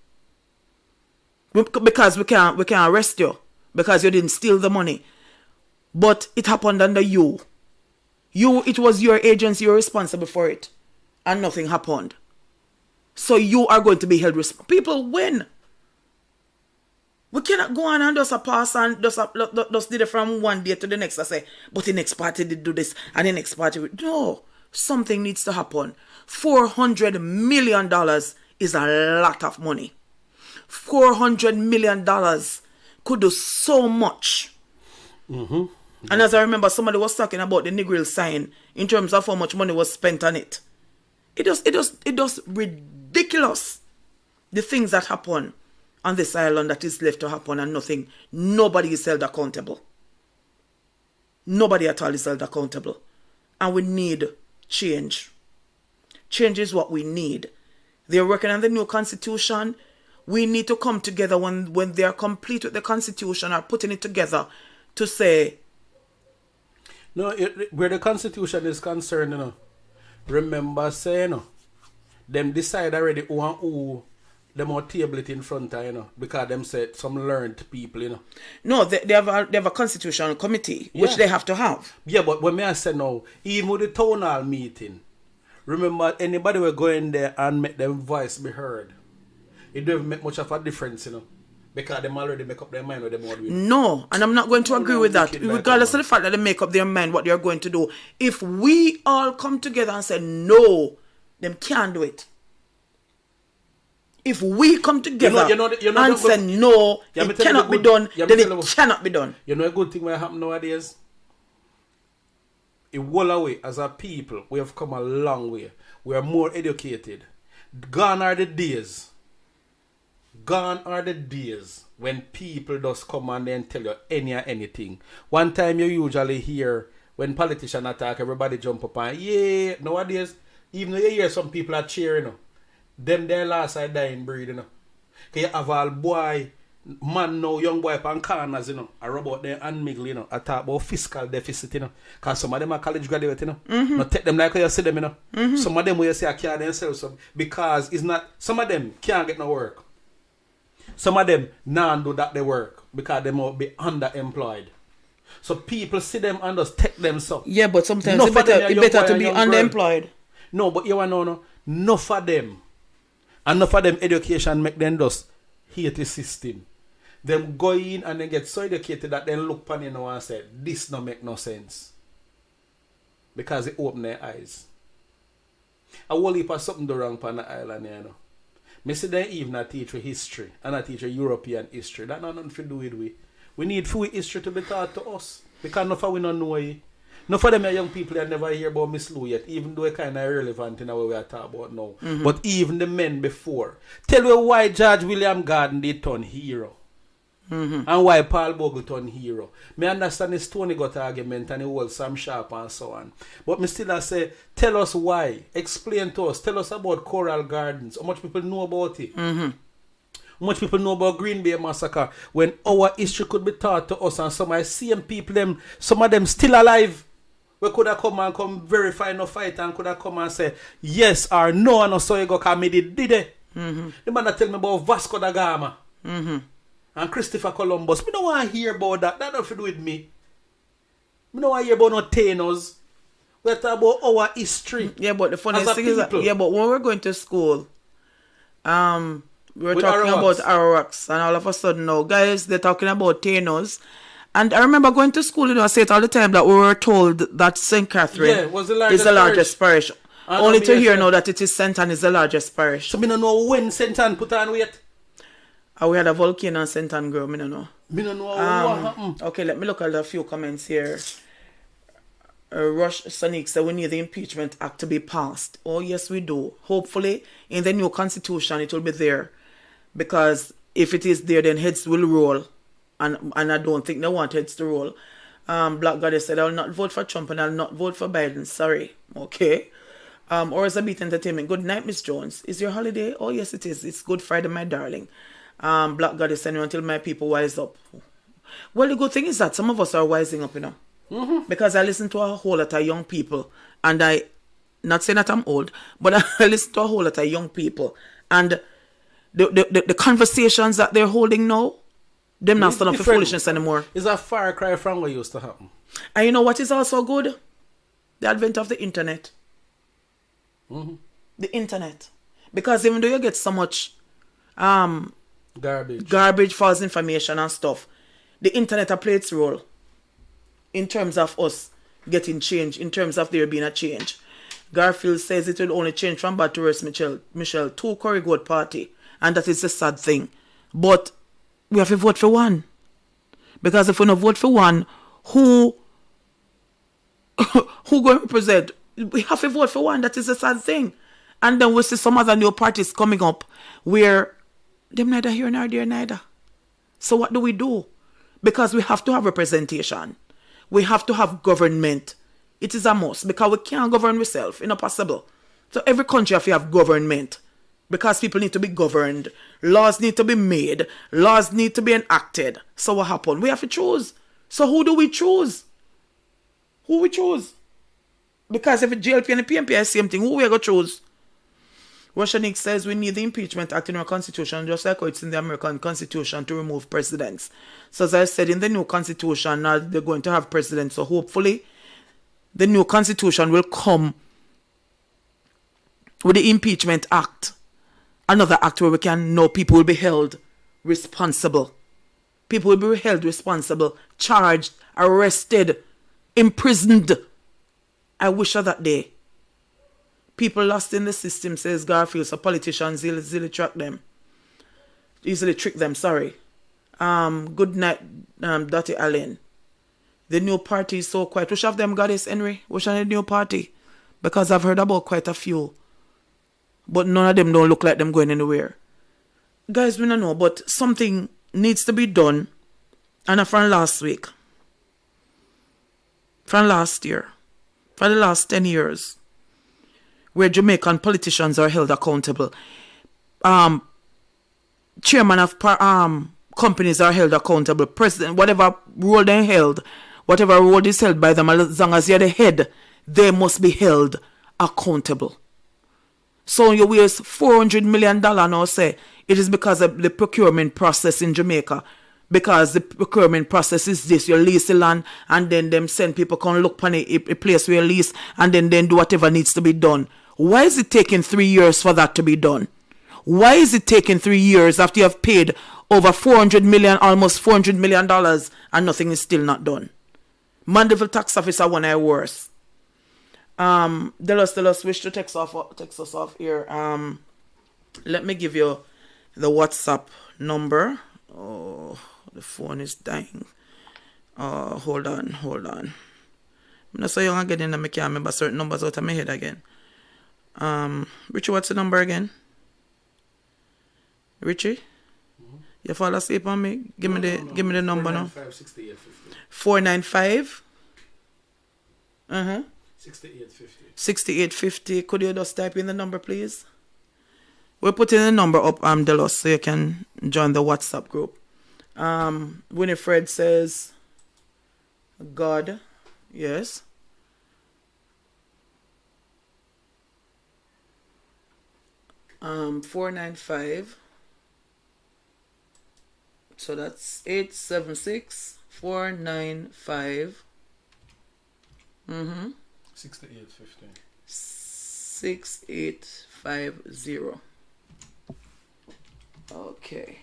because we can't arrest you because you didn't steal the money, but it happened under you. It was your agency. You're responsible for it, and nothing happened. So you are going to be held responsible. People win. We cannot go on and just pass and just did it from one day to the next. I say, but the next party did do this and the next party. No, something needs to happen. $400 million is a lot of money. $400 million could do so much. And as I remember, somebody was talking about the Negril sign in terms of how much money was spent on it. It does ridiculous. The things that happen on this island that is left to happen and nothing. Nobody is held accountable. Nobody at all is held accountable. And we need change. Change is what we need. They're working on the new constitution. We need to come together when they are complete with the constitution or putting it together to say. No, where the constitution is concerned, remember saying, them decide already who them all table it in front of, because them said some learned people, No, they have a constitutional committee, which they have to have. Yeah, but when I say now, even with the town hall meeting, remember anybody will go in there and make them voice be heard. It doesn't make much of a difference, because them already make up their mind what they want to do. No, and I'm not going to agree with that, regardless of the fact that they make up their mind what they're going to do. If we all come together and say no, them can't do it. If we come together and say no, it cannot be done, then it cannot be done. You know a good thing what happen nowadays? In Wallaway, as a people, we have come a long way. We are more educated. Gone are the days when people just come and then tell you anything. One time you usually hear when politicians attack, everybody jump up and yeah. Nowadays, even though you hear some people are cheering, them their last are dying breed, Cause you have all boy, man now, young boy up on corners, I rub out there and mingle, I talk about fiscal deficit, Cause some of them are college graduates, Not take them like you see them, Some of them will say I can't themselves because it's not, some of them can't get no work. Some of them not do that they work because they might be underemployed. So people see them and just take them so. Yeah, but sometimes it's better to be underemployed. No, but you want to know, enough of them. Enough of them education make them just hate the system. Them go in and then get so educated that they look upon you now and say, this no make no sense. Because it open their eyes. A whole heap of something do wrong on the island, Me see them even I teach history and I teach European history. That not nothing to do with we. We need full history to be taught to us. Because enough of we don't know it. Enough of them are young people that never hear about Miss Lou yet, even though it's kind of irrelevant in what we are talking about now. But even the men before. Tell me why George William Garden did turn hero. And why Paul Bogle turned hero. Me understand his Tony got argument and he holds Sam Sharp and so on. But me still say, tell us why. Explain to us. Tell us about Coral Gardens. How much people know about it. How much people know about Green Bay Massacre when our history could be taught to us and some of the same people, some of them still alive. We could have come verify no fight and could have come and say yes or no and so you go come me did it. The man that tell me about Vasco da Gama and Christopher Columbus. Me don't want to hear about that. That nothing to do with me. I don't hear about no Thanos. We're talking about our history. Yeah, but the funniest as a thing is that, people. yeah, but when we're going to school, we were With talking about Arawaks. Arawaks, and all of a sudden now, guys, they're talking about Thanos. And I remember going to school, I say it all the time, that we were told that St. Catherine was the is the largest parish. I Only know to me hear say- now that it is St. Anne is the largest parish. So I don't know when St. Anne put on weight. And we had a volcano in St. Anne, girl, I don't know. I don't know what happened. Okay, let me look at a few comments here. Rush Sonic said we need the impeachment act to be passed. Oh yes, we do. Hopefully in the new constitution it will be there, because if it is there, then heads will roll, and I don't think they want heads to roll. Black Goddess said I will not vote for Trump and I will not vote for Biden. Sorry. Okay. Or as a beat entertainment. Good night, Miss Jones. Is your holiday? Oh yes, it is. It's Good Friday, my darling. Black Goddess said until my people wise up. Well, the good thing is that some of us are wising up, you know. Because I listen to a whole lot of young people, and I, not saying that I'm old, but I listen to a whole lot of young people, and the conversations that they're holding now, them not stand up for foolishness anymore. It's a far cry from what used to happen. And you know what is also good? The advent of the internet. The internet. Because even though you get so much garbage, false information and stuff, the internet has played its role in terms of us getting change, in terms of there being a change. Garfield says it will only change from bad to worse, Michelle. Two Curry Goat party. And that is the sad thing. But we have to vote for one. Because if we don't vote for one, who going to represent? We have to vote for one. That is the sad thing. And then we see some other new parties coming up where them neither here nor there neither. So what do we do? Because we have to have representation. We have to have government. It is a must, because we can't govern ourselves. It's not possible. So every country have to have government, because people need to be governed. Laws need to be made. Laws need to be enacted. So what happened? We have to choose. So who do we choose? Who we choose? Because if it's JLP and the PNP are the same thing, who we are going to choose? Rushanik says we need the impeachment act in our constitution, just like how it's in the American constitution, to remove presidents. So as I said, in the new constitution, now they're going to have presidents. So hopefully the new constitution will come with the impeachment act. Another act where we can know people will be held responsible. People will be held responsible, charged, arrested, imprisoned. I wish of that day. People lost in the system, says Garfield, so politicians easily trick them. Sorry. Good night, Dottie Allen. The new party is so quiet. Which of them, Goddess Henry? Which of the new party? Because I've heard about quite a few. But none of them don't look like them going anywhere. Guys, we don't know, but something needs to be done. And from last week. From last year. For the last 10 years. Where Jamaican politicians are held accountable. Chairman of companies are held accountable. President, whatever role they held, whatever role is held by them, as long as you're the head, they must be held accountable. So you waste $400 million now, say, it is because of the procurement process in Jamaica. Because the procurement process is this, you lease the land, and then them send people come look upon a place where you lease, and then do whatever needs to be done. Why is it taking 3 years for that to be done? Why is it taking 3 years after you have paid over $400 million, almost $400 million, and nothing is still not done? Mandeville tax officer one I worse. Delos wish to text us off here. Let me give you the WhatsApp number. Oh, the phone is dying. Hold on. I'm not so young again, and I can't remember certain numbers out of my head again. Richie, what's the number again? Richie? You fall asleep on me? Give me the number now. 495 6850. 6850. Could you just type in the number, please? We're putting the number up, Delos, so you can join the WhatsApp group. Winifred says, God, yes. $495. So that's 876-495 6850. 6850. Okay.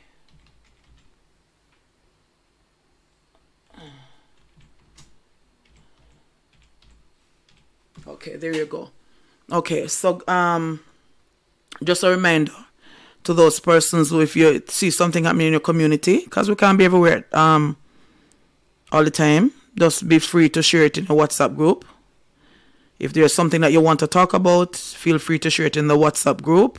Okay, there you go. Okay, so just a reminder to those persons who, if you see something happening in your community, because we can't be everywhere all the time, just be free to share it in a WhatsApp group. If there's something that you want to talk about, feel free to share it in the WhatsApp group.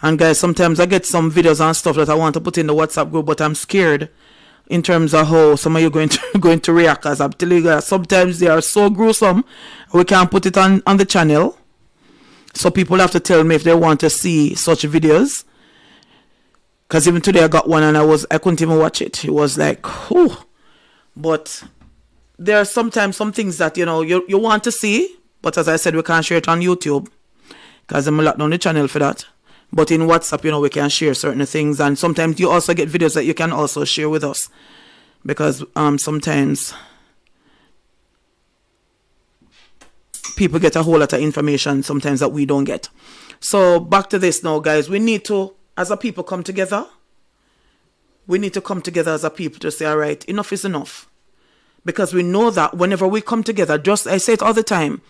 And guys, sometimes I get some videos and stuff that I want to put in the WhatsApp group, but I'm scared in terms of how some of you going to react. Because I'm telling you guys, sometimes they are so gruesome, we can't put it on the channel. So people have to tell me if they want to see such videos. Because even today I got one and I couldn't even watch it. It was like, whew. But there are sometimes some things that, you want to see. But as I said, we can't share it on YouTube. Because I'm locked down the channel for that. But in WhatsApp, we can share certain things. And sometimes you also get videos that you can also share with us. Because sometimes people get a whole lot of information sometimes that we don't get. So back to this now, guys. We need to, as a people, come together. We need to come together as a people to say, all right, enough is enough. Because we know that whenever we come together, I say it all the time,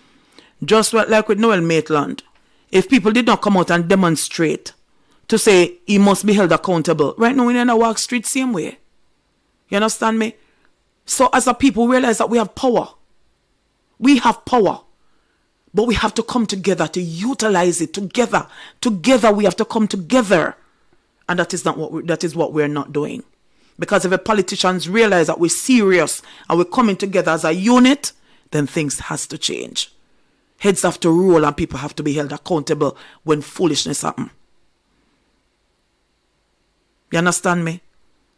just like with Noel Maitland, if people did not come out and demonstrate to say he must be held accountable, right now we need to walk street same way. You understand me? So as a people, we realize that we have power. We have power. But we have to come together to utilize it together. Together we have to come together. And that is what we're not doing. Because if the politicians realize that we're serious and we're coming together as a unit, then things has to change. Heads have to roll and people have to be held accountable when foolishness happens. You understand me?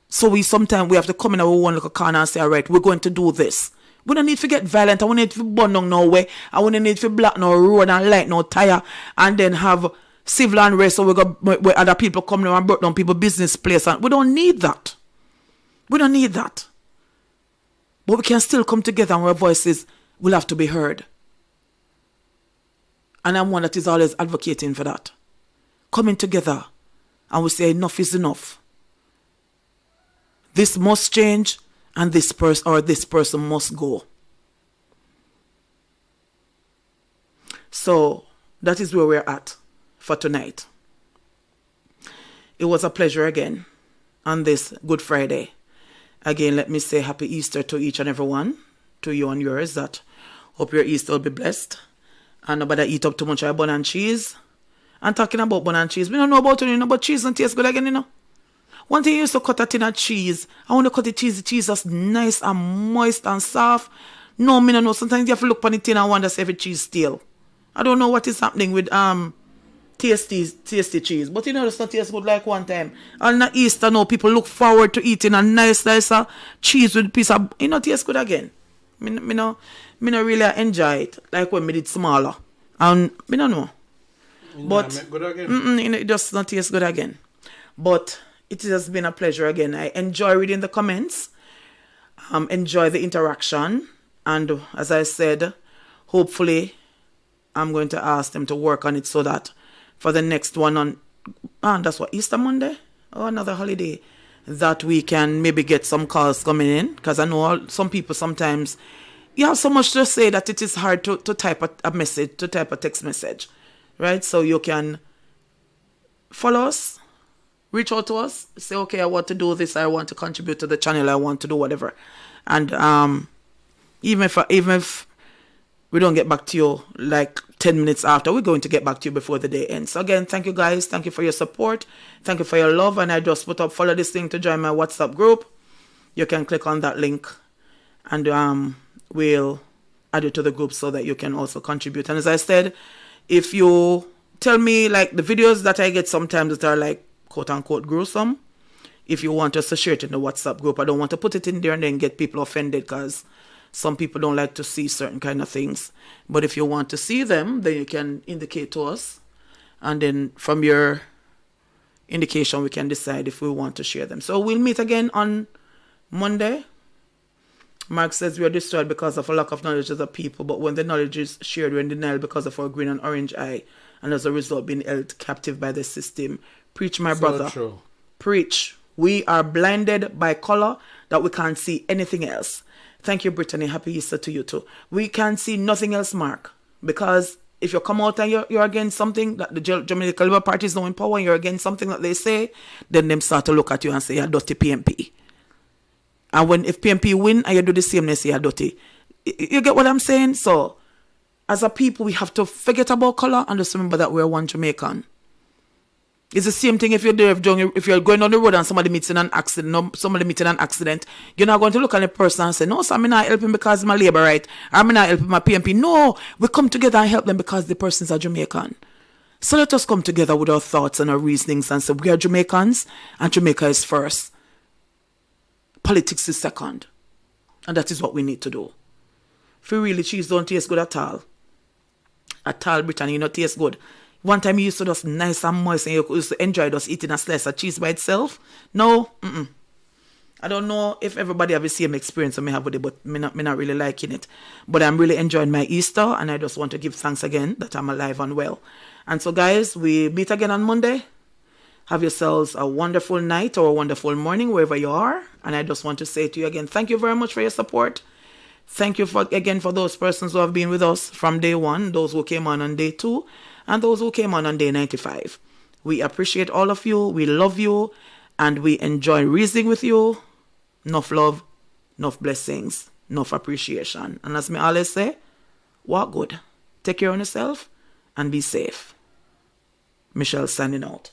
So sometimes we have to come in our one little corner and say, all right, we're going to do this. We don't need to get violent. I don't need to burn down no way. I don't need to block no road and light no tire and then have civil unrest so where other people come down and burn down people's business place. And we don't need that. We don't need that. But we can still come together and our voices will have to be heard. And I'm one that is always advocating for that. Coming together and we say enough is enough. This must change and this person must go. So that is where we're at for tonight. It was a pleasure again on this Good Friday. Again, let me say happy Easter to each and every one, to you and yours. That hope your Easter will be blessed. And nobody eat up too much of bun and cheese. And talking about bun and cheese, we don't know about it, but cheese don't taste good again, One thing you used to cut a tin of cheese. I want to cut the cheese is nice and moist and soft. No, me no know. Sometimes you have to look on the tin and wonder if every cheese stale. I don't know what is happening with tasty cheese. But it's not taste good like one time. On the Easter now, people look forward to eating a nice slice of cheese with a piece of, taste good again. Me no really enjoy it like when me did smaller. And me no know. But it just not taste good again. But it has been a pleasure again. I enjoy reading the comments. Enjoy the interaction. And as I said, hopefully I'm going to ask them to work on it so that for the next one that's what, Easter Monday? Or another holiday? That we can maybe get some calls coming in. Because I know some people sometimes, you have so much to say that it is hard to type a message, to type a text message. Right? So you can follow us. Reach out to us, say, okay, I want to do this, I want to contribute to the channel, I want to do whatever. And even if we don't get back to you like 10 minutes after, we're going to get back to you before the day ends. So again, thank you guys. Thank you for your support. Thank you for your love. And I just put up, follow this link to join my WhatsApp group. You can click on that link and we'll add you to the group so that you can also contribute. And as I said, if you tell me like the videos that I get sometimes that are like quote-unquote gruesome, if you want us to share it in the WhatsApp group, I don't want to put it in there and then get people offended because some people don't like to see certain kind of things. But if you want to see them, then you can indicate to us. And then from your indication, we can decide if we want to share them. So we'll meet again on Monday. Mark says we are destroyed because of a lack of knowledge as a people, but when the knowledge is shared, we're in denial because of our green and orange eye, and as a result being held captive by the system. Preach, my brother. True. Preach. We are blinded by color that we can't see anything else. Thank you, Brittany. Happy Easter to you too. We can't see nothing else, Mark, because if you come out and you're against something that the Jamaican Labour Party is now in power and you're against something that they say, then them start to look at you and say you're dirty PMP. And if PMP win and you do the same, they say you're dirty. You get what I'm saying? So, as a people, we have to forget about color and just remember that we're one Jamaican. It's the same thing if you're going on the road and somebody meets in an accident, you're not going to look at the person and say, no, sir, I'm not helping because my labor right, or I'm not helping my PMP. No, we come together and help them because the person's a Jamaican. So let us come together with our thoughts and our reasonings and say we are Jamaicans and Jamaica is first. Politics is second. And that is what we need to do. If you really cheese don't taste good at all, Brittany, you know, taste good. One time you used to just nice and moist and you used to enjoy just eating a slice of cheese by itself. No, I don't know if everybody have the same experience I may have with it, but me not really liking it. But I'm really enjoying my Easter, and I just want to give thanks again that I'm alive and well. And so, guys, we meet again on Monday. Have yourselves a wonderful night or a wonderful morning wherever you are. And I just want to say to you again, thank you very much for your support. Thank you for those persons who have been with us from day one, those who came on day 2, and those who came on day 95. We appreciate all of you. We love you. And we enjoy reasoning with you. Enough love, enough blessings, enough appreciation. And as me always say, walk good. Take care of yourself and be safe. Michelle signing out.